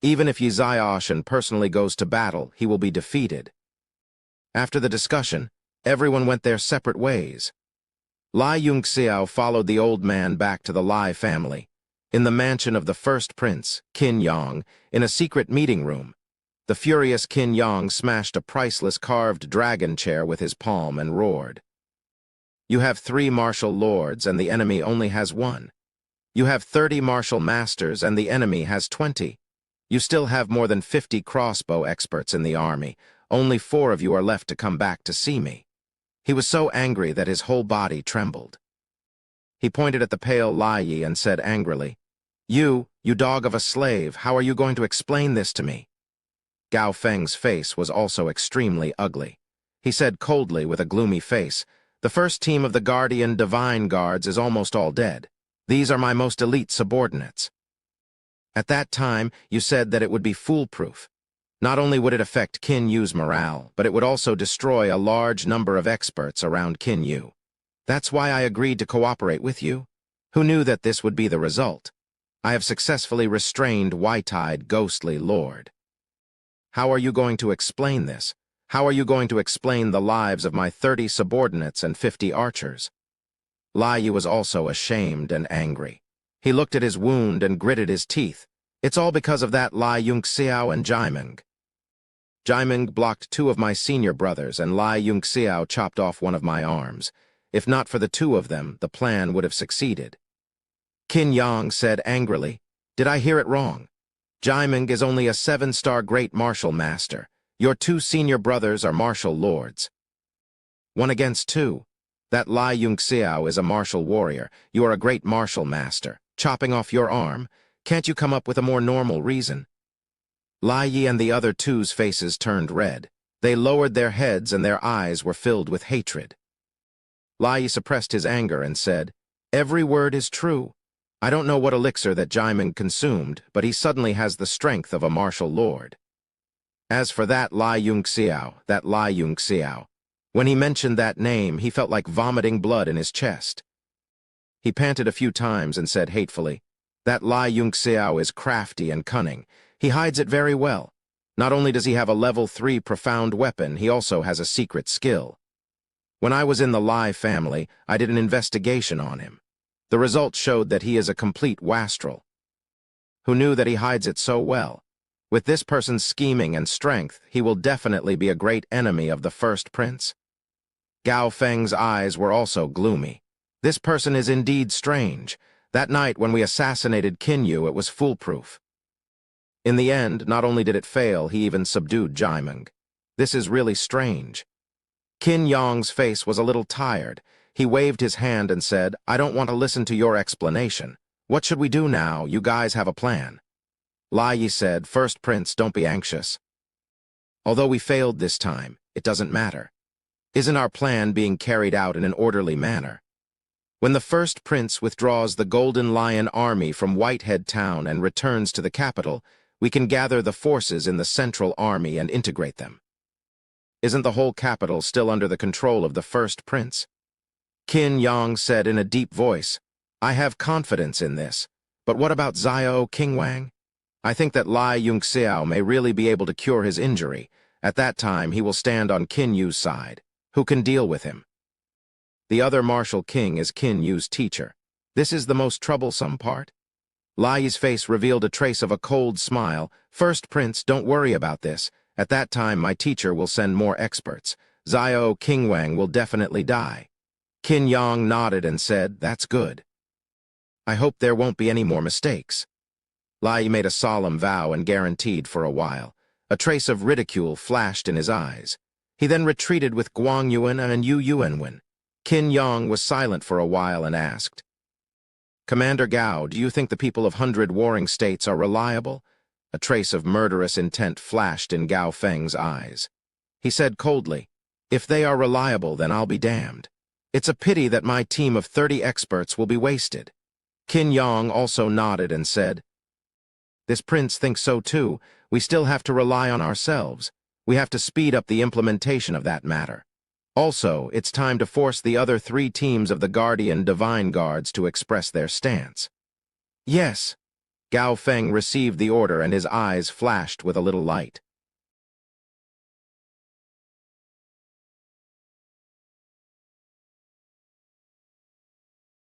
Even if Yi Ziaoshan personally goes to battle, he will be defeated." After the discussion, everyone went their separate ways. Lai Yunxiao followed the old man back to the Lai family. In the mansion of the first prince, Qin Yang, in a secret meeting room, the furious Qin Yang smashed a priceless carved dragon chair with his palm and roared. "You have 3 martial lords and the enemy only has 1. You have 30 martial masters and the enemy has 20. You still have more than 50 crossbow experts in the army. Only 4 of you are left to come back to see me." He was so angry that his whole body trembled. He pointed at the pale Lai Yi and said angrily, You dog of a slave, how are you going to explain this to me?" Gao Feng's face was also extremely ugly. He said coldly with a gloomy face, "The first team of the Guardian Divine Guards is almost all dead. These are my most elite subordinates. At that time, you said that it would be foolproof. Not only would it affect Qin Yu's morale, but it would also destroy a large number of experts around Qin Yu. That's why I agreed to cooperate with you. Who knew that this would be the result? I have successfully restrained white-eyed, ghostly lord. How are you going to explain this? How are you going to explain the lives of my 30 subordinates and 50 archers?" Lai Yi was also ashamed and angry. He looked at his wound and gritted his teeth. It's all because of that Lai Yunxiao and Jaimeng. Jaimeng blocked 2 of my senior brothers, and Lai Yunxiao chopped off one of my arms. If not for the 2 of them, the plan would have succeeded. Qin Yang said angrily, "Did I hear it wrong? Jaimeng is only a 7-star great martial master. Your 2 senior brothers are martial lords. 1 against 2. That Lai Yunxiao is a martial warrior. You are a great martial master. Chopping off your arm? Can't you come up with a more normal reason?" Lai Yi and the other 2's faces turned red. They lowered their heads and their eyes were filled with hatred. Lai Yi suppressed his anger and said, "Every word is true. I don't know what elixir that Jaimeng consumed, but he suddenly has the strength of a martial lord. As for that Lai Yunxiao, when he mentioned that name, he felt like vomiting blood in his chest. He panted a few times and said hatefully, That Lai Yunxiao is crafty and cunning. He hides it very well. Not only does he have a level 3 profound weapon, he also has a secret skill. When I was in the Lai family, I did an investigation on him. The results showed that he is a complete wastrel. Who knew that he hides it so well? With this person's scheming and strength, he will definitely be a great enemy of the first prince." Gao Feng's eyes were also gloomy. This person is indeed strange. That night when we assassinated Qin Yu, it was foolproof. In the end, not only did it fail, he even subdued Jaimeng. This is really strange. Qin Yang's face was a little tired. He waved his hand and said, I don't want to listen to your explanation. What should we do now? You guys have a plan. Lai said, First Prince, don't be anxious. Although we failed this time, it doesn't matter. Isn't our plan being carried out in an orderly manner? When the first prince withdraws the Golden Lion army from Whitehead town and returns to the capital, we can gather the forces in the central army and integrate them. Isn't the whole capital still under the control of the first prince? Qin Yang said in a deep voice, I have confidence in this, but what about Xiao Qingwang? I think that Lai Yunxiao may really be able to cure his injury. At that time, he will stand on Qin Yu's side. Who can deal with him? The other martial king is Qin Yu's teacher. This is the most troublesome part. Lai's face revealed a trace of a cold smile. First Prince, don't worry about this. At that time, my teacher will send more experts. Xiao Qingwang will definitely die. Qin Yang nodded and said, That's good. I hope there won't be any more mistakes. Lai made a solemn vow and guaranteed for a while. A trace of ridicule flashed in his eyes. He then retreated with Guang Yuan and Yu Yuanwen. Qin Yang was silent for a while and asked, Commander Gao, do you think the people of 100 warring states are reliable? A trace of murderous intent flashed in Gao Feng's eyes. He said coldly, If they are reliable, then I'll be damned. It's a pity that my team of 30 experts will be wasted. Qin Yang also nodded and said, This prince thinks so too. We still have to rely on ourselves. We have to speed up the implementation of that matter. Also, it's time to force the other 3 teams of the Guardian Divine Guards to express their stance. Yes. Gao Feng received the order and his eyes flashed with a little light.